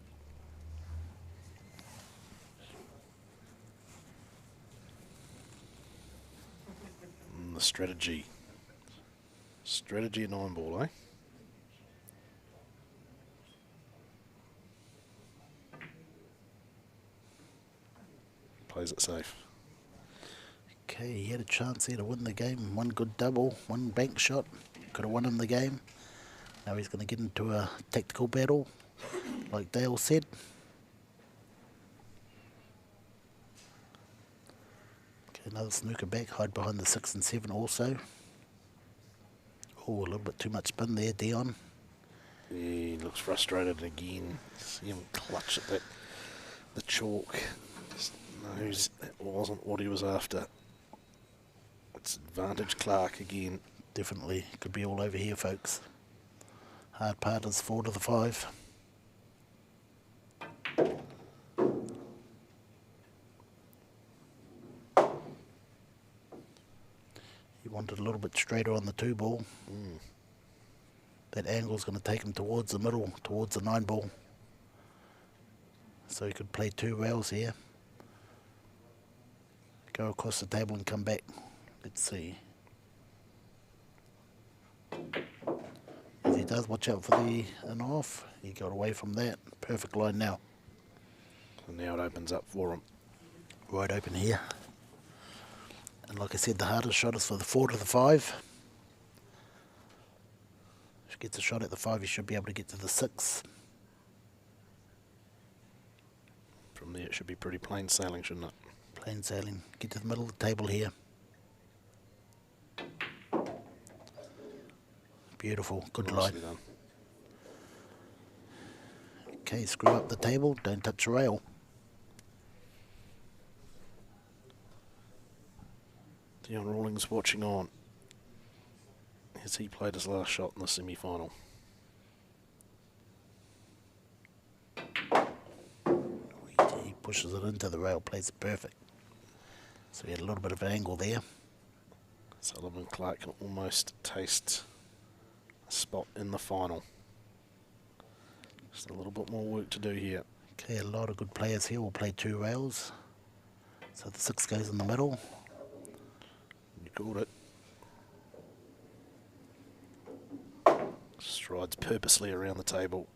And the strategy. Strategy 9 ball, eh? Plays it safe. Okay, he had a chance here to win the game. One good double, one bank shot. Could have won him the game. Now he's going to get into a tactical battle, like Dale said. Okay, another snooker back, hide behind the 6 and 7 also. Oh, a little bit too much spin there, Deon. He looks frustrated again. See him clutch at the chalk. Just knows that wasn't what he was after. It's advantage Clark again. Definitely could be all over here, folks. Hard part is 4 to the 5. He wanted a little bit straighter on the 2 ball. That angle's going to take him towards the middle, towards the 9 ball. So he could play 2 rails here. Go across the table and come back. Let's see. If he does, watch out for the and off. He got away from that. Perfect line now. And now it opens up for him. Right open here. And like I said, the hardest shot is for the 4 to the 5. If he gets a shot at the 5, he should be able to get to the 6. From there it should be pretty plain sailing, shouldn't it? Plain sailing. Get to the middle of the table here. Beautiful. Good line. Nicely done. Okay, screw up the table. Don't touch the rail. Deon Rawlings watching on as he played his last shot in the semi-final. He pushes it into the rail, plays it perfect. So he had a little bit of an angle there. Sullivan Clark can almost taste a spot in the final. Just a little bit more work to do here. Okay, a lot of good players here will play 2 rails. So the 6 goes in the middle. You called it. Strides purposely around the table.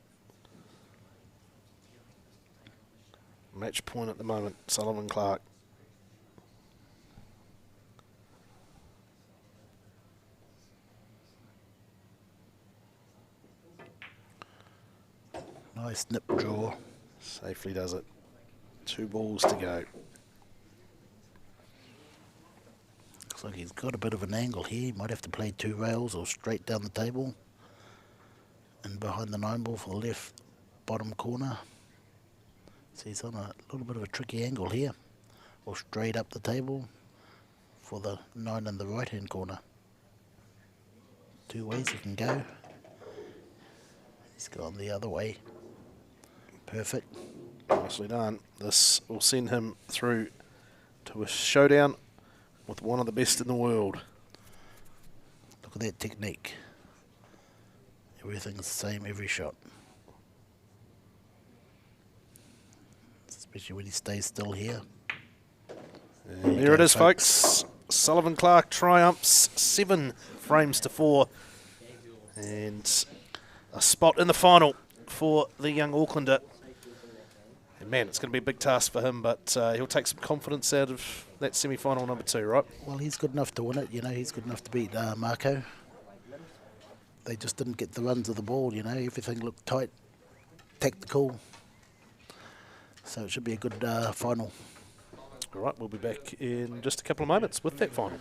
Match point at the moment, Sullivan Clark. Nice nip draw. Safely does it. 2 balls to go. Looks like he's got a bit of an angle here. He might have to play 2 rails or straight down the table. And behind the 9 ball for the left bottom corner. So he's on a little bit of a tricky angle here. Or straight up the table for the 9 in the right hand corner. 2 ways he can go. He's gone the other way. Perfect. Nicely done. This will send him through to a showdown with one of the best in the world. Look at that technique. Everything's the same every shot. Especially when he stays still here. And here it is, folks. Sullivan Clark triumphs 7 frames to 4. And a spot in the final for the young Aucklander. And man, it's going to be a big task for him, but he'll take some confidence out of that semi-final number 2, right? Well, he's good enough to win it, you know. He's good enough to beat Marco. They just didn't get the runs of the ball, you know. Everything looked tight, tactical. So it should be a good final. All right, we'll be back in just a couple of moments with that final.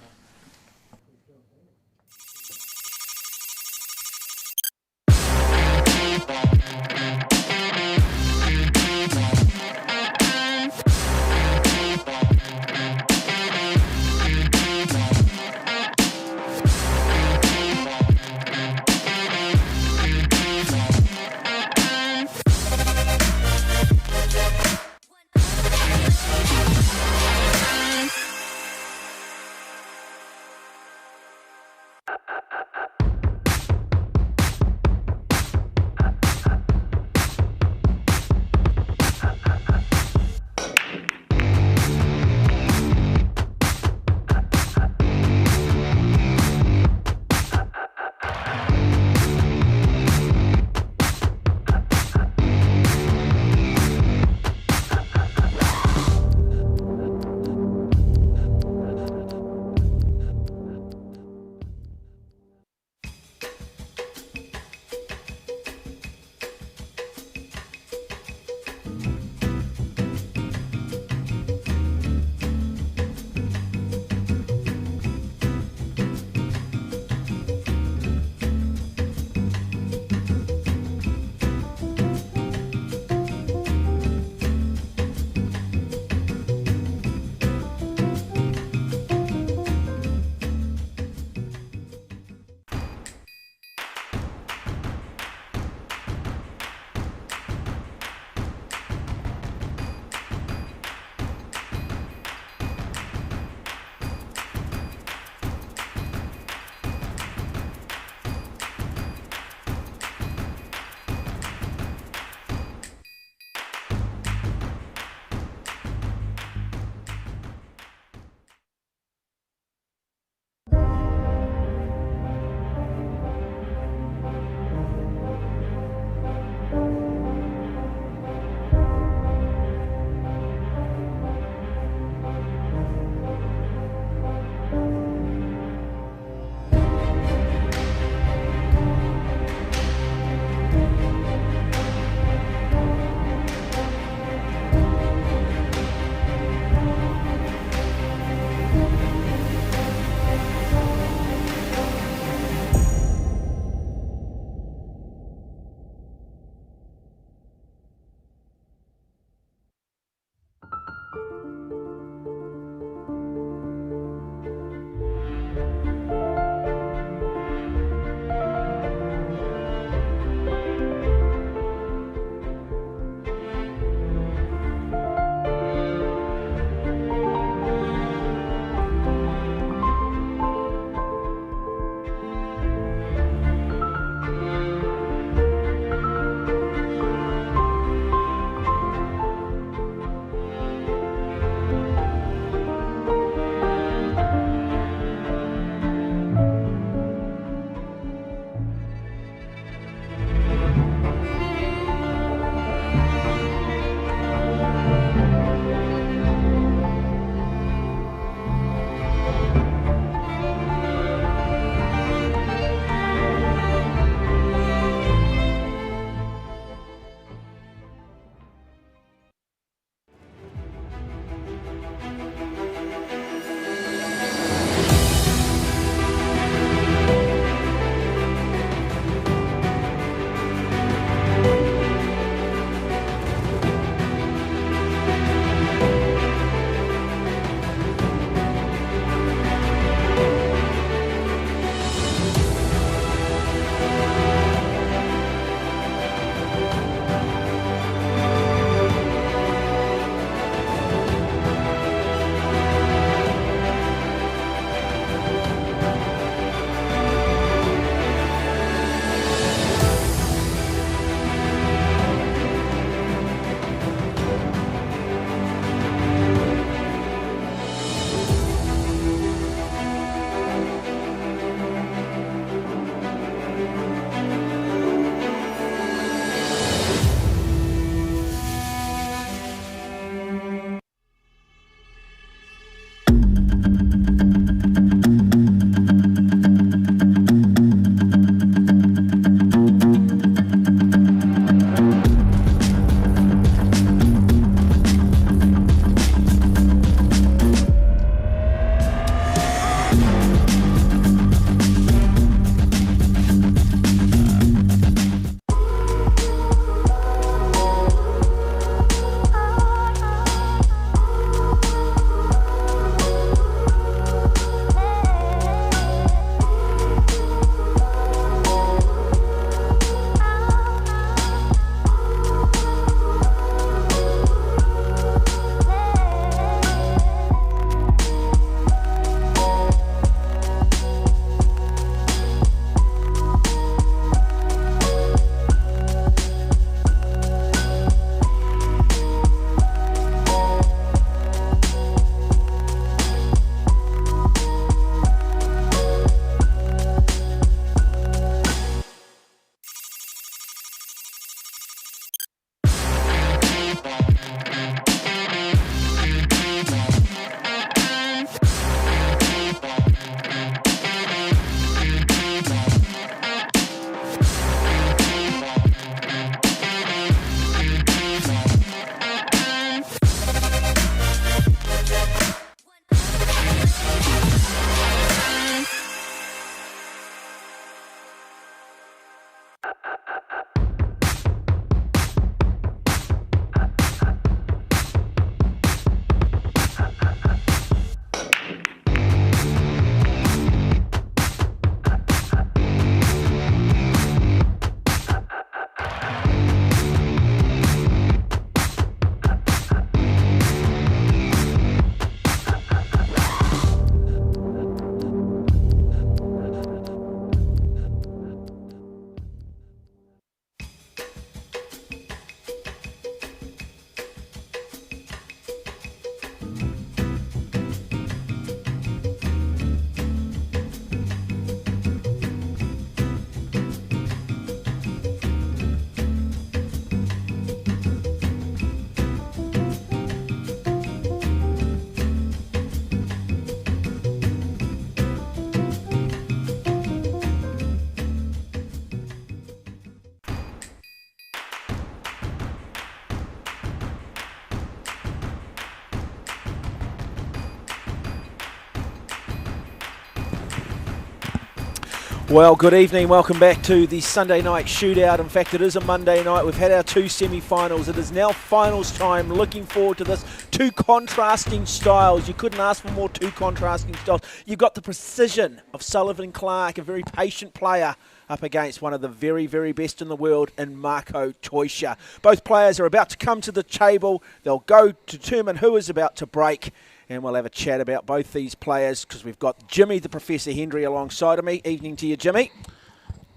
Well, good evening. Welcome back to the Sunday night shootout. In fact, it is a Monday night. We've had our two semi-finals. It is now finals time. Looking forward to this. Two contrasting styles. You couldn't ask for more two contrasting styles. You've got the precision of Sullivan Clark, a very patient player, up against one of the very, very best in the world in Marco Teutscher. Both players are about to come to the table. They'll go determine who is about to break. And we'll have a chat about both these players because we've got Jimmy, the Professor Henry, alongside of me. Evening to you, Jimmy.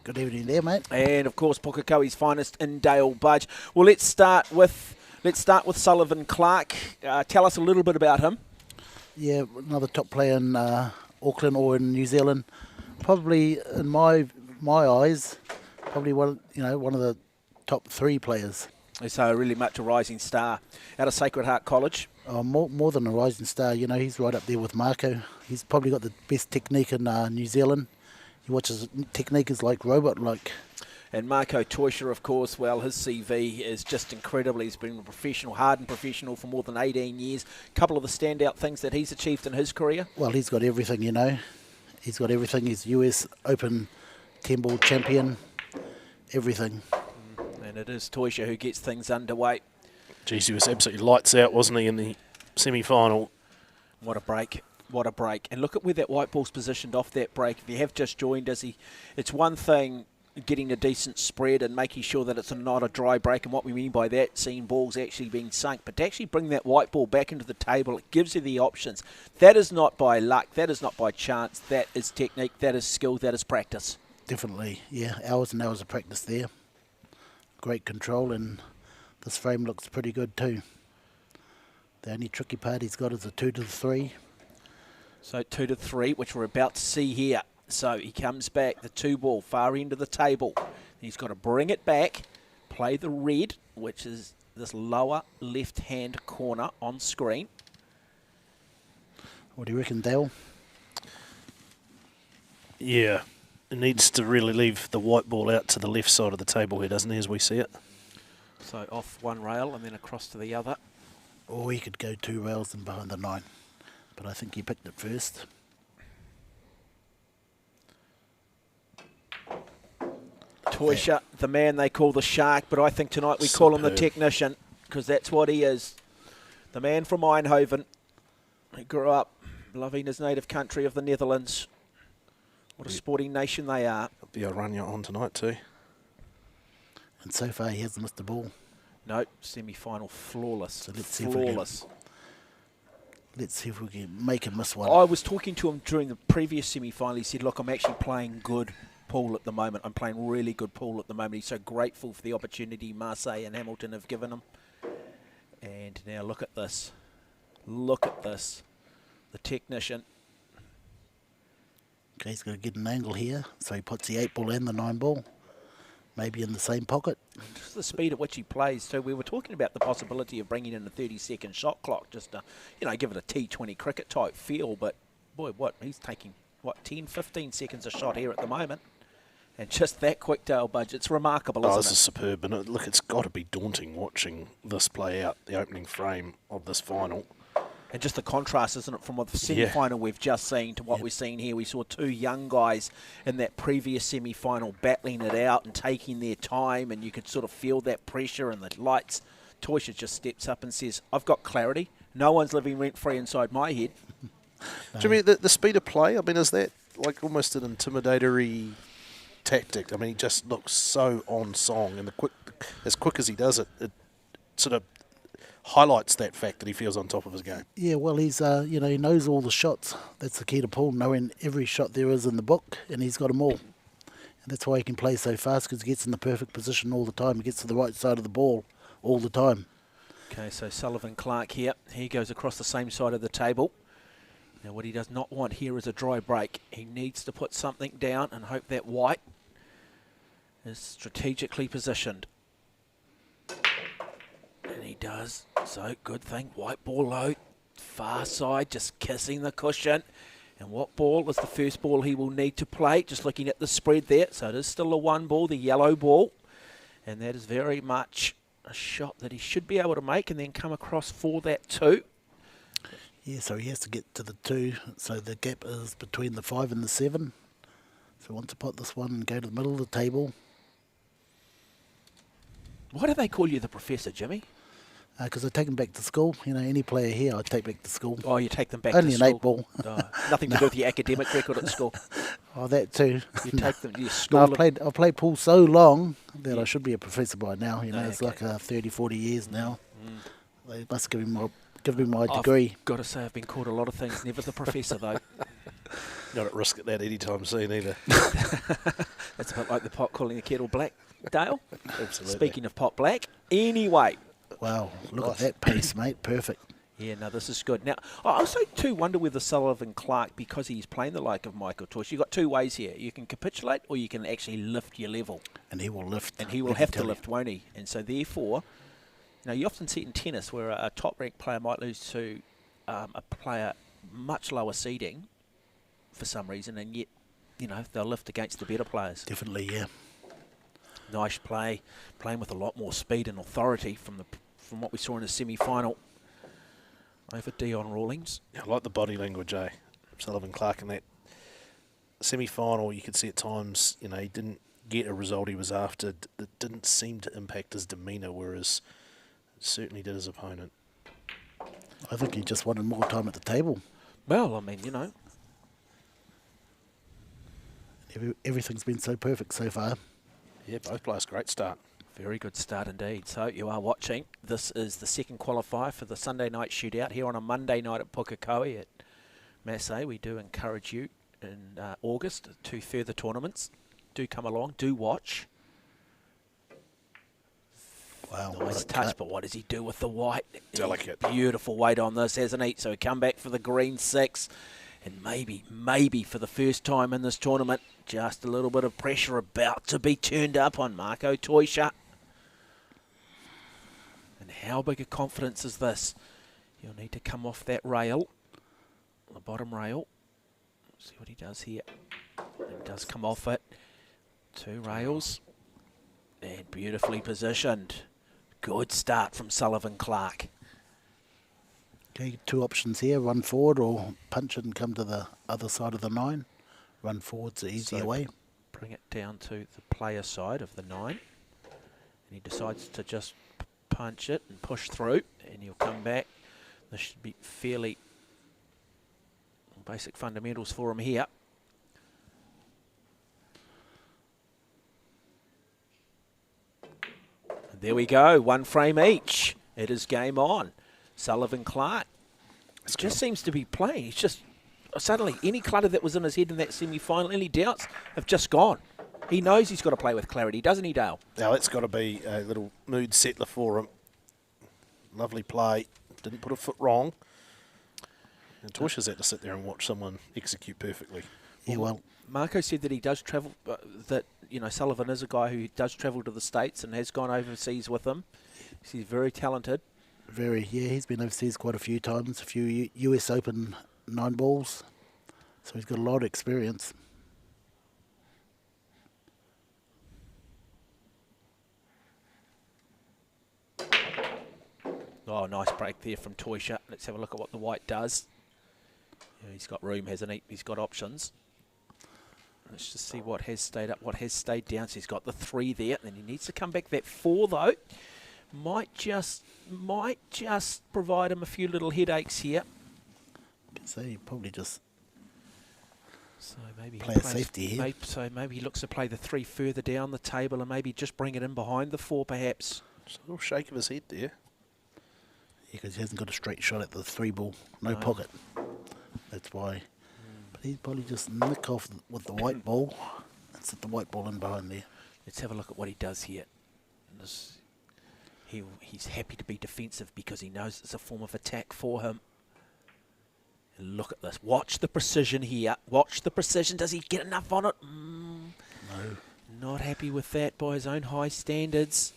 Good evening there, mate. And of course, Pukekohe's finest in Dale Budge. Well, let's start with Sullivan Clark. Tell us a little bit about him. Yeah, another top player in Auckland or in New Zealand. Probably in my eyes, probably one of the top three players. So really much a rising star out of Sacred Heart College. More than a rising star, he's right up there with Marco. He's probably got the best technique in New Zealand. He watches technique is like robot-like. And Marco Teutscher, of course, well, his CV is just incredible. He's been a professional, hardened professional for more than 18 years. A couple of the standout things that he's achieved in his career. Well, he's got everything, He's got everything. He's US Open 10-ball champion, everything. And it is Teutscher who gets things underway. Geez, he was absolutely lights out, wasn't he, in the semi-final? What a break. What a break. And look at where that white ball's positioned off that break. If you have just joined us, it's one thing getting a decent spread and making sure that it's not a dry break. And what we mean by that, seeing balls actually being sunk. But to actually bring that white ball back into the table, it gives you the options. That is not by luck. That is not by chance. That is technique. That is skill. That is practice. Definitely, yeah. Hours and hours of practice there. Great control, and this frame looks pretty good too. The only tricky part he's got is a 2 to the 3. So 2 to 3, which we're about to see here. So he comes back, the 2 ball, far end of the table. He's got to bring it back, play the red, which is this lower left-hand corner on screen. What do you reckon, Dale? Yeah, it needs to really leave the white ball out to the left side of the table here, doesn't he, as we see it? So off one rail and then across to the other. Or he could go 2 rails and behind the 9. But I think he picked it first. Teutscher, the man they call the Shark, but I think tonight we call him the Technician because that's what he is. The man from Eindhoven. He grew up loving his native country of the Netherlands. What a sporting nation they are. Be Oranje on tonight too. And so far he hasn't missed the ball. No, semi-final flawless. So let's see flawless. Let's see if we can make him miss one. I was talking to him during the previous semi-final. He said, look, I'm actually playing good pool at the moment. I'm playing really good pool at the moment. He's so grateful for the opportunity Marseille and Hamilton have given him. And now look at this. Look at this. The Technician. Okay, he's got to get an angle here. So he puts the 8 ball and the 9 ball. Maybe in the same pocket. Just the speed at which he plays. So we were talking about the possibility of bringing in a 30-second shot clock just to, give it a T20 cricket type feel. But, boy, he's taking, 10, 15 seconds a shot here at the moment. And just that quick Dale Budge. It's remarkable, isn't it? This is superb. And look, it's got to be daunting watching this play out, the opening frame of this final. And just the contrast, isn't it, from what the semi-final we've just seen to what we're seeing here. We saw 2 young guys in that previous semi-final battling it out and taking their time, and you could sort of feel that pressure and the lights. Teutscher just steps up and says, I've got clarity. No one's living rent-free inside my head. Jimmy, the speed of play, is that like almost an intimidatory tactic? He just looks so on song, and as quick as he does it, it sort of highlights that fact that he feels on top of his game. Yeah, well, he's, he knows all the shots. That's the key to Paul, knowing every shot there is in the book, and he's got them all. And that's why he can play so fast, because he gets in the perfect position all the time. He gets to the right side of the ball all the time. Okay, so Sullivan Clark here. He goes across the same side of the table. Now, what he does not want here is a dry break. He needs to put something down and hope that white is strategically positioned. And he does. So, good thing. White ball low. Far side, just kissing the cushion. And what ball is the first ball he will need to play? Just looking at the spread there. So, it is still a 1 ball, the yellow ball. And that is very much a shot that he should be able to make and then come across for that 2. Yeah, so he has to get to the 2. So, the gap is between the 5 and the 7. So want to pot this one and go to the middle of the table. Why do they call you the professor, Jimmy? Because I take them back to school. You know, any player here, I take back to school. Oh, you take them back Only to school? an 8 ball. Oh, nothing to do with your academic record at school. Oh, that too. You take them to your school. No, I've played pool so long that I should be a professor by now. You know, it's like 30, 40 years now. They must give me my degree. I've got to say, I've been called a lot of things. Never the professor, though. Not at risk at that anytime soon either. That's a bit like the pot calling the kettle black, Dale. Absolutely. Speaking of pot black. Anyway. Wow, look at that pace, mate. Perfect. Yeah, no, this is good. Now, I also, too, wonder whether Sullivan Clark, because he's playing the like of Michael Teutscher, you've got two ways here. You can capitulate or you can actually lift your level. And he will lift. And he will have to lift, won't he? And so, therefore, you know, you often see it in tennis where a top-ranked player might lose to a player much lower seeding for some reason, and yet, you know, they'll lift against the better players. Definitely, yeah. Nice play, playing with a lot more speed and authority from what we saw in the semi-final over Deon Rawlings. Yeah, I like the body language, Sullivan Clark in that semi-final. You could see at times, you know, he didn't get a result he was after. It didn't seem to impact his demeanour, whereas it certainly did his opponent. I think he just wanted more time at the table. Well, I mean, you know. Everything's been so perfect so far. Yeah, both players, great start. Very good start indeed. So you are watching. This is the second qualifier for the Sunday night shootout here on a Monday night at Pukekohe at Massey. We do encourage you in August to further tournaments. Do come along. Do watch. Wow. Nice touch, but what does he do with the white? Delicate. Beautiful weight on this, hasn't he? So we come back for the green 6. And maybe for the first time in this tournament, just a little bit of pressure about to be turned up on Marco Teutscher. And how big a confidence is this? You'll need to come off that rail, the bottom rail. See what he does here. He does come off it. 2 rails. And beautifully positioned. Good start from Sullivan Clark. Okay, 2 options here, run forward or punch it and come to the other side of the 9. Run forward's the easier way. Bring it down to the player side of the 9. And he decides to just punch it and push through, and he'll come back. This should be fairly basic fundamentals for him here. And there we go, 1 frame each. It is game on. Sullivan Clark just seems to be playing. He's just suddenly any clutter that was in his head in that semi-final, any doubts have just gone. He knows he's got to play with clarity, doesn't he, Dale? Now that's got to be a little mood settler for him. Lovely play. Didn't put a foot wrong. And Teutscher's had to sit there and watch someone execute perfectly. Yeah, well, Marco said that he does travel, that, you know, Sullivan is a guy who does travel to the States and has gone overseas with him. He's very talented. yeah, he's been overseas quite a few times, a few US Open 9 balls. So he's got a lot of experience. Oh, nice break there from Teutscher. Let's have a look at what the white does. Yeah, he's got room, hasn't he? He's got options. Let's just see what has stayed up, what has stayed down. So he's got the 3 there, and then he needs to come back. That 4, though, might just provide him a few little headaches here. So he probably just So maybe play he a plays, safety here. maybe he looks to play the 3 further down the table and maybe just bring it in behind the 4, perhaps. Just a little shake of his head there. Because he hasn't got a straight shot at the 3 ball, no pocket. That's why. But he'd probably just nick off with the white ball and set the white ball in behind there. Let's have a look at what he does here. He's happy to be defensive because he knows it's a form of attack for him. And look at this. Watch the precision here. Watch the precision. Does he get enough on it? No. Not happy with that by his own high standards.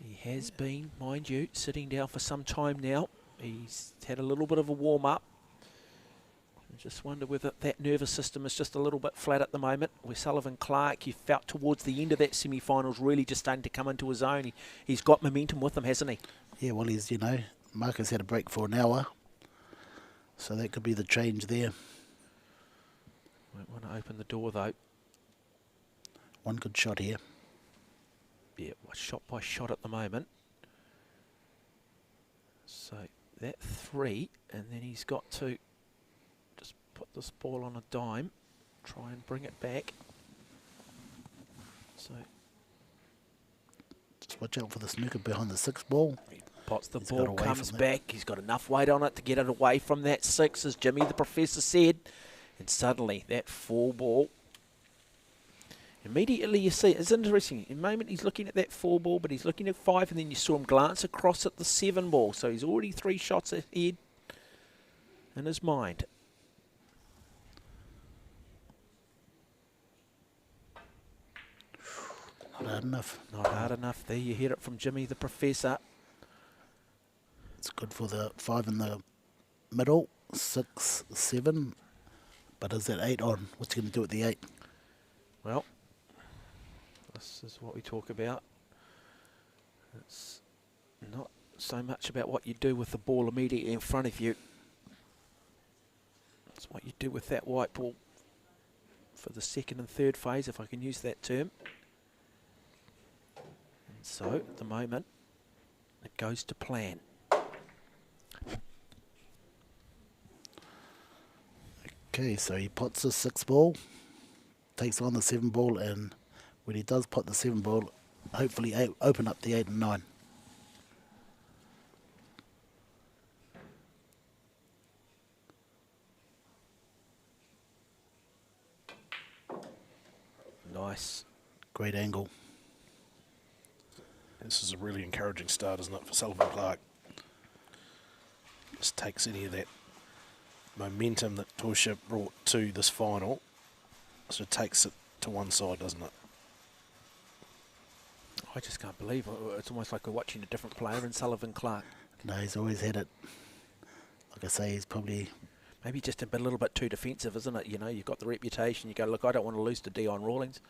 He has been, mind you, sitting down for some time now. He's had a little bit of a warm-up. I just wonder whether that nervous system is just a little bit flat at the moment. Where Sullivan Clark, you felt towards the end of that semi-finals really just starting to come into his own. He's got momentum with him, hasn't he? Yeah, well, he's, you know, Marcus had a break for an hour. So that could be the change there. Might want to open the door, though. One good shot here. Yeah, shot by shot at the moment. So that 3, and then he's got to just put this ball on a dime, try and bring it back. So just watch out for the snooker behind the 6 ball. he pots the He's ball, got away comes from back. He's got enough weight on it to get it away from that 6, as Jimmy the Professor said. And suddenly that 4 ball. Immediately you see, it's interesting, in the moment he's looking at that 4 ball, but he's looking at 5, and then you saw him glance across at the 7 ball. So he's already 3 shots ahead in his mind. Not hard enough. Not hard enough. There you hear it from Jimmy the Professor. It's good for the 5 in the middle, 6, 7. But is that 8 on? What's he going to do at the 8? Well, this is what we talk about. It's not so much about what you do with the ball immediately in front of you. It's what you do with that white ball for the 2nd and 3rd phase, if I can use that term. And so, at the moment, it goes to plan. Okay, so he pots the 6 ball, takes on the 7 ball, and when he does pot the 7 ball, hopefully open up the 8 and 9. Nice. Great angle. This is a really encouraging start, isn't it, for Sullivan Clark? Just takes any of that momentum that Teutscher brought to this final, so takes it to one side, doesn't it? I just can't believe it. It's almost like we're watching a different player in Sullivan Clark. No, he's always had it. Like I say, he's probably... Maybe just a little bit too defensive, isn't it? You know, you've got the reputation. You go, look, I don't want to lose to Deon Rawlings.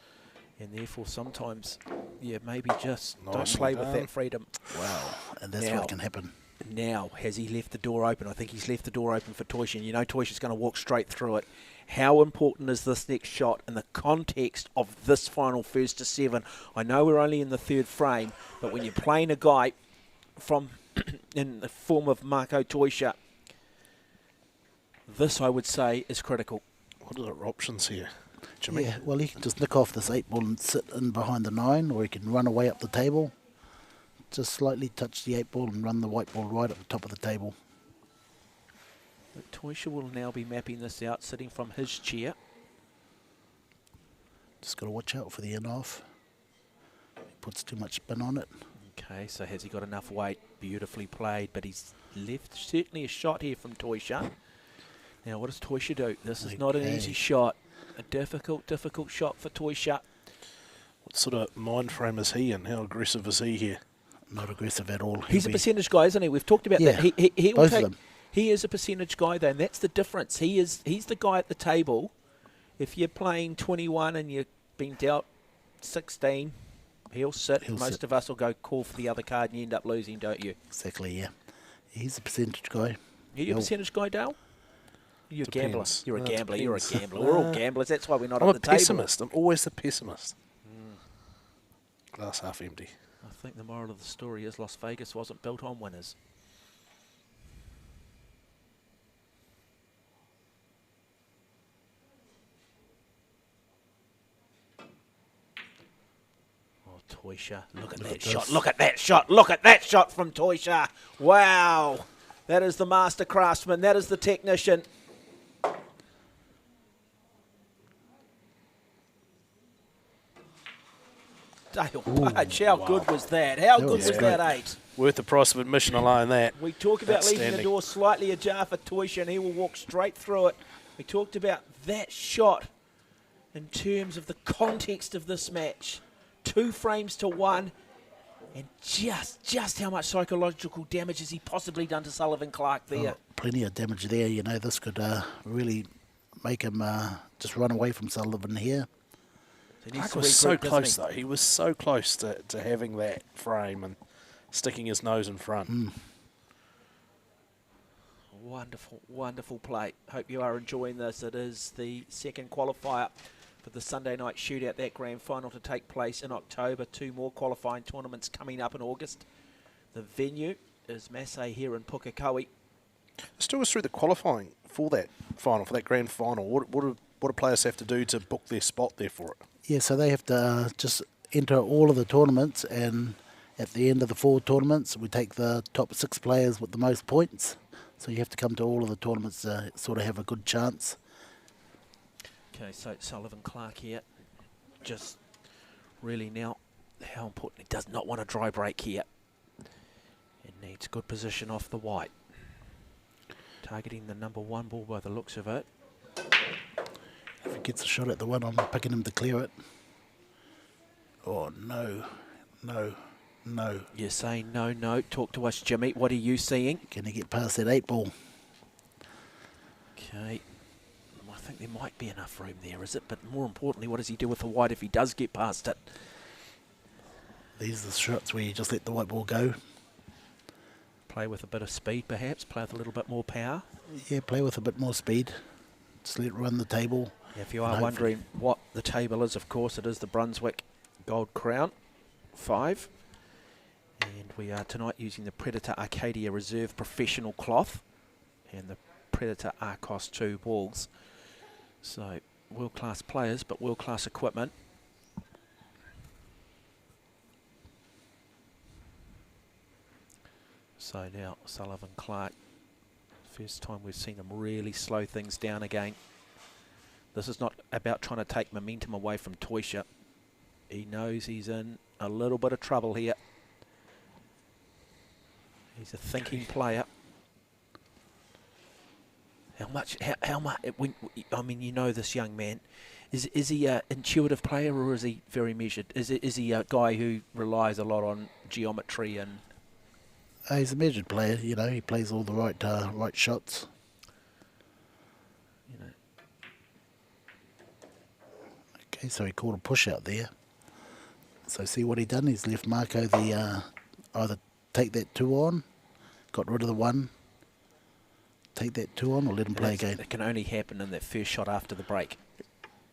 And therefore, sometimes, yeah, maybe just don't Nicely play with done. that freedom. Wow, and that's Now- what can happen. Now, has he left the door open? I think he's left the door open for Teutscher. And you know Teuscher's going to walk straight through it. How important is this next shot in the context of this final 1st to 7? I know we're only in the 3rd frame, but when you're playing a guy from in the form of Marco Teutscher, this, I would say, is critical. What are the options here, Jimmy? Yeah, well, he can just nick off this 8 ball and sit in behind the 9, or he can run away up the table. Just slightly touch the 8 ball and run the white ball right at the top of the table. But Teutscher will now be mapping this out, sitting from his chair. Just got to watch out for the in-off. He puts too much spin on it. Okay, so has he got enough weight? Beautifully played, but he's left certainly a shot here from Teutscher. Now, what does Teutscher do? This is not an Okay. easy shot. A difficult shot for Teutscher. What sort of mind frame is he in? How aggressive is he here? Not aggressive at all. He's a percentage guy, isn't he? We've talked about Yeah, that. He will both of take. them. He is a percentage guy, though, and that's the difference. He's the guy at the table. If you're playing 21 and you've been dealt 16, he'll sit. He'll Most sit. of us will go call for the other card, and you end up losing, don't you? Exactly, yeah. He's a percentage guy. Are you a No. percentage guy, Dale? You're a gambler. Depends. You're a No, it gambler. You're a depends. gambler. We're all gamblers. That's why we're not I'm at a the table. pessimist. I'm always the pessimist. Glass half empty. I think the moral of the story is Las Vegas wasn't built on winners. Oh, Teutscher. Look at that shot. this. Look at that shot. Look at that shot from Teutscher. Wow. That is the master craftsman. That is the technician. Dale Pudge, how good was that? How That good was was great. that 8? Worth the price of admission alone, that. We talk about leaving the Outstanding. door slightly ajar for Teutscher, and he will walk straight through it. We talked about that shot in terms of the context of this match. 2 frames to 1, and just how much psychological damage has he possibly done to Sullivan Clark there? Oh, plenty of damage there. You know, this could really make him just run away from Sullivan here. So he needs Clark to was so regroup, doesn't close, he? though. He was so close to having that frame and sticking his nose in front. Wonderful, wonderful play. Hope you are enjoying this. It is the second qualifier for the Sunday night shootout, that grand final to take place in October. 2 more qualifying tournaments coming up in August. The venue is Massey here in Pukekohe. Let's do us through the qualifying for that final, for that grand final. What do players have to do to book their spot there for it? Yeah, so they have to just enter all of the tournaments, and at the end of the 4 tournaments, we take the top 6 players with the most points. So you have to come to all of the tournaments to sort of have a good chance. Okay, so Sullivan Clark here. Just really now how important. He does not want a dry break here. It needs good position off the white. Targeting the number 1 ball by the looks of it. If he gets a shot at the one, I'm picking him to clear it. Oh, no, no, no. You're saying no, no. Talk to us, Jimmy. What are you seeing? Can he get past that 8 ball? Okay. I think there might be enough room there, is it? But more importantly, what does he do with the white if he does get past it? These are the shots where you just let the white ball go. Play with a bit of speed, perhaps. Play with a little bit more power. Yeah, play with a bit more speed. Just let it run the table. If you are wondering what the table is, of course, it is the Brunswick Gold Crown 5. And we are tonight using the Predator Arcadia Reserve Professional Cloth and the Predator Arcos 2 balls. So, world-class players, but world-class equipment. So now, Sullivan Clark, first time we've seen him really slow things down again. This is not about trying to take momentum away from Teutscher. He knows he's in a little bit of trouble here. He's a thinking player. How much, I mean, you know this young man. Is he an intuitive player or is he very measured? Is he a guy who relies a lot on geometry and... He's a measured player, you know. He plays all the right shots. You know. Okay, so he called a push out there. So see what he done? He's left Marco the either take that 2 on, got rid of the 1, take that 2 on, or let him play again. It can only happen in that first shot after the break.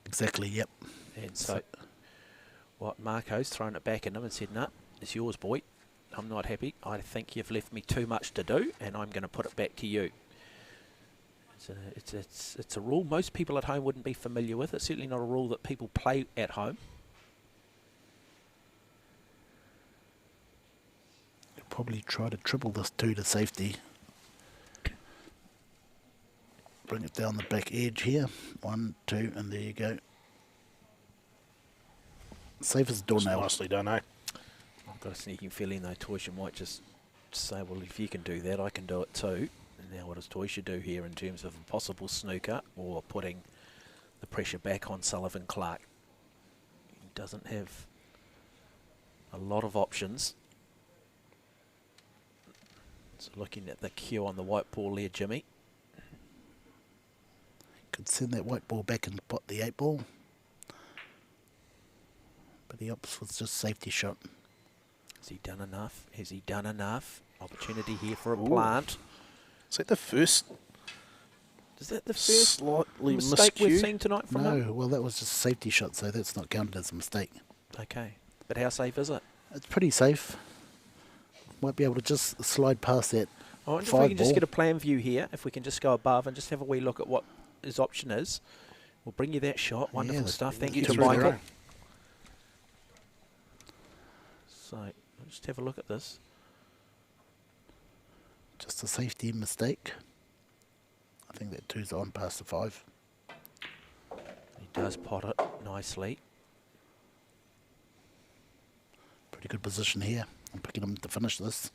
Exactly. Yep. And so what Marco's thrown it back at him and said, "No, it's yours, boy. I'm not happy. I think you've left me too much to do, and I'm going to put it back to you." It's a rule most people at home wouldn't be familiar with. It's certainly not a rule that people play at home. You'll probably try to triple this 2 to safety. Bring it down the back edge here. 1, 2, and there you go. Safe as a doornail. Nicely done, eh? I've got a sneaking feeling though Teutscher might just say, well, if you can do that, I can do it too. And now what does Teutscher do here in terms of a possible snooker or putting the pressure back on Sullivan Clark? He doesn't have a lot of options. So looking at the cue on the white ball there, Jimmy. Could send that white ball back and pot the 8 ball. But the opts was just safety shot. Has he done enough? Has he done enough? Opportunity here for a plant. Is that the first? Is that the first slightly mistake miscue? we've seen tonight from him? No, well that was just a safety shot, so that's not counted as a mistake. Okay, but how safe is it? It's pretty safe. Might be able to just slide past that. I wonder if 5 we can just ball. get a plan view here, if we can just go above and just have a wee look at what his option is. We'll bring you that shot. Wonderful Yeah, stuff. Thank get you to through the Michael. row. So, I'll just have a look at this. Just a safety mistake. I think that 2's on past the 5. He does pot it nicely. Pretty good position here. I'm picking him to finish this.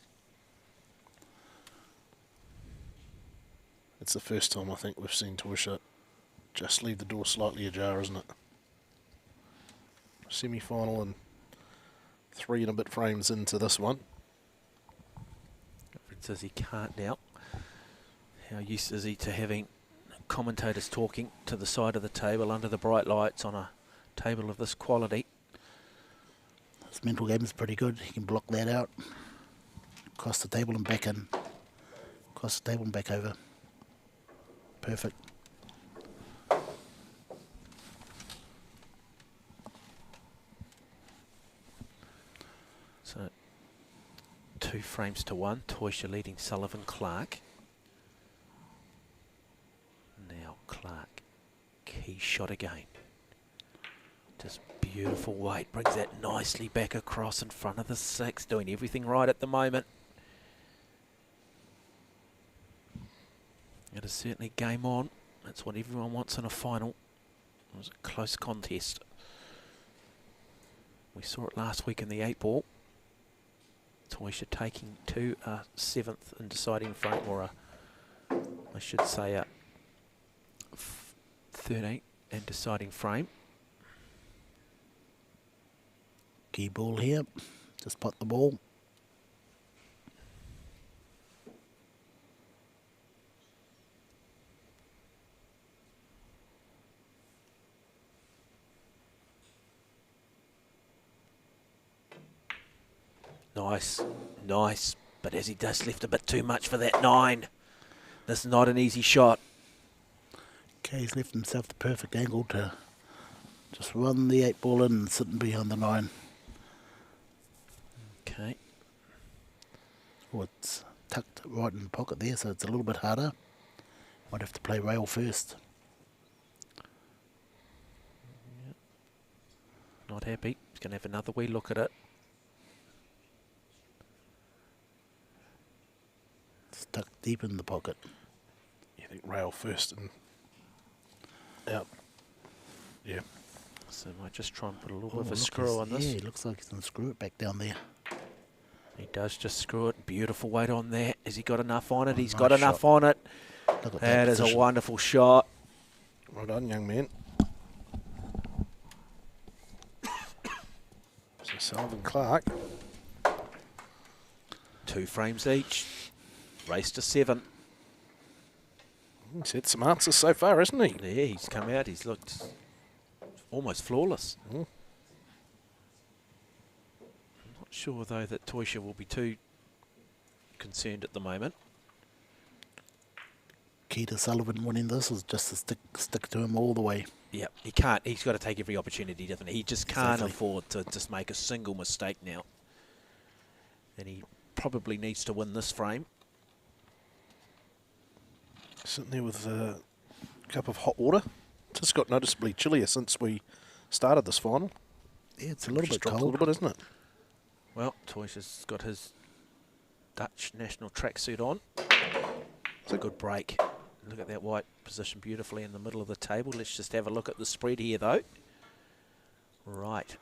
It's the first time I think we've seen Teutscher just leave the door slightly ajar, isn't it? Semi-final and 3 and a bit frames into this one. Says he can't now. How used is he to having commentators talking to the side of the table under the bright lights on a table of this quality? His mental game is pretty good. He can block that out. Cross the table and back in. Cross the table and back over. Perfect. So 2 frames to 1. Teutscher leading Sullivan Clark. Now Clark. Key shot again. Just beautiful weight. Brings that nicely back across in front of the 6. Doing everything right at the moment. It is certainly game on. That's what everyone wants in a final. It was a close contest. We saw it last week in the 8-ball. Teutscher taking to a 7th and deciding frame, or I should say a 13th and deciding frame. Key ball here. Just pot the ball. Nice, nice. But as he does left a bit too much for that 9. This is not an easy shot. Okay, he's left himself the perfect angle to just run the 8-ball in and sitting behind the 9. Okay. Oh, it's tucked right in the pocket there, so it's a little bit harder. Might have to play rail first. Not happy. He's going to have another wee look at it. It's tucked deep in the pocket. You think rail first and out. Yeah. So I might just try and put a little bit Oh, of a look, screw on yeah, this. it looks like he's going to screw it back down there. He does just screw it. Beautiful weight on there. Has he got enough on it? He's Nice got enough shot. on it. Look at That is a position. wonderful shot. Well done, young man. So Sullivan Clark. 2 frames each. Race to 7. He's had some answers so far, hasn't he? Yeah, he's come out. He's looked almost flawless. Mm. I'm not sure, though, that Teutscher will be too concerned at the moment. Key to Sullivan winning this is just to stick to him all the way. Yep, he can't. He's got to take every opportunity, doesn't he? He just can't Exactly. afford to just make a single mistake now. And he probably needs to win this frame. Sitting there with a cup of hot water. Just got noticeably chillier since we started this final. Yeah, it's a little bit Dropped cold. a little bit, isn't it? Well, Teutscher's got his Dutch national tracksuit on. It's a good break. Look at that white position beautifully in the middle of the table. Let's just have a look at the spread here, though. Right.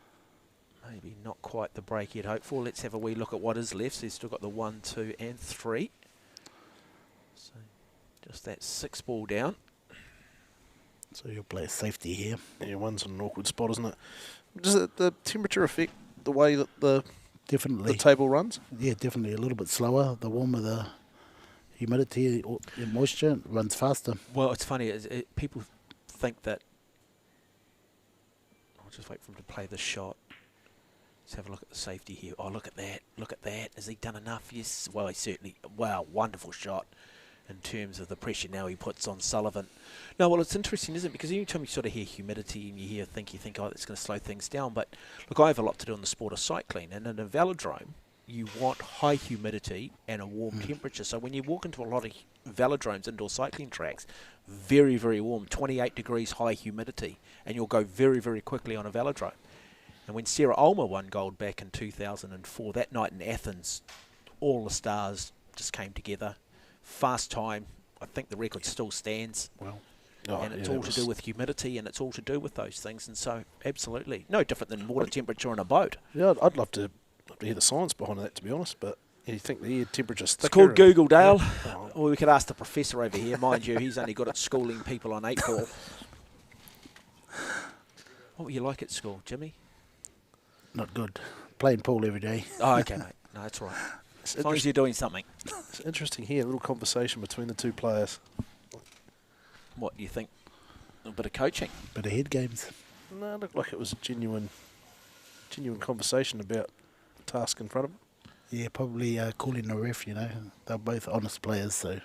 Maybe not quite the break you'd hope for. Let's have a wee look at what is left. So he's still got the 1, 2, and 3. So just that 6-ball down. So you'll play safety here. Yeah, one's in an awkward spot, isn't it? Does the temperature affect the way that the Definitely. table runs? Yeah, definitely a little bit slower. The warmer the humidity or moisture, it runs faster. Well, it's funny. People think that... I'll just wait for him to play this shot. Let's have a look at the safety here. Oh, look at that. Look at that. Has he done enough? Yes. Well, he certainly... Wow, wonderful shot in terms of the pressure now he puts on Sullivan. No, well, it's interesting, isn't it? Because every time you sort of hear humidity and you think, oh, that's going to slow things down. But, look, I have a lot to do in the sport of cycling. And in a velodrome, you want high humidity and a warm temperature. So when you walk into a lot of velodromes, indoor cycling tracks, very, very warm, 28 degrees high humidity, and you'll go very, very quickly on a velodrome. And when Sarah Ulmer won gold back in 2004, that night in Athens, all the stars just came together. Fast time. I think the record still stands. Well, And it's all to do with humidity, and it's all to do with those things. And so, absolutely, no different than water temperature in a boat. Yeah, I'd love to hear the science behind that, to be honest, but you think the air temperature's thicker? It's called and- Google, Dale. Yeah. Oh, Well, we could ask the professor over here. Mind you, he's only good at schooling people on 8-ball. What were you like at school, Jimmy? not good. Playing pool every day. Oh, okay, mate. No, that's right. It's, As long as you're doing something. it's interesting here, a little conversation between the two players. What, you think? A bit of coaching? Bit of head games. No, it looked like it was a genuine conversation about the task in front of them. Yeah, probably calling the ref, you know. They're both honest players, so.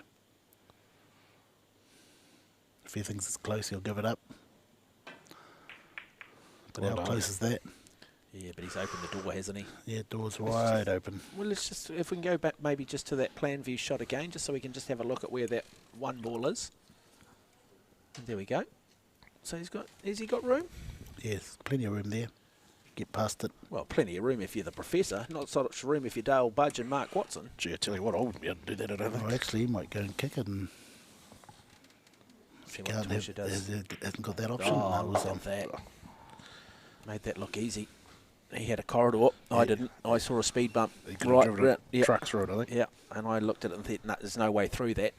If he thinks it's close, he'll give it up. But Well how done. close is that? Yeah, but he's opened the door, hasn't he? Yeah, door's wide open. Well, let's just, if we can go back maybe just to that plan view shot again, just so we can just have a look at where that one ball is. And there we go. So has he got room? Yes, plenty of room there. Get past it. Well, plenty of room if you're the professor, not so much room if you're Dale Budge and Mark Watson. Gee, I tell you what, I wouldn't be able to do that, I don't think. Well, actually, he might go and kick it, and See what Teutscher does. hasn't got that option. Oh, No, it was look on. at that. Made that look easy. He had a corridor. I didn't. I saw a speed bump. He could have driven a yeah. truck through it, I think. Yeah, and I looked at it and thought, no, there's no way through that.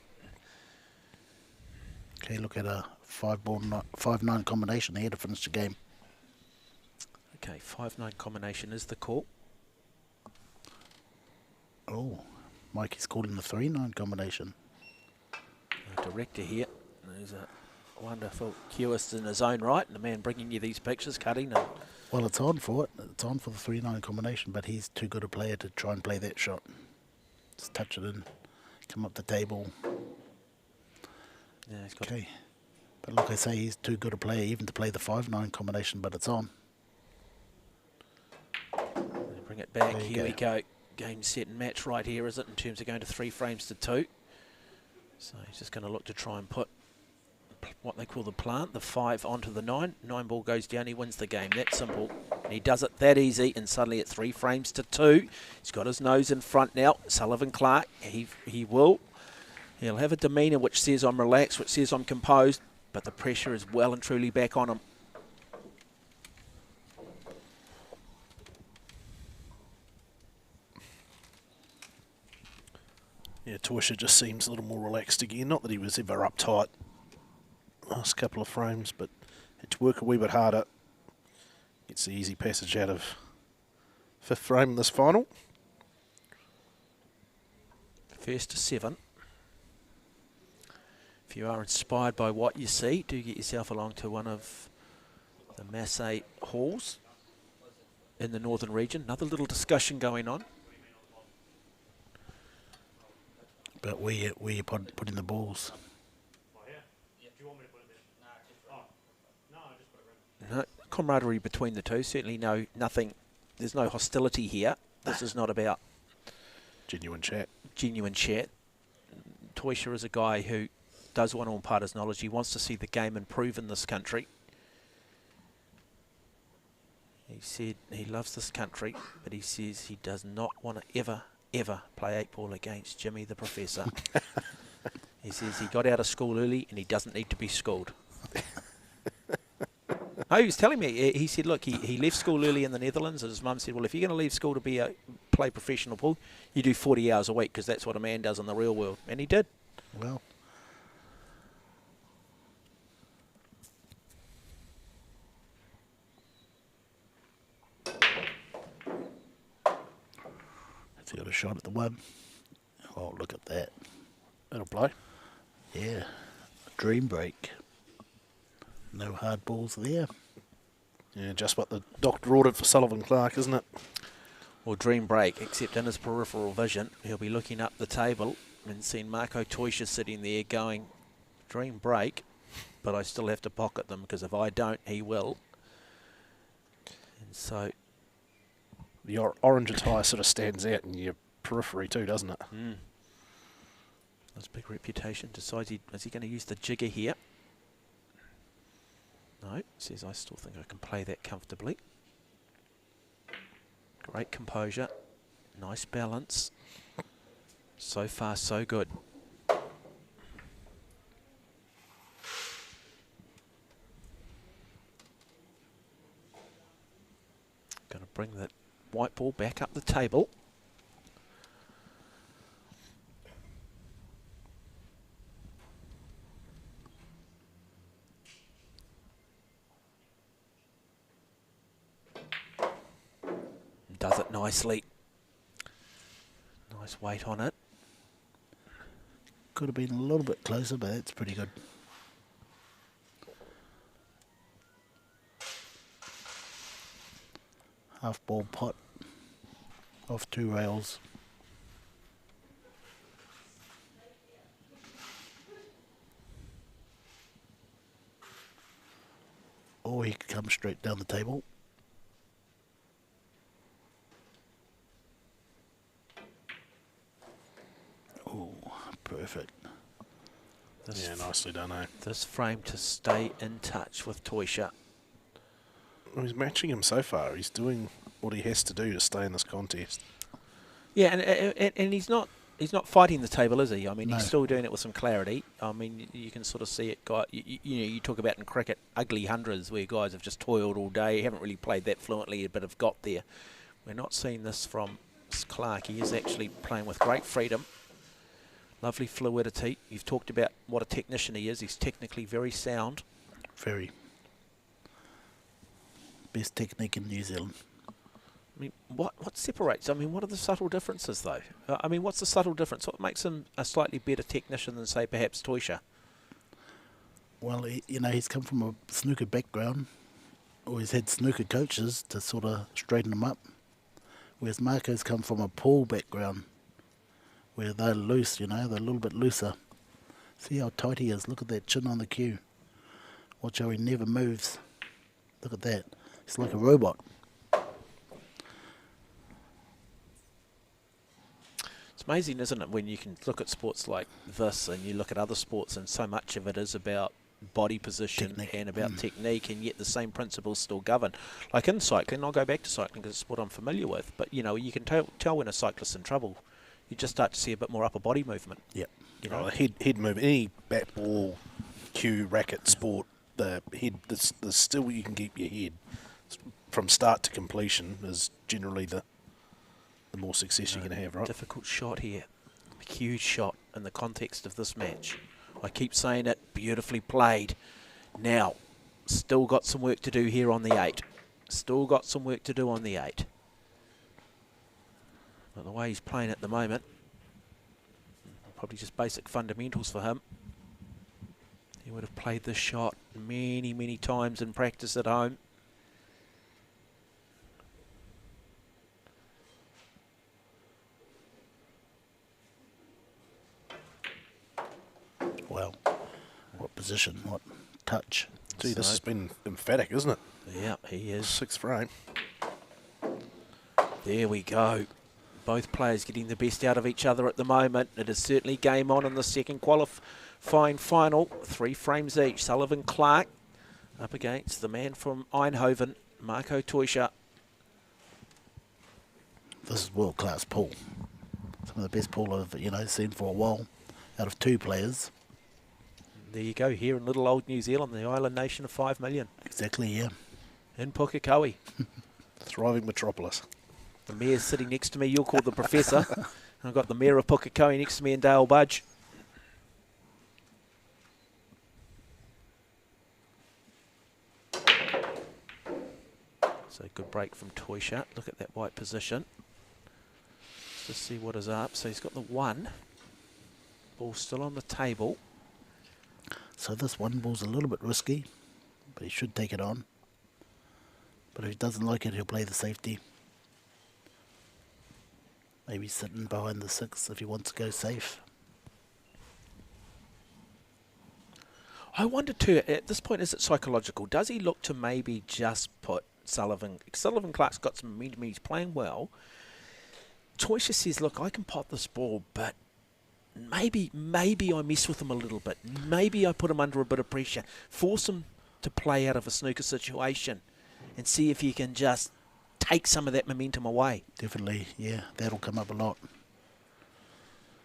Okay, look at a 5-9 combination here to finish the game. Okay, 5-9 combination is the call. Oh, Mikey's calling the 3-9 combination. Director here. There's a wonderful cueist in his own right, and the man bringing you these pictures, cutting. And Well, it's on for it. It's on for the 3-9 combination, but he's too good a player to try and play that shot. Just touch it in, come up the table. yeah, he's got Okay. But like I say, he's too good a player even to play the 5-9 combination, but it's on. bring it back. There you Here we go. go. Game, set, and match right here, is it, in terms of going to 3 frames to 2. So he's just going to look to try and put what they call the plant, the 5 onto the 9. 9 ball goes down, he wins the game. That simple. And he does it that easy, and suddenly at 3 frames to 2. He's got his nose in front now. Sullivan Clark, he'll have a demeanour which says I'm relaxed, which says I'm composed, but the pressure is well and truly back on him. Yeah, Teutscher just seems a little more relaxed again. Not that he was ever uptight last couple of frames, but had to work a wee bit harder. Gets the easy passage out of 5th frame in this final. First to 7. If you are inspired by what you see, do get yourself along to one of the Massey halls in the northern region. Another little discussion going on. But where you putting the balls? No, camaraderie between the two. Certainly nothing. There's no hostility here. This is not about Genuine chat. genuine chat. Teutscher is a guy who does want to impart his knowledge. He wants to see the game improve in this country. He said he loves this country, but he says he does not want to ever play 8-ball against Jimmy the Professor. He says he got out of school early and he doesn't need to be schooled. No, he was telling me, he said, look, he left school early in the Netherlands, and his mum said, well, if you're going to leave school to play professional pool, you do 40 hours a week, because that's what a man does in the real world. And he did. Well, has he got a shot at the 1? Oh, look at that. That'll play. Yeah, a dream break. No hard balls there. Yeah, just what the doctor ordered for Sullivan Clark, isn't it? Or dream break, except in his peripheral vision, he'll be looking up the table and seeing Marco Teutscher sitting there going, dream break, but I still have to pocket them, because if I don't, he will. And so, The orange attire sort of stands out in your periphery too, doesn't it? that's a big reputation. Decides is he going to use the jigger here? No, says I still think I can play that comfortably. Great composure, nice balance. So far, so good. Going to bring that white ball back up the table. Does it nicely. Nice weight on it. Could have been a little bit closer, but that's pretty good. Half ball pot off 2 rails. come straight down the table. Oh, perfect. Yeah, nicely done, eh? This frame to stay in touch with Teutscher. Well, he's matching him so far. He's doing what he has to do to stay in this contest. Yeah, and he's not fighting the table, is he? I mean, No. he's still doing it with some clarity. I mean, you can sort of see it. You talk about in cricket ugly hundreds where guys have just toiled all day, haven't really played that fluently, but have got there. We're not seeing this from Clark. He is actually playing with great freedom. Lovely fluidity. You've talked about what a technician he is. He's technically very sound. Very. Best technique in New Zealand. I mean, what separates? I mean, what are the subtle differences, though? I mean, what's the subtle difference? What makes him a slightly better technician than, say, perhaps Teutscher? Well, he's come from a snooker background, or he's had snooker coaches to sort of straighten him up, whereas Marco's come from a pool background, where they're loose, they're a little bit looser. See how tight he is. Look at that chin on the cue. Watch how he never moves. Look at that. He's like a robot. It's amazing, isn't it, when you can look at sports like this and you look at other sports and so much of it is about body position Technique. and about technique, and yet the same principles still govern. Like in cycling, I'll go back to cycling because it's what I'm familiar with, but, you can tell when a cyclist's in trouble. You just start to see a bit more upper body movement. Yep. Head movement, any bat, ball, cue, racket, sport, the head, the still you can keep your head from start to completion is generally the more success you can have, right? Difficult shot here. A huge shot in the context of this match. I keep saying it, beautifully played. Now, still got some work to do here on the 8. Still got some work to do on the 8. But the way he's playing at the moment, probably just basic fundamentals for him. He would have played this shot many, many times in practice at home. Well, what position, what touch. Gee, this has been emphatic, isn't it? Yeah, he is. 6th frame. There we go. Both players getting the best out of each other at the moment. It is certainly game on in the second qualifying final. 3 frames each. Sullivan Clark up against the man from Eindhoven, Marco Teutscher. This is world-class pool. Some of the best pool I've seen for a while out of 2 players. There you go, here in little old New Zealand, the island nation of 5 million. Exactly, yeah. In Pukekohe. Thriving metropolis. The mayor's sitting next to me, you're called the professor. I've got the mayor of Pukekohe next to me and Dale Budge. So good break from Teutscher. Look at that white position. Let's just see what is up. So he's got the 1. Ball still on the table. So this 1 ball's a little bit risky, but he should take it on. But if he doesn't like it, he'll play the safety. Maybe sitting behind the 6 if he wants to go safe. I wonder too, at this point, is it psychological? Does he look to maybe just put Sullivan Clark's got some momentum, he's playing well. Teutscher says, look, I can pot this ball, but maybe I mess with him a little bit. Maybe I put him under a bit of pressure. Force him to play out of a snooker situation and see if you can just take some of that momentum away. Definitely, yeah, that'll come up a lot.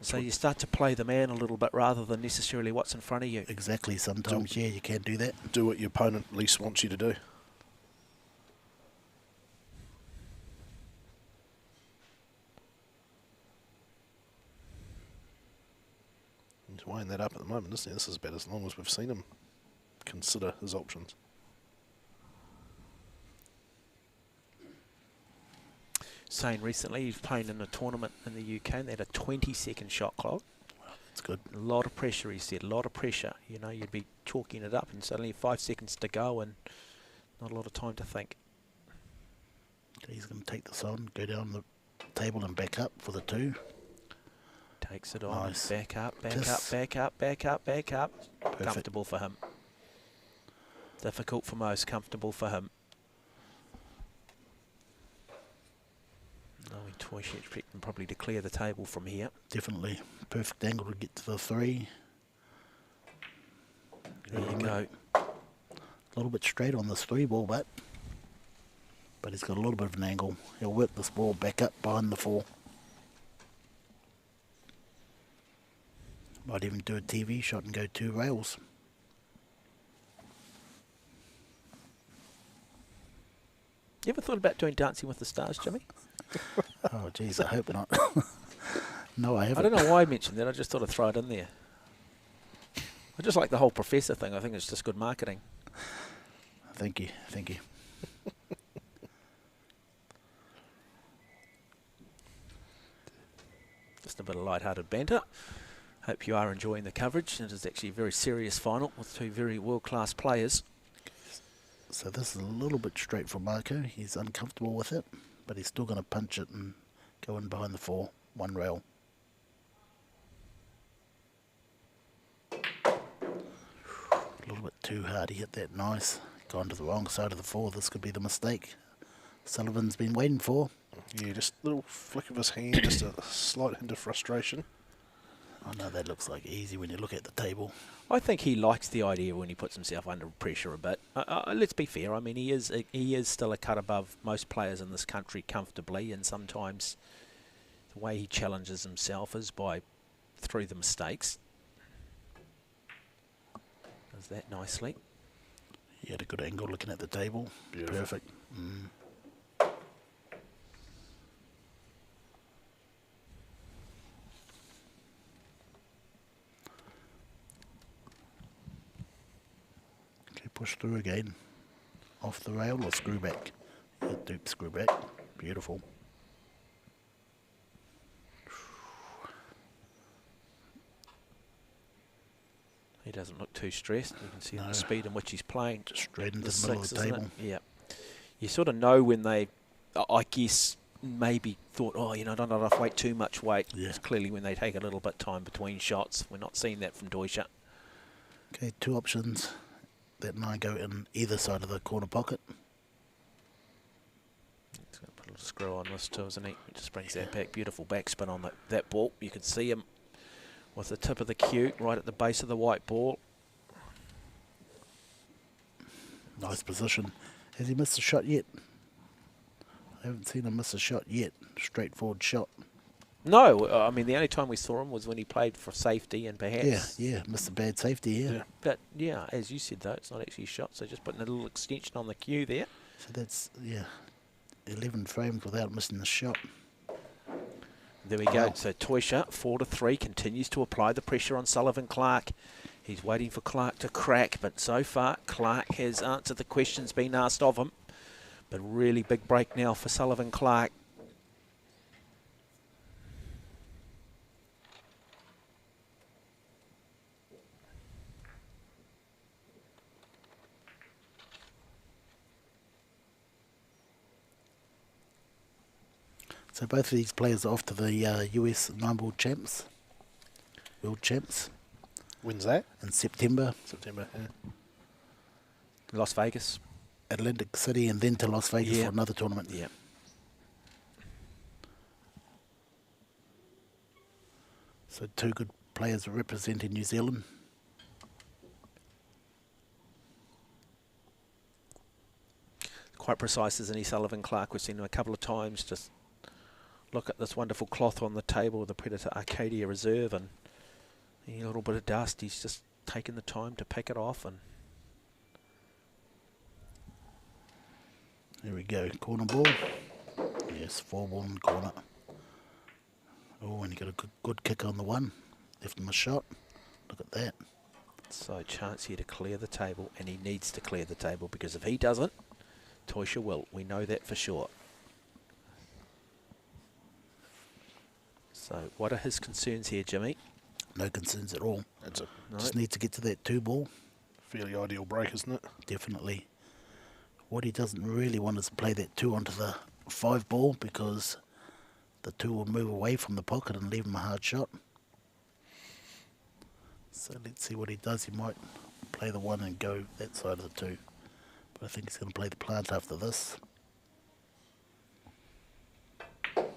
So you start to play the man a little bit rather than necessarily what's in front of you. Exactly, sometimes, yeah, you can do that. Do what your opponent least wants you to do. He's weighing that up at the moment, isn't he? This is about as long as we've seen him consider his options. Saying recently he's playing in a tournament in the UK and they had a 20-second shot clock. It's good. A lot of pressure, he said, a lot of pressure. You'd be chalking it up and suddenly 5 seconds to go and not a lot of time to think. He's going to take this on, go down the table and back up for the 2. Takes it on, Nice. back up, back Just up, back up, back up, back up. Perfect. Comfortable for him. Difficult for most, comfortable for him. Knowing Teutscher can probably declare the table from here. Definitely. Perfect angle to get to the 3. There you go. A little bit straight on this 3 ball, but he's got a little bit of an angle. He'll work this ball back up behind the 4. Might even do a TV shot and go 2 rails. You ever thought about doing Dancing with the Stars, Jimmy? Oh, geez, I hope not. No, I I haven't. don't know why I mentioned that. I just thought I'd throw it in there. I just like the whole professor thing. I think it's just good marketing. Thank you, thank you. Just a bit of light-hearted banter. Hope you are enjoying the coverage. It is actually a very serious final with 2 very world-class players. So this is a little bit straight for Marco. He's uncomfortable with it, but he's still going to punch it and go in behind the 4, 1 rail. A little bit too hard. He hit that nice. Gone to the wrong side of the 4. This could be the mistake Sullivan's been waiting for. Yeah, just a little flick of his hand, just a slight hint of frustration. I know that looks like easy when you look at the table. I think he likes the idea when he puts himself under pressure a bit. Let's be fair. I mean, he is still a cut above most players in this country comfortably, and sometimes the way he challenges himself is through the mistakes. Does that nicely. He had a good angle looking at the table. Beautiful. Perfect. Okay, push through again. Off the rail or screw back? Yeah, dupe, screw back. Beautiful. He doesn't look too stressed. You can see No. the speed in which he's playing. Just straight into The the middle of 6, the isn't table. it? Yeah. You sort of know when they, I guess, maybe thought, oh, not enough weight, too much weight. Yeah. It's clearly when they take a little bit time between shots. We're not seeing that from Teutscher. Okay, 2 options. That 9 go in either side of the corner pocket. He's going to put a little screw on this too, isn't he? He just brings that back. Beautiful backspin on that ball. You can see him with the tip of the cue right at the base of the white ball. Nice position. Has he missed a shot yet? I haven't seen him miss a shot yet. Straightforward shot. No, I mean, the only time we saw him was when he played for safety and perhaps... Yeah, missed a bad safety here. Yeah. But, yeah, as you said, though, it's not actually a shot, so just putting a little extension on the cue there. So that's, 11 frames without missing the shot. There we go. Wow. So Teutscher, 4-3, continues to apply the pressure on Sullivan Clark. He's waiting for Clark to crack, but so far Clark has answered the questions being asked of him. But really big break now for Sullivan Clark. So both of these players are off to the US 9-ball champs, world champs, When's that? in September. September, yeah. Las Vegas. Atlantic City and then to Las Vegas Yeah. for another tournament. Yeah. So 2 good players representing New Zealand. Quite precise, isn't he, Sullivan Clark? We've seen him a couple of times. Just look at this wonderful cloth on the table, the Predator Arcadia Reserve, and a little bit of dust. He's just taken the time to pick it off. And Here we go, corner ball. Yes, 4-ball in the corner. Oh, and he got a good kick on the 1. Left him a shot. Look at that. so chance here to clear the table, and he needs to clear the table, because if he doesn't, Teutscher will. We know that for sure. So what are his concerns here, Jimmy? No concerns at all. It's a No. Just needs to get to that 2-ball. fairly ideal break, isn't it? Definitely. What he doesn't really want is to play that 2 onto the 5-ball, because the 2 will move away from the pocket and leave him a hard shot. So let's see what he does. He might play the 1 and go that side of the 2. But I think he's going to play the plant after this. Okay,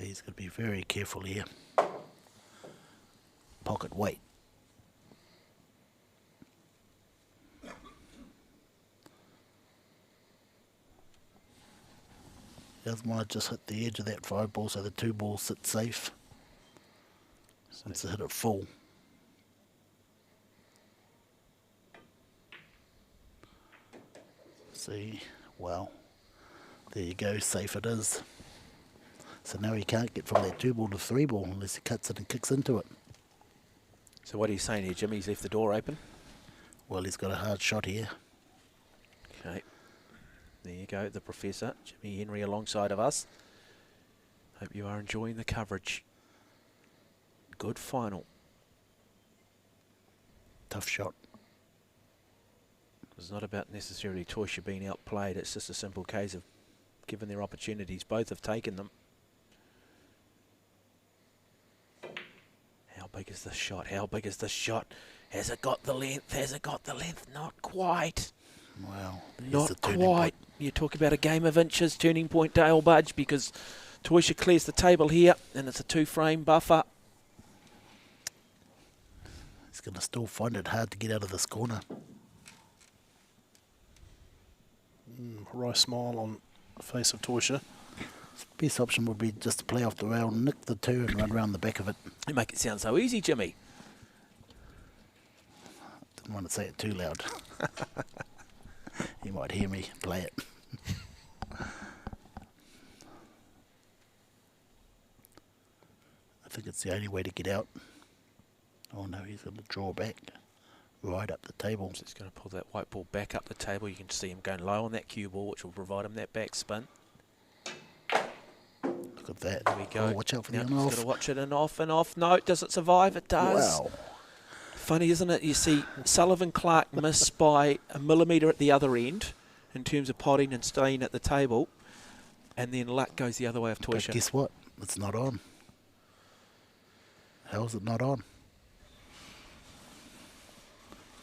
he's going to be very careful here. Pocket weight. He doesn't want to just hit the edge of that 5 ball so the 2 balls sit safe. Wants to hit it full. See, well, there you go, safe it is. So now he can't get from that 2 ball to 3 ball unless he cuts it and kicks into it. So what are you saying here, Jimmy? He's left the door open? Well, he's got a hard shot here. Okay. There you go, the Professor, Jimmy Henry alongside of us. Hope you are enjoying the coverage. Good final. Tough shot. It's not about necessarily Teutscher being outplayed. It's just a simple case of given their opportunities. Both have taken them. How big is this shot? How big is this shot? Has it got the length? Has it got the length? Not quite. Well, Not quite. You talk about a game of inches, turning point, Dale Budge, because Teutscher clears the table here, and it's a 2-frame buffer. He's going to still find it hard to get out of this corner. Wry smile on the face of Teutscher. Best option would be just to play off the rail, nick the 2 and run around the back of it. You make it sound so easy, Jimmy. Didn't want to say it too loud. He might hear me play it. I think it's the only way to get out. Oh no, he's going to draw back right up the table. So he's going to pull that white ball back up the table. You can see him going low on that cue ball, which will provide him that back spin. Look at that. There we go. Oh, watch out for the He's on-off. got to watch it and off and off. No, does it survive? It does. Wow. Funny, isn't it? You see Sullivan Clark miss by a millimetre at the other end in terms of potting and staying at the table, and then luck goes the other way of But Teutscher. guess what? It's not on. How's it not on?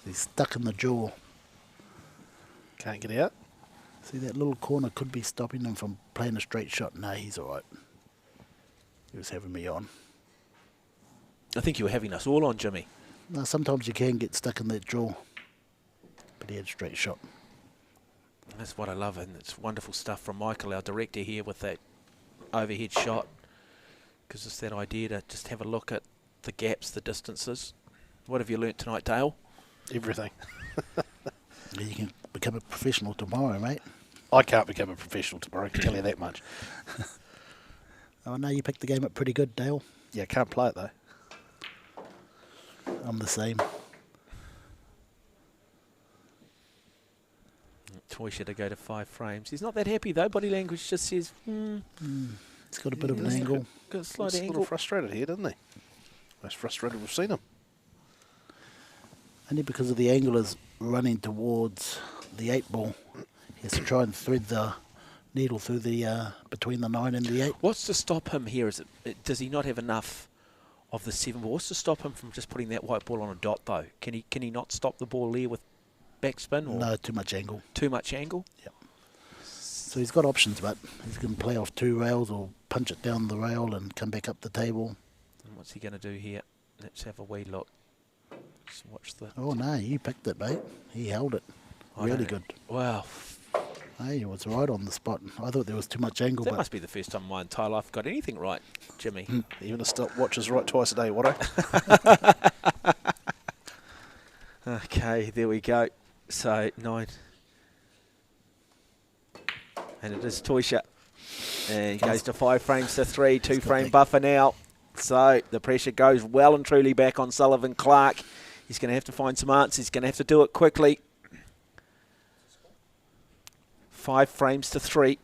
He's stuck in the jaw. Can't get out. See, that little corner could be stopping him from playing a straight shot. No, he's all right. He was having me on. I think you were having us all on, Jimmy. No, sometimes you can get stuck in that jaw. But he had a straight shot. That's what I love, and it's wonderful stuff from Michael, our director here, with that overhead shot. Gives us that idea to just have a look at the gaps, the distances. What have you learnt tonight, Dale? Everything. Yeah, you can become a professional tomorrow, mate. I can't become a professional tomorrow, I can tell you that much. Oh, no, you picked the game up pretty good, Dale. Yeah, can't play it though. I'm the same. Teutscher to go to 5 frames. He's not that happy, though. Body language just says, It's got a bit of an Yes. angle. got a slight He's a angle. little frustrated here, doesn't he? Most frustrated we've seen him. Only because of the angle is running towards the 8 ball. He has to try and thread the needle through the between the 9 and the 8. What's to stop him here? Does he not have enough of the 7 ball? What's to stop him from just putting that white ball on a dot, though? Can he not stop the ball there with backspin or No, too much angle. too much angle? Yep. So he's got options, but he's going to play off 2 rails or punch it down the rail and come back up the table. And what's he going to do here? Let's have a wee look. Just watch the... Oh, no, you picked it, mate. He held it. I Really don't- good. Wow. Hey, he was right on the spot. I thought there was too much angle, That but must be the first time in my entire life I've got anything right, Jimmy. Even a stopwatch is right twice a day, Watto. Okay, there we go. So, 9. And it is Teutscher. And he goes to 5 frames to 3, 2-frame that. buffer now. So, the pressure goes well and truly back on Sullivan Clark. He's going to have to find some answers. He's going to have to do it quickly. 5 frames to 3.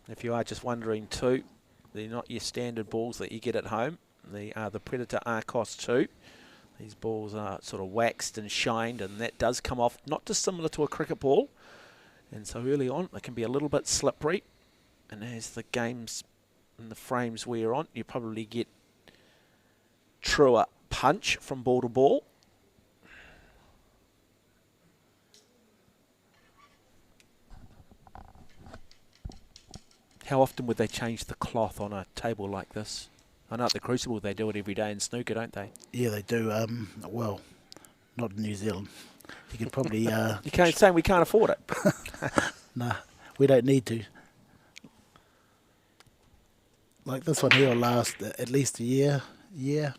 If you are just wondering too, they're not your standard balls that you get at home. They are the Predator Arcos 2. These balls are sort of waxed and shined, and that does come off not dissimilar to a cricket ball. And so early on, they can be a little bit slippery. And as the games and the frames wear on, you probably get truer punch from ball to ball. How often would they change the cloth on a table like this? I know at the Crucible they do it every day in snooker, don't they? Yeah, they do. Well, not in New Zealand. You could probably... You can't say we can't afford it. Nah, we don't need to. Like this one here will last at least a year. Yeah.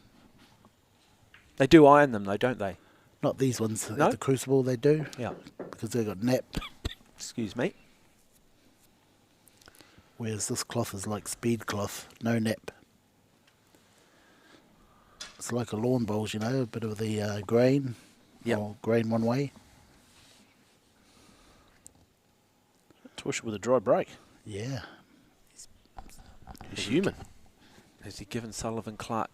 They do iron them though, don't they? Not these ones. No? At the Crucible they do. Yeah. Because they've got nap. Excuse me. Whereas this cloth is like speed cloth, no nap. It's like a lawn bowls, you know, a bit of the grain. Yep. Or grain one way. Teutscher with a dry break. Yeah. He's human. Has he given Sullivan Clark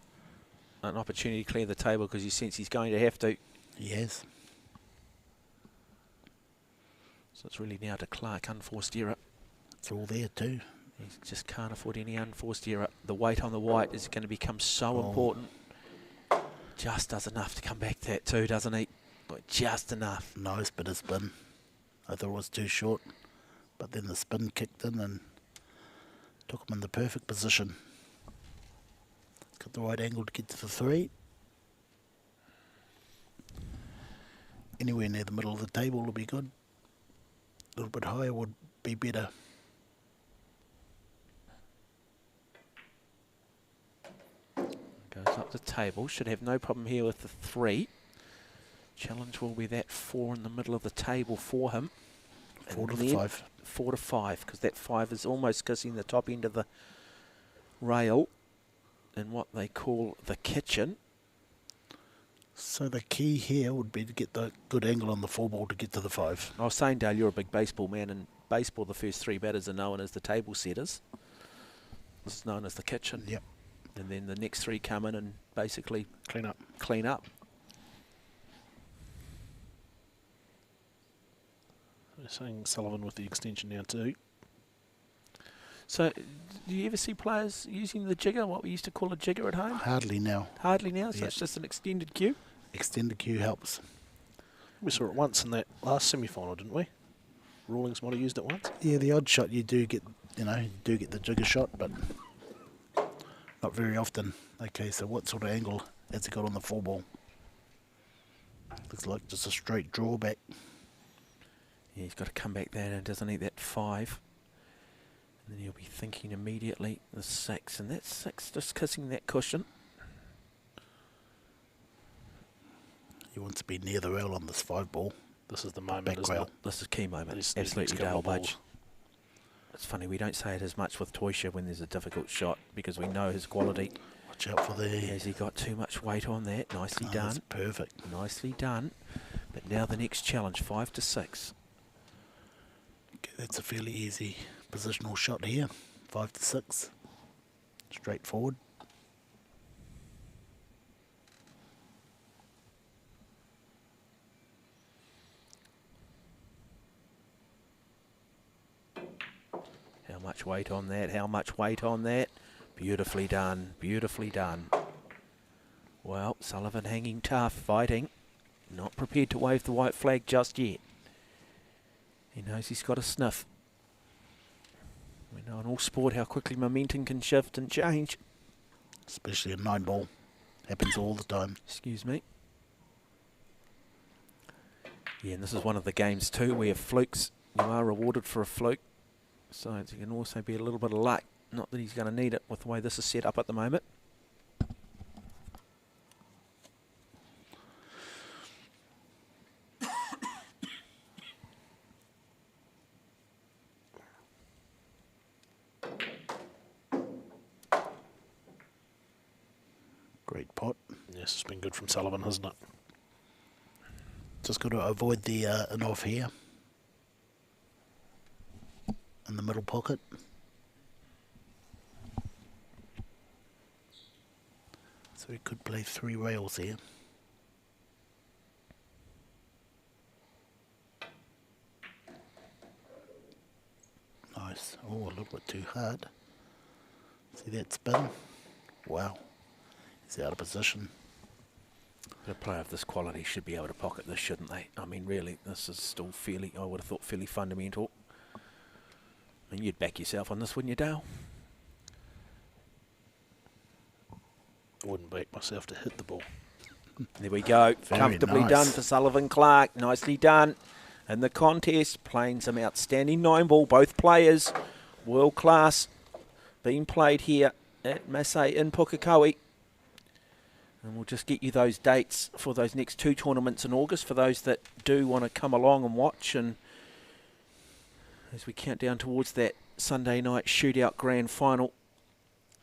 an opportunity to clear the table because he senses he's going to have to? Yes. So it's really now to Clark, unforced error. It's all there too. He just can't afford any unforced error. The weight on the white is going to become so important. Just does enough to come back to that too, doesn't he? But just enough. Nice bit of spin. I thought it was too short. But then the spin kicked in and took him in the perfect position. Got the right angle to get to the 3. Anywhere near the middle of the table will be good. A little bit higher would be better. Goes up the table. Should have no problem here with the 3. Challenge will be that 4 in the middle of the table for him. 4 to And the then 5. 4 to 5, because that 5 is almost kissing the top end of the rail in what they call the kitchen. So the key here would be to get the good angle on the 4 ball to get to the 5. I was saying, Dale, you're a big baseball man. In baseball, the first 3 batters are known as the table setters. This is known as the kitchen. Yep. And then the next 3 come in and basically Clean up. clean up. They're saying Sullivan with the extension now too. So, do you ever see players using the jigger, what we used to call a jigger at home? Hardly now. Hardly now, so Yep. it's just an extended cue. Extended cue helps. We saw it once in that last semi-final, didn't we? Rawlings might have used it once. Yeah, the odd shot you do get, you do get the jigger shot, but not very often. Okay, so what sort of angle has he got on the 4 ball? Looks like just a straight drawback. Yeah, he's got to come back there and doesn't he, that 5. And then he'll be thinking immediately the 6. And that 6 just kissing that cushion. He wants to be near the rail on this 5 ball. This is the moment, Back isn't rail. it? This is a key moment. These Absolutely, next couple Dale of Budge. balls. It's funny, we don't say it as much with Teutscher when there's a difficult shot because we know his quality. Watch out for the... Has he got too much weight on that? Nicely Oh, that's done. perfect. Nicely done. But now the next challenge, 5 to 6. Okay, that's a fairly easy positional shot here. 5 to 6. Straightforward. How much weight on that? How much weight on that? Beautifully done. Beautifully done. Well, Sullivan hanging tough, fighting. Not prepared to wave the white flag just yet. He knows he's got a sniff. We know in all sport how quickly momentum can shift and change. Especially a 9 ball. Happens all the time. Excuse me. Yeah, and this is one of the games too where flukes, you are rewarded for a fluke. So it can also be a little bit of luck. Not that he's going to need it with the way this is set up at the moment. Great pot. Yes, it's been good from Sullivan, hasn't it? Just got to avoid the in off here. In the middle pocket. So he could play 3 rails here. Nice. Oh, a little bit too hard. See that spin? Wow. He's out of position. A player of this quality should be able to pocket this, shouldn't they? I mean, really, this is still fairly, I would have thought, fairly fundamental. I mean, you'd back yourself on this, wouldn't you, Dale? I wouldn't back myself to hit the ball. There we go. Very Comfortably nice. done for Sullivan Clark. Nicely done. In the contest, playing some outstanding 9-ball. Both players, world class, being played here at Massey in Pukekohe. And we'll just get you those dates for those next 2 tournaments in August for those that do want to come along and watch. And as we count down towards that Sunday night shootout grand final.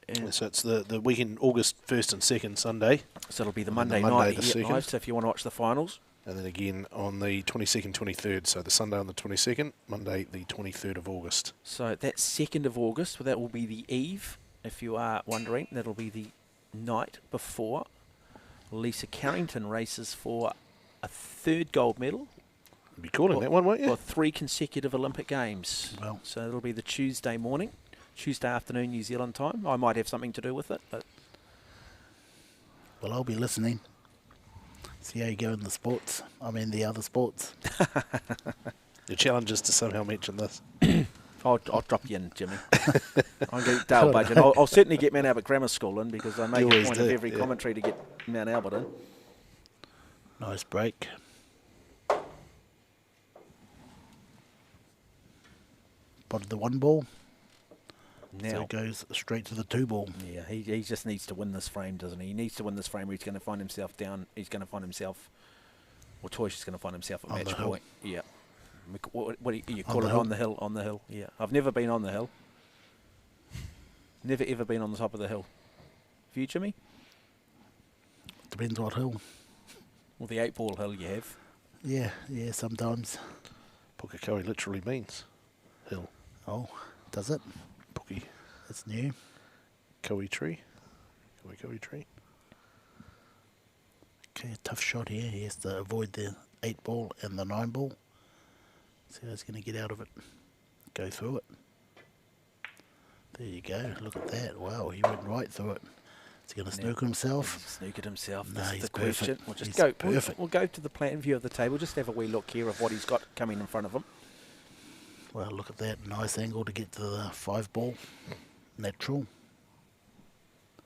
And So it's the weekend, August 1st and 2nd Sunday. so it'll be the And Monday, the Monday night the here 2nd. live. So if you want to watch the finals. And then again on the 22nd, 23rd. So the Sunday on the 22nd, Monday the 23rd of August. So that's 2nd of August. Well, that will be the eve, if you are wondering. That'll be the night before Lisa Carrington races for a 3rd gold medal. You'll be calling that one, won't you? For 3 consecutive Olympic Games. Well. So it'll be the Tuesday morning, Tuesday afternoon New Zealand time. I might have something to do with it, but Well, I'll be listening. See how you go in the sports. I mean, the other sports. Your challenge is to somehow mention this. I'll drop you in, Jimmy. I'll get Dale Budge. I'll certainly get Mount Albert Grammar School in because I make You a always point do, of every yeah. commentary to get Mount Albert in. Nice break. Spotted the 1-ball. So Now, it goes straight to the 2-ball. yeah, he just needs to win this frame, doesn't he? He needs to win this frame or he's going to find himself down. He's going to find himself, or Teutscher's going to find himself at On match the hill. point. Yeah. What do you On call the it? hill. On the hill, on the hill. Yeah. I've never been on the hill. Never ever been on the top of the hill. Have you, Jimmy? Depends what hill. Well, the 8-ball hill you have. Yeah, sometimes. Pukekohe literally means hill. Oh, does it? Puki. It's new. Koe tree. Koe tree. Okay, a tough shot here. He has to avoid the 8-ball and the 9-ball. See how he's going to get out of it. Go through it. There you go. Look at that. Wow, he went right through it. Is he going to snooker himself? Snookered himself. No, This is he's the question. perfect. We'll just He's go. perfect. We'll go to the plan view of the table. Just have a wee look here of what he's got coming in front of him. Well, look at that. Nice angle to get to the 5-ball. Natural.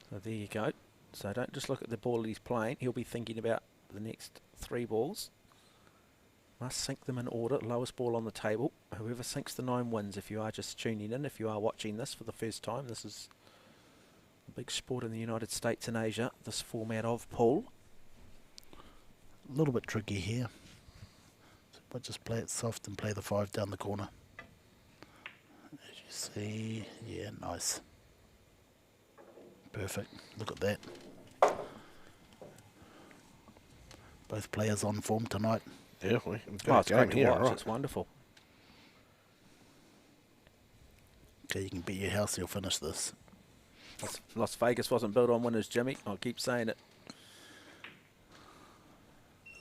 So there you go. So don't just look at the ball that he's playing. He'll be thinking about the next 3 balls. Must sink them in order. Lowest ball on the table. Whoever sinks the 9 wins. If you are just tuning in, if you are watching this for the first time, this is a big sport in the United States and Asia, this format of pool. A little bit tricky here. So we'll just play it soft and play the 5 down the corner. As you see, yeah, nice. Perfect. Look at that. Both players on form tonight. Yeah, we've Oh, got it's a great game to here, watch. right? It's wonderful. Okay, you can bet your house you'll finish this. Las Vegas wasn't built on winners, Jimmy. I'll keep saying it.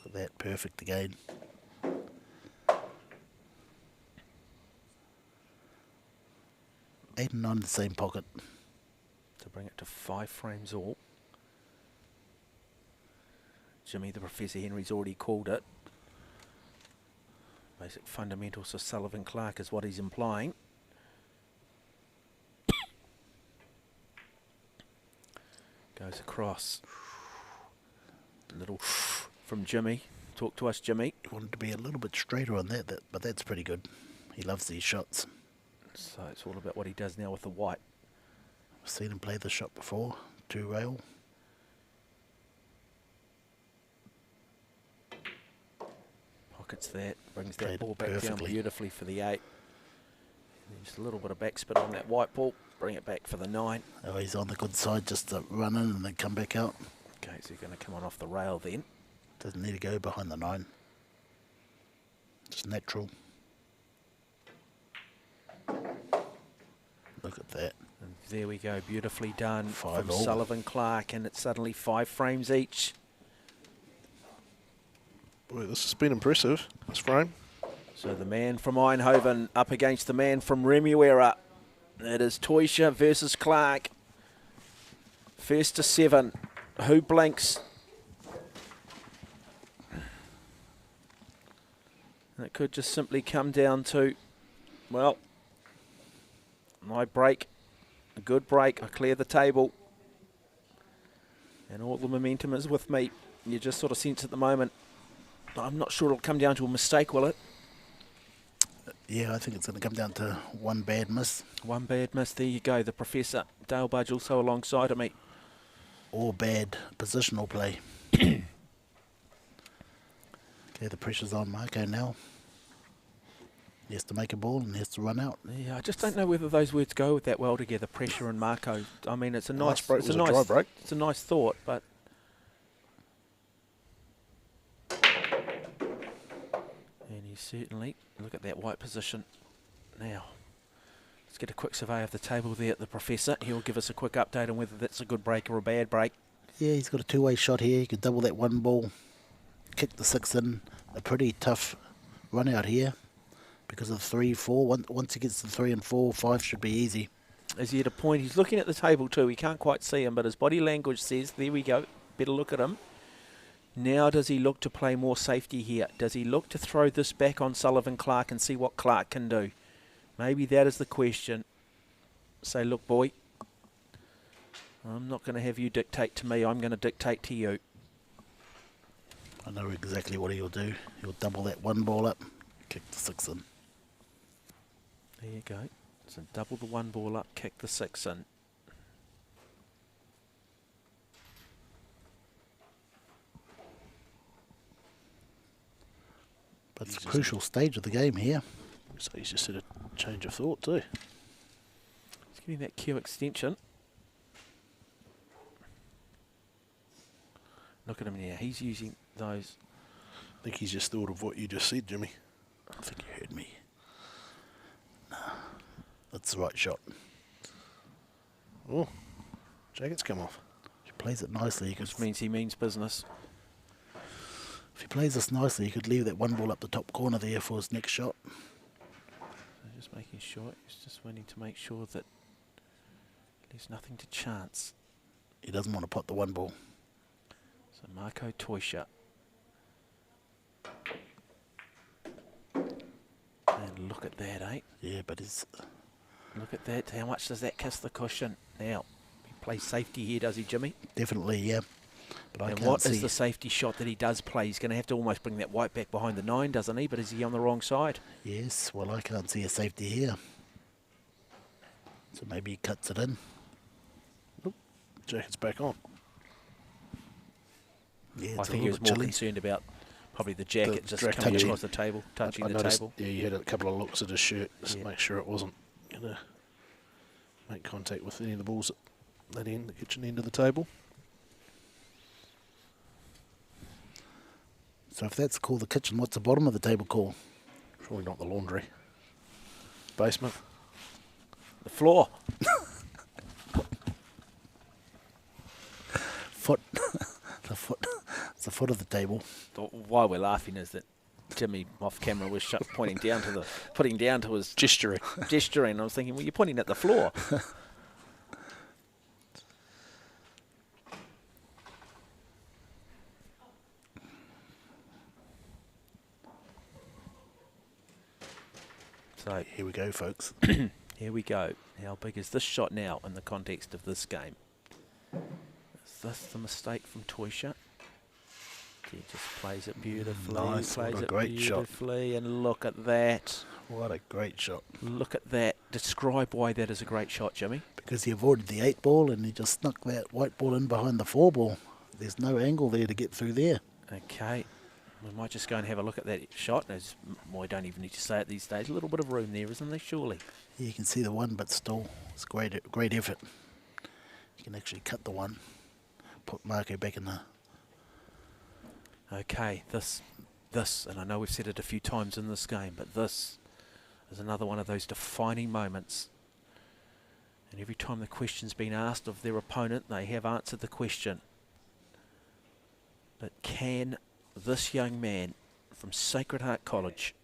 Look at that. Perfect again. Eight and 9 in the same pocket. To bring it to 5 frames all. Jimmy, the Professor Henry's already called it. Basic fundamentals of Sullivan Clark is what he's implying. Goes across. Little from Jimmy. Talk to us, Jimmy. He wanted to be a little bit straighter on that, but that's pretty good. He loves these shots. So it's all about what he does now with the white. I've seen him play this shot before. 2 rail. Pockets that. Brings that Played ball back down perfectly. beautifully for the 8. And just a little bit of backspin on that white ball. Bring it back for the 9. Oh, he's on the good side just to run in and then come back out. Okay, so you're going to come on off the rail then. Doesn't need to go behind the 9. Just natural. Look at that. And there we go, beautifully done 5 from all. Sullivan Clark, and it's suddenly 5 frames each. Boy, this has been impressive, this frame. So the man from Eindhoven up against the man from Remuera. It is Teutscher versus Clark. First to 7. Who blinks? And it could just simply come down to, well, my break, a good break, I clear the table, and all the momentum is with me. You just sort of sense at the moment, I'm not sure it'll come down to a mistake, will it? Yeah, I think it's going to come down to one bad miss. One bad miss, there you go. The Professor, Dale Budge, also alongside of me. Or bad positional play. Okay, the pressure's on Marco now. He has to make a ball and he has to run out. Yeah, I just don't know whether those words go that well together, pressure and Marco. I mean, it's a nice, Last break it's was a a nice, dry break. it's a nice thought, but and he certainly look at that white position. Now, let's get a quick survey of the table there at the Professor. He'll give us a quick update on whether that's a good break or a bad break. Yeah, he's got a two-way shot here. He could double that one ball, kick the 6 in. A pretty tough run out here. Because of 3, 4, once he gets to 3 and 4, 5 should be easy. Is he at a point? He's looking at the table too. He can't quite see him, but his body language says, there we go, better look at him. Now does he look to play more safety here? Does he look to throw this back on Sullivan Clark and see what Clark can do? Maybe that is the question. Say, look, boy, I'm not going to have you dictate to me. I'm going to dictate to you. I know exactly what he'll do. He'll double that one ball up, kick the 6 in. There you go. So double the one ball up, kick the 6 in. But it's a crucial stage of the game here. So he's just had a change of thought too. He's getting that cue extension. Look at him now. He's using those. I think he's just thought of what you just said, Jimmy. I think you heard me. No, that's the right shot. Oh, jacket's come off. If he plays it nicely, he could. Which means he means business. If he plays this nicely, he could leave that one ball up the top corner there for his next shot. So just making sure. He's just wanting to make sure that there's nothing to chance. He doesn't want to pot the one ball. So Marco Teutscher. And look at that, eh? Yeah, but he's. Look at that. How much does that kiss the cushion? Now, he plays safety here, does he, Jimmy? Definitely, yeah. But I And can't what see. is the safety shot that he does play? He's going to have to almost bring that white back behind the 9, doesn't he? But is he on the wrong side? Yes, well, I can't see a safety here. So maybe he cuts it in. Jacket's back on. Yeah, I it's a think he little was bit more chilly. concerned about probably the jacket just direct coming touching. across the table, touching I the noticed, table. yeah, you had a couple of looks at his shirt just Yeah. to make sure it wasn't going to make contact with any of the balls at that end, the kitchen end of the table. So if that's called the kitchen, what's the bottom of the table called? Probably not the laundry. Basement. The floor. Foot. The foot. It's the foot of the table. Why we're laughing is that Jimmy off camera was putting down to his Gesturing. gesturing. I was thinking, well, you're pointing at the floor. So Here we go, folks. here we go. How big is this shot now in the context of this game? Is this the mistake from Teutscher? He just plays it beautifully. Nice, Plays what a it great shot. beautifully, and look at that. What a great shot. Look at that. Describe why that is a great shot, Jimmy. Because he avoided the 8 ball and he just snuck that white ball in behind the 4 ball. There's no angle there to get through there. Okay. We might just go and have a look at that shot. There's, well, I don't even need to say it these days. A little bit of room there, isn't there, surely? Yeah, you can see the one, but still, it's great effort. You can actually cut the one, put Marco back in the... Okay, this, and I know we've said it a few times in this game, but this is another one of those defining moments. And every time the question's been asked of their opponent, they have answered the question. But can this young man from Sacred Heart College,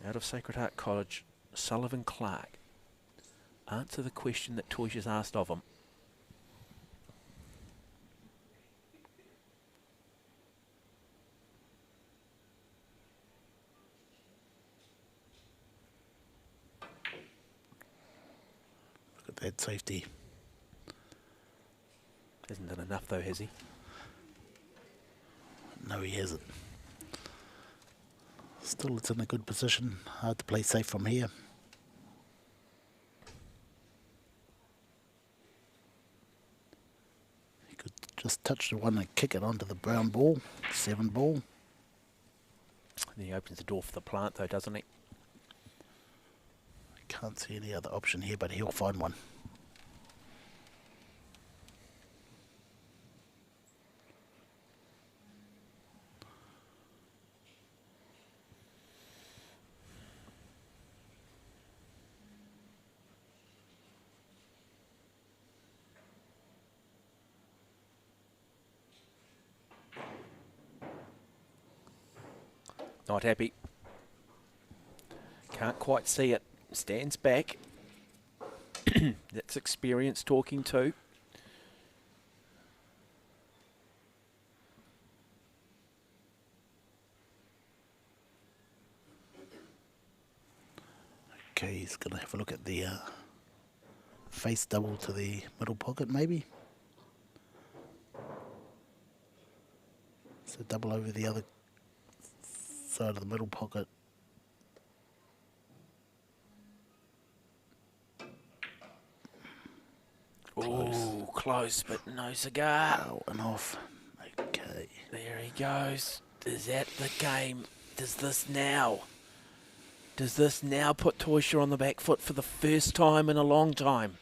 out of Sacred Heart College, Sullivan Clark, answer the question that Teutscher's asked of him? that safety. Hasn't done enough though, has he? No, he hasn't. Still, it's in a good position. Hard to play safe from here. He could just touch the one and kick it onto the brown ball. 7 ball. And he opens the door for the plant though, doesn't he? Can't see any other option here, but he'll find one. Not happy. Can't quite see it. Stands back. That's experience talking to. Okay, he's going to have a look at the face double to the middle pocket, maybe. So double over the other side of the middle pocket. Oh, close, but no cigar. Oh, and off. Okay. There he goes. Is that the game? Does this now put Teutscher on the back foot for the first time in a long time?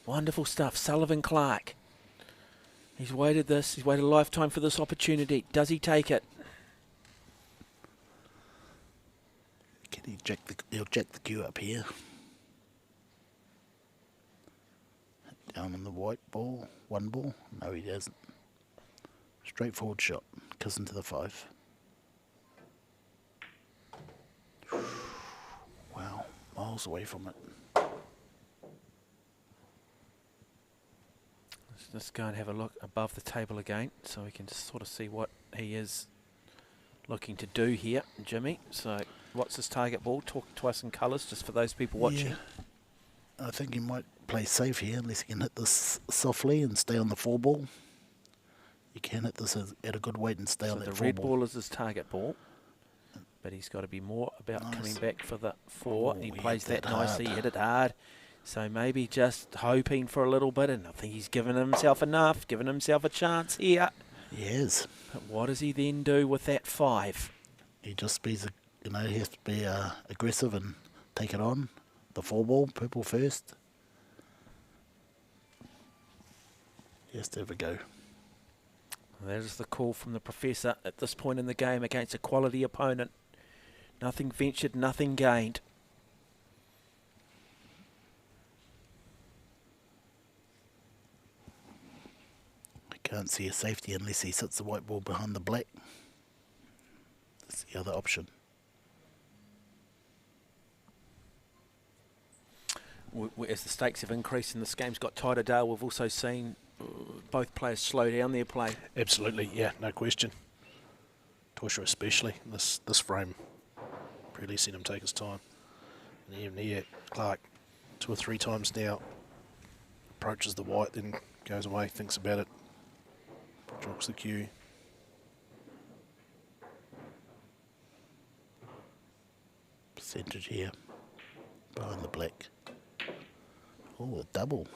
Wonderful stuff. Sullivan Clark. He's waited a lifetime for this opportunity. Does he take it? Can he he'll jack the cue up here. Down on the white ball, 1 ball. No, he doesn't. Straightforward shot. Kiss into the 5. Wow, miles away from it. Let's just go and have a look above the table again so we can just sort of see what he is looking to do here, Jimmy. So what's his target ball? Talk to us in colours just for those people watching. Yeah. I think he might play safe here unless he can hit this softly and stay on the 4 ball. You can hit this at a good weight and stay on that 4 ball. The red ball is his target ball, but he's got to be more about coming back for the 4. Oh, he he plays hit that that nicely, hard. hit it hard. So maybe just hoping for a little bit, and I think he's given himself enough, given himself a chance here. He is. But what does he then do with that 5? He just he has to be aggressive and take it on. The 4 ball, purple first. He has to have a go. There's the call from the professor at this point in the game against a quality opponent. Nothing ventured, nothing gained. I can't see a safety unless he sits the white ball behind the black. That's the other option. As the stakes have increased and this game's got tighter, Dale, we've also seen both players slow down their play. Absolutely, yeah, no question. Teutscher especially, this frame really seen him take his time. And even here, Clark 2 or 3 times now approaches the white, then goes away, thinks about it, drops the cue. Percentage here, behind the black. Oh, a double.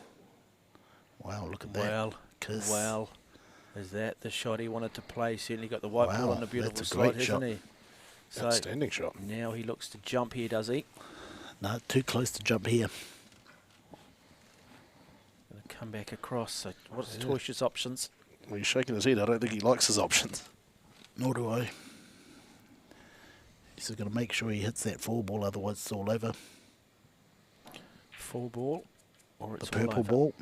Wow, look at that. Well, is that the shot he wanted to play? Certainly got the white ball Wow, on the beautiful that's a slot, great hasn't shot. he? So Outstanding shot. now he looks to jump here, does he? No, too close to jump here. Going to come back across. So what's Yeah. Teutsch's options? Well, he's shaking his head. I don't think he likes his options. Nor do I. He's going to make sure he hits that 4 ball, otherwise it's all over. 4 ball, or The it's all purple over? ball.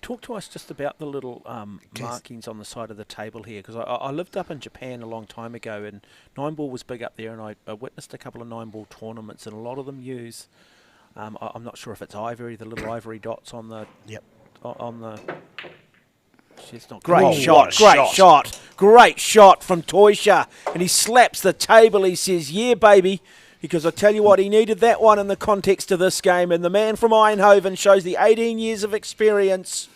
Talk to us just about the little Yes. markings on the side of the table here, because I lived up in Japan a long time ago, and 9 ball was big up there, and I witnessed a couple of 9 ball tournaments, and a lot of them use, I'm not sure if it's ivory, the little ivory dots on the Yep. on the. It's not Whoa, great what shot, a great shot. shot, great shot from Teutscher, and he slaps the table. He says, "Yeah, baby, Because I tell you what, he needed that one in the context of this game. And the man from Eindhoven shows the 18 years of experience.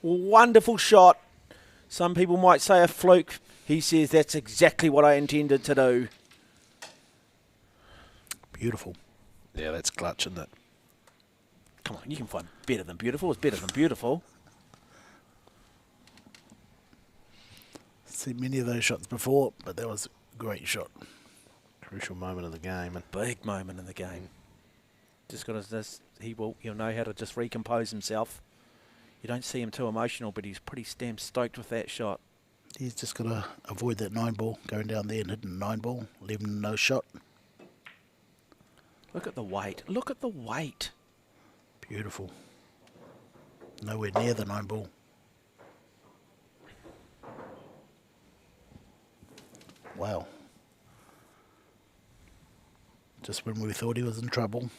Wonderful shot. Some people might say a fluke. He says that's exactly what I intended to do. Beautiful. Yeah, that's clutch, isn't it? Come on, you can find better than beautiful. It's better than beautiful. Seen many of those shots before, but that was a great shot. Crucial moment of the game. And Big moment in the game. Just got to, he'll know how to just recompose himself. You don't see him too emotional, but he's pretty damn stoked with that shot. He's just got to avoid that 9 ball, going down there and hitting the 9 ball, leaving no shot. Look at the weight. Look at the weight. Beautiful. Nowhere near the 9 ball. Wow. Just when we thought he was in trouble,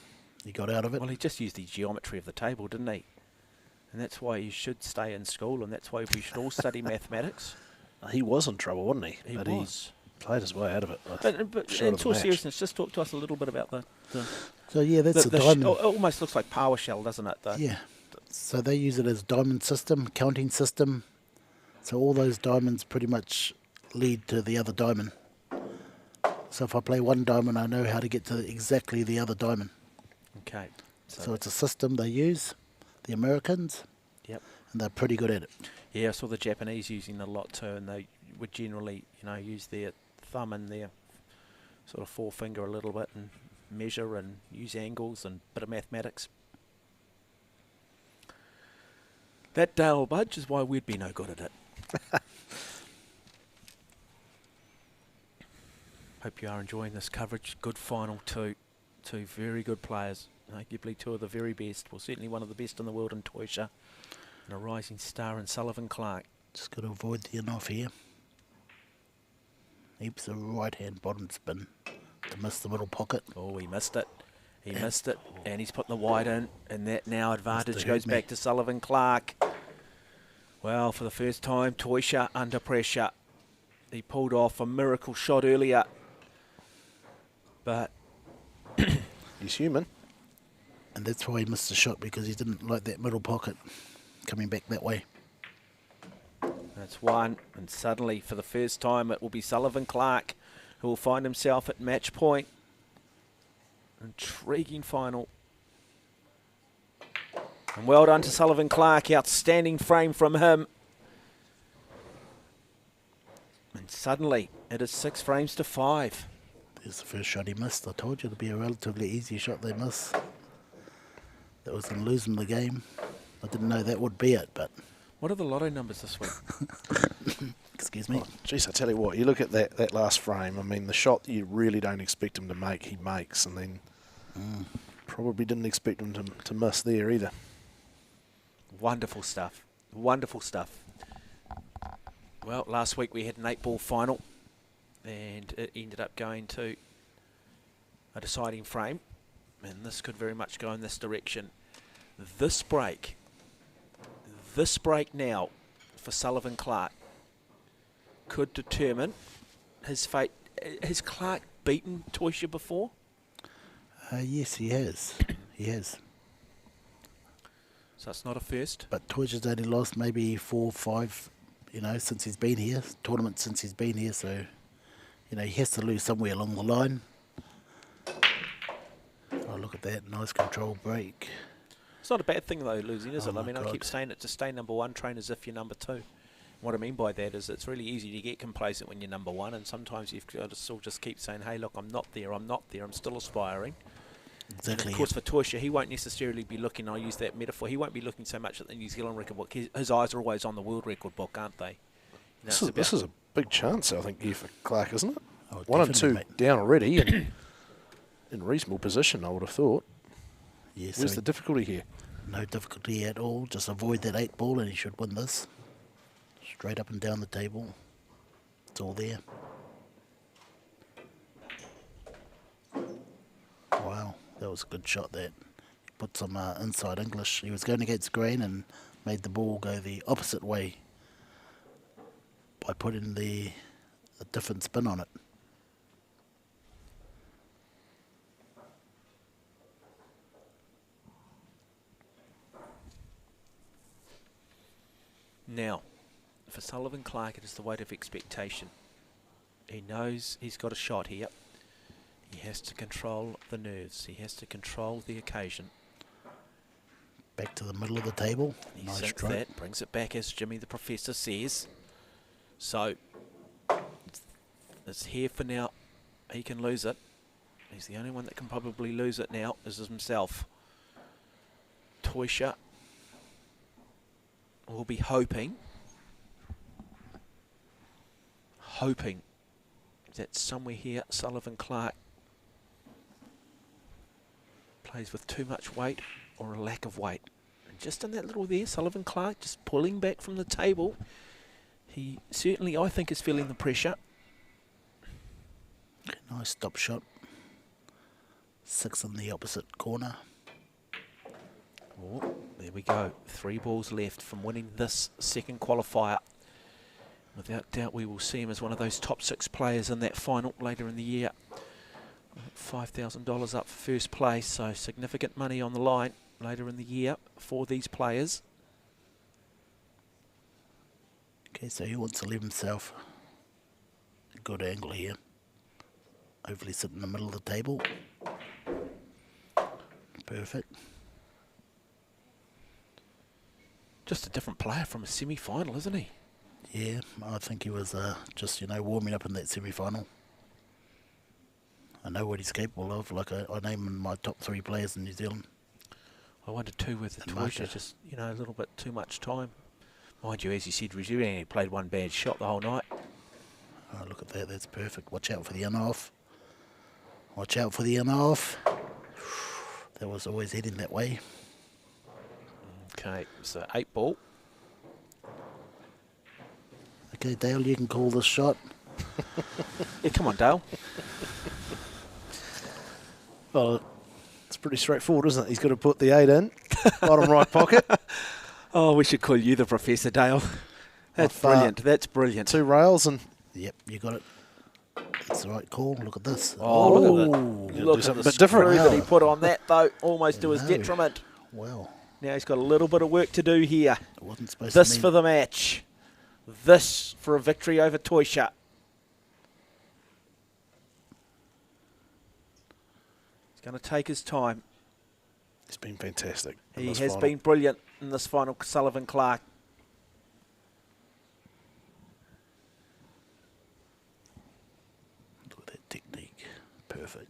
he got out of it. Well, he just used the geometry of the table, didn't he? And that's why you should stay in school, and that's why we should all study mathematics. he was in trouble, wasn't he? He But was. He played his way out of it. But in all seriousness, just talk to us a little bit about the So yeah, that's a diamond. it almost looks like PowerShell, doesn't it? Yeah. So they use it as diamond system, counting system. So all those diamonds pretty much lead to the other diamond. So if I play one diamond, I know how to get to exactly the other diamond. Okay. So it's a system they use, the Americans, Yep. and they're pretty good at it. Yeah, I saw the Japanese using it a lot too, and they would generally, use their thumb and their sort of forefinger a little bit and measure and use angles and a bit of mathematics. That Dale Budge is why we'd be no good at it. Hope you are enjoying this coverage. Good final, two very good players. Arguably two of the very best. Well, certainly one of the best in the world in Teutscher. And a rising star in Sullivan Clark. Just got to avoid the enough here. Heaps of right-hand bottom spin to miss the middle pocket. Oh, he missed it. He missed it. And he's put the wide in. And that now advantage Must have goes hurt me. back to Sullivan Clark. Well, for the first time, Teutscher under pressure. He pulled off a miracle shot earlier. But He's human. And that's why he missed the shot, because he didn't like that middle pocket coming back that way. that's one. And suddenly, for the first time, it will be Sullivan Clark who will find himself at match point. Intriguing final. And well done to Sullivan Clark. Outstanding frame from him. And suddenly, it is 6 frames to 5. There's the first shot he missed. I told you it'd be a relatively easy shot they miss. That was going to lose them the game. I didn't know that would be it, but... What are the lotto numbers this week? Excuse me. Oh, geez, I tell you what, you look at that last frame, I mean, the shot that you really don't expect him to make, he makes, and then probably didn't expect him to miss there either. Wonderful stuff. Wonderful stuff. Well, last week we had an 8-ball final, and it ended up going to a deciding frame, and this could very much go in this direction. This break now for Sullivan Clark could determine his fate. Has Clark beaten Teutscher before? Yes, he has. He has. So it's not a first. But Teutscher's only lost maybe 4 or 5, since he's been here. Tournaments since he's been here, so, he has to lose somewhere along the line. Oh, look at that. Nice control break. It's not a bad thing, though, losing, is Oh it? I my mean, I God. keep saying it, to stay number one, train as if you're number 2. What I mean by that is it's really easy to get complacent when you're number 1, and sometimes you've got to still just keep saying, hey, look, I'm not there, I'm still aspiring. Exactly. And of course, for Teutscher, he won't necessarily be looking, I'll use that metaphor, he won't be looking so much at the New Zealand record book. His eyes are always on the world record book, aren't they? This is a big chance, I think, here for Clark, isn't it? Oh, 1 and definitely, 2 mate. down already, and in reasonable position, I would have thought. Yes, Where's the difficulty here? no difficulty at all. Just avoid that 8 ball and he should win this. Straight up and down the table. It's all there. Wow, that was a good shot that. He put some inside English. He was going against grain and made the ball go the opposite way by putting a different spin on it. Now, for Sullivan Clark, it is the weight of expectation. He knows he's got a shot here. He has to control the nerves. He has to control the occasion. Back to the middle of the table. He Nice sinks stroke. that, brings it back, as Jimmy the Professor says. So, it's here for now. He can lose it. He's the only one that can probably lose it now, is himself. Teutscher will be hoping that somewhere here Sullivan Clark plays with too much weight or a lack of weight. And just in that little there, Sullivan Clark just pulling back from the table. He certainly, I think, is feeling the pressure. Nice stop shot. 6 in the opposite corner. Oh, there we go. 3 balls left from winning this second qualifier. Without doubt, we will see him as one of those top 6 players in that final later in the year. $5,000 up for first place, so significant money on the line later in the year for these players. Okay, so he wants to leave himself a good angle here. Hopefully sit in the middle of the table. Perfect. Just a different player from a semi-final, isn't he? Yeah, I think he was just, warming up in that semi-final. I know what he's capable of. Like, I name him in my top 3 players in New Zealand. I wondered too with the And Teutscher, Marker. just, a little bit too much time. Mind you, as you said, Rizuri only played 1 bad shot the whole night. Oh, look at that. That's perfect. Watch out for the in-off. Watch out for the in-off. That was always heading that way. Okay, so 8 ball. Okay, Dale, you can call this shot. Yeah, come on, Dale. Well, it's pretty straightforward, isn't it? He's got to put the 8 in, bottom right pocket. Oh, we should call you the Professor, Dale. That's What, brilliant. That's brilliant. 2 rails and Yep, you got it. That's the right call. Look at this. Oh, look at Ooh. that. do Look at something the a bit different. screw that he Wow. put on that, though, almost to his No. detriment. Well, Now he's got a little bit of work to do here. it wasn't supposed This to mean for the match. This for a victory over Teutscher. He's going to take his time. he's been fantastic. in He this has final. been brilliant in this final, Sullivan Clark. Look at that technique. Perfect.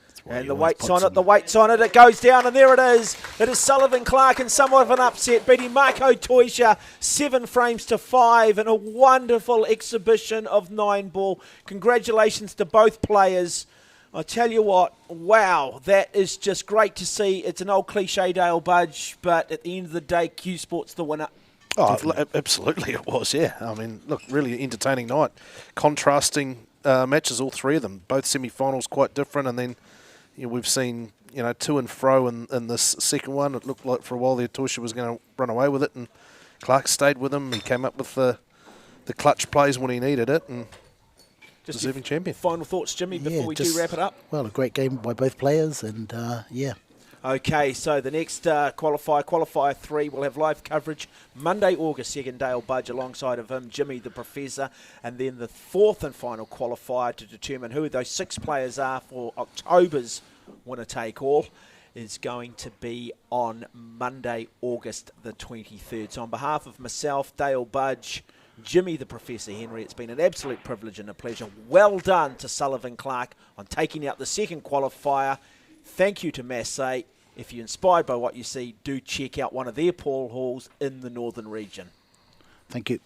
That's why And he the always weight's puts on it, him- the weight's on it, it goes down, and there it is. It is Sullivan Clark in somewhat of an upset, beating Marco Teutscher 7 frames to 5 in a wonderful exhibition of 9 ball. Congratulations to both players. I tell you what, wow, that is just great to see. It's an old cliche, Dale Budge, but at the end of the day, Q Sport's the winner. Oh, absolutely it was, yeah. I mean, look, really entertaining night. Contrasting matches, all 3 of them. Both semi-finals quite different, and then we've seen, to and fro in this second one. It looked like for a while there Teutscher was going to run away with it, and Clark stayed with him. He came up with the clutch plays when he needed it, and Just deserving your champion. final thoughts, Jimmy, before Yeah, we do just- wrap it up? Well, a great game by both players, and yeah. Okay, so the next qualifier 3, will have live coverage Monday, August 2nd, Dale Budge alongside of him, Jimmy the Professor, and then the 4th and final qualifier to determine who those 6 players are for October's winner-take-all is going to be on Monday, August the 23rd. So on behalf of myself, Dale Budge, Jimmy the Professor Henry, it's been an absolute privilege and a pleasure. Well done to Sullivan Clark on taking out the second qualifier. Thank you to Massey. If you're inspired by what you see, do check out one of their pool halls in the northern region. Thank you.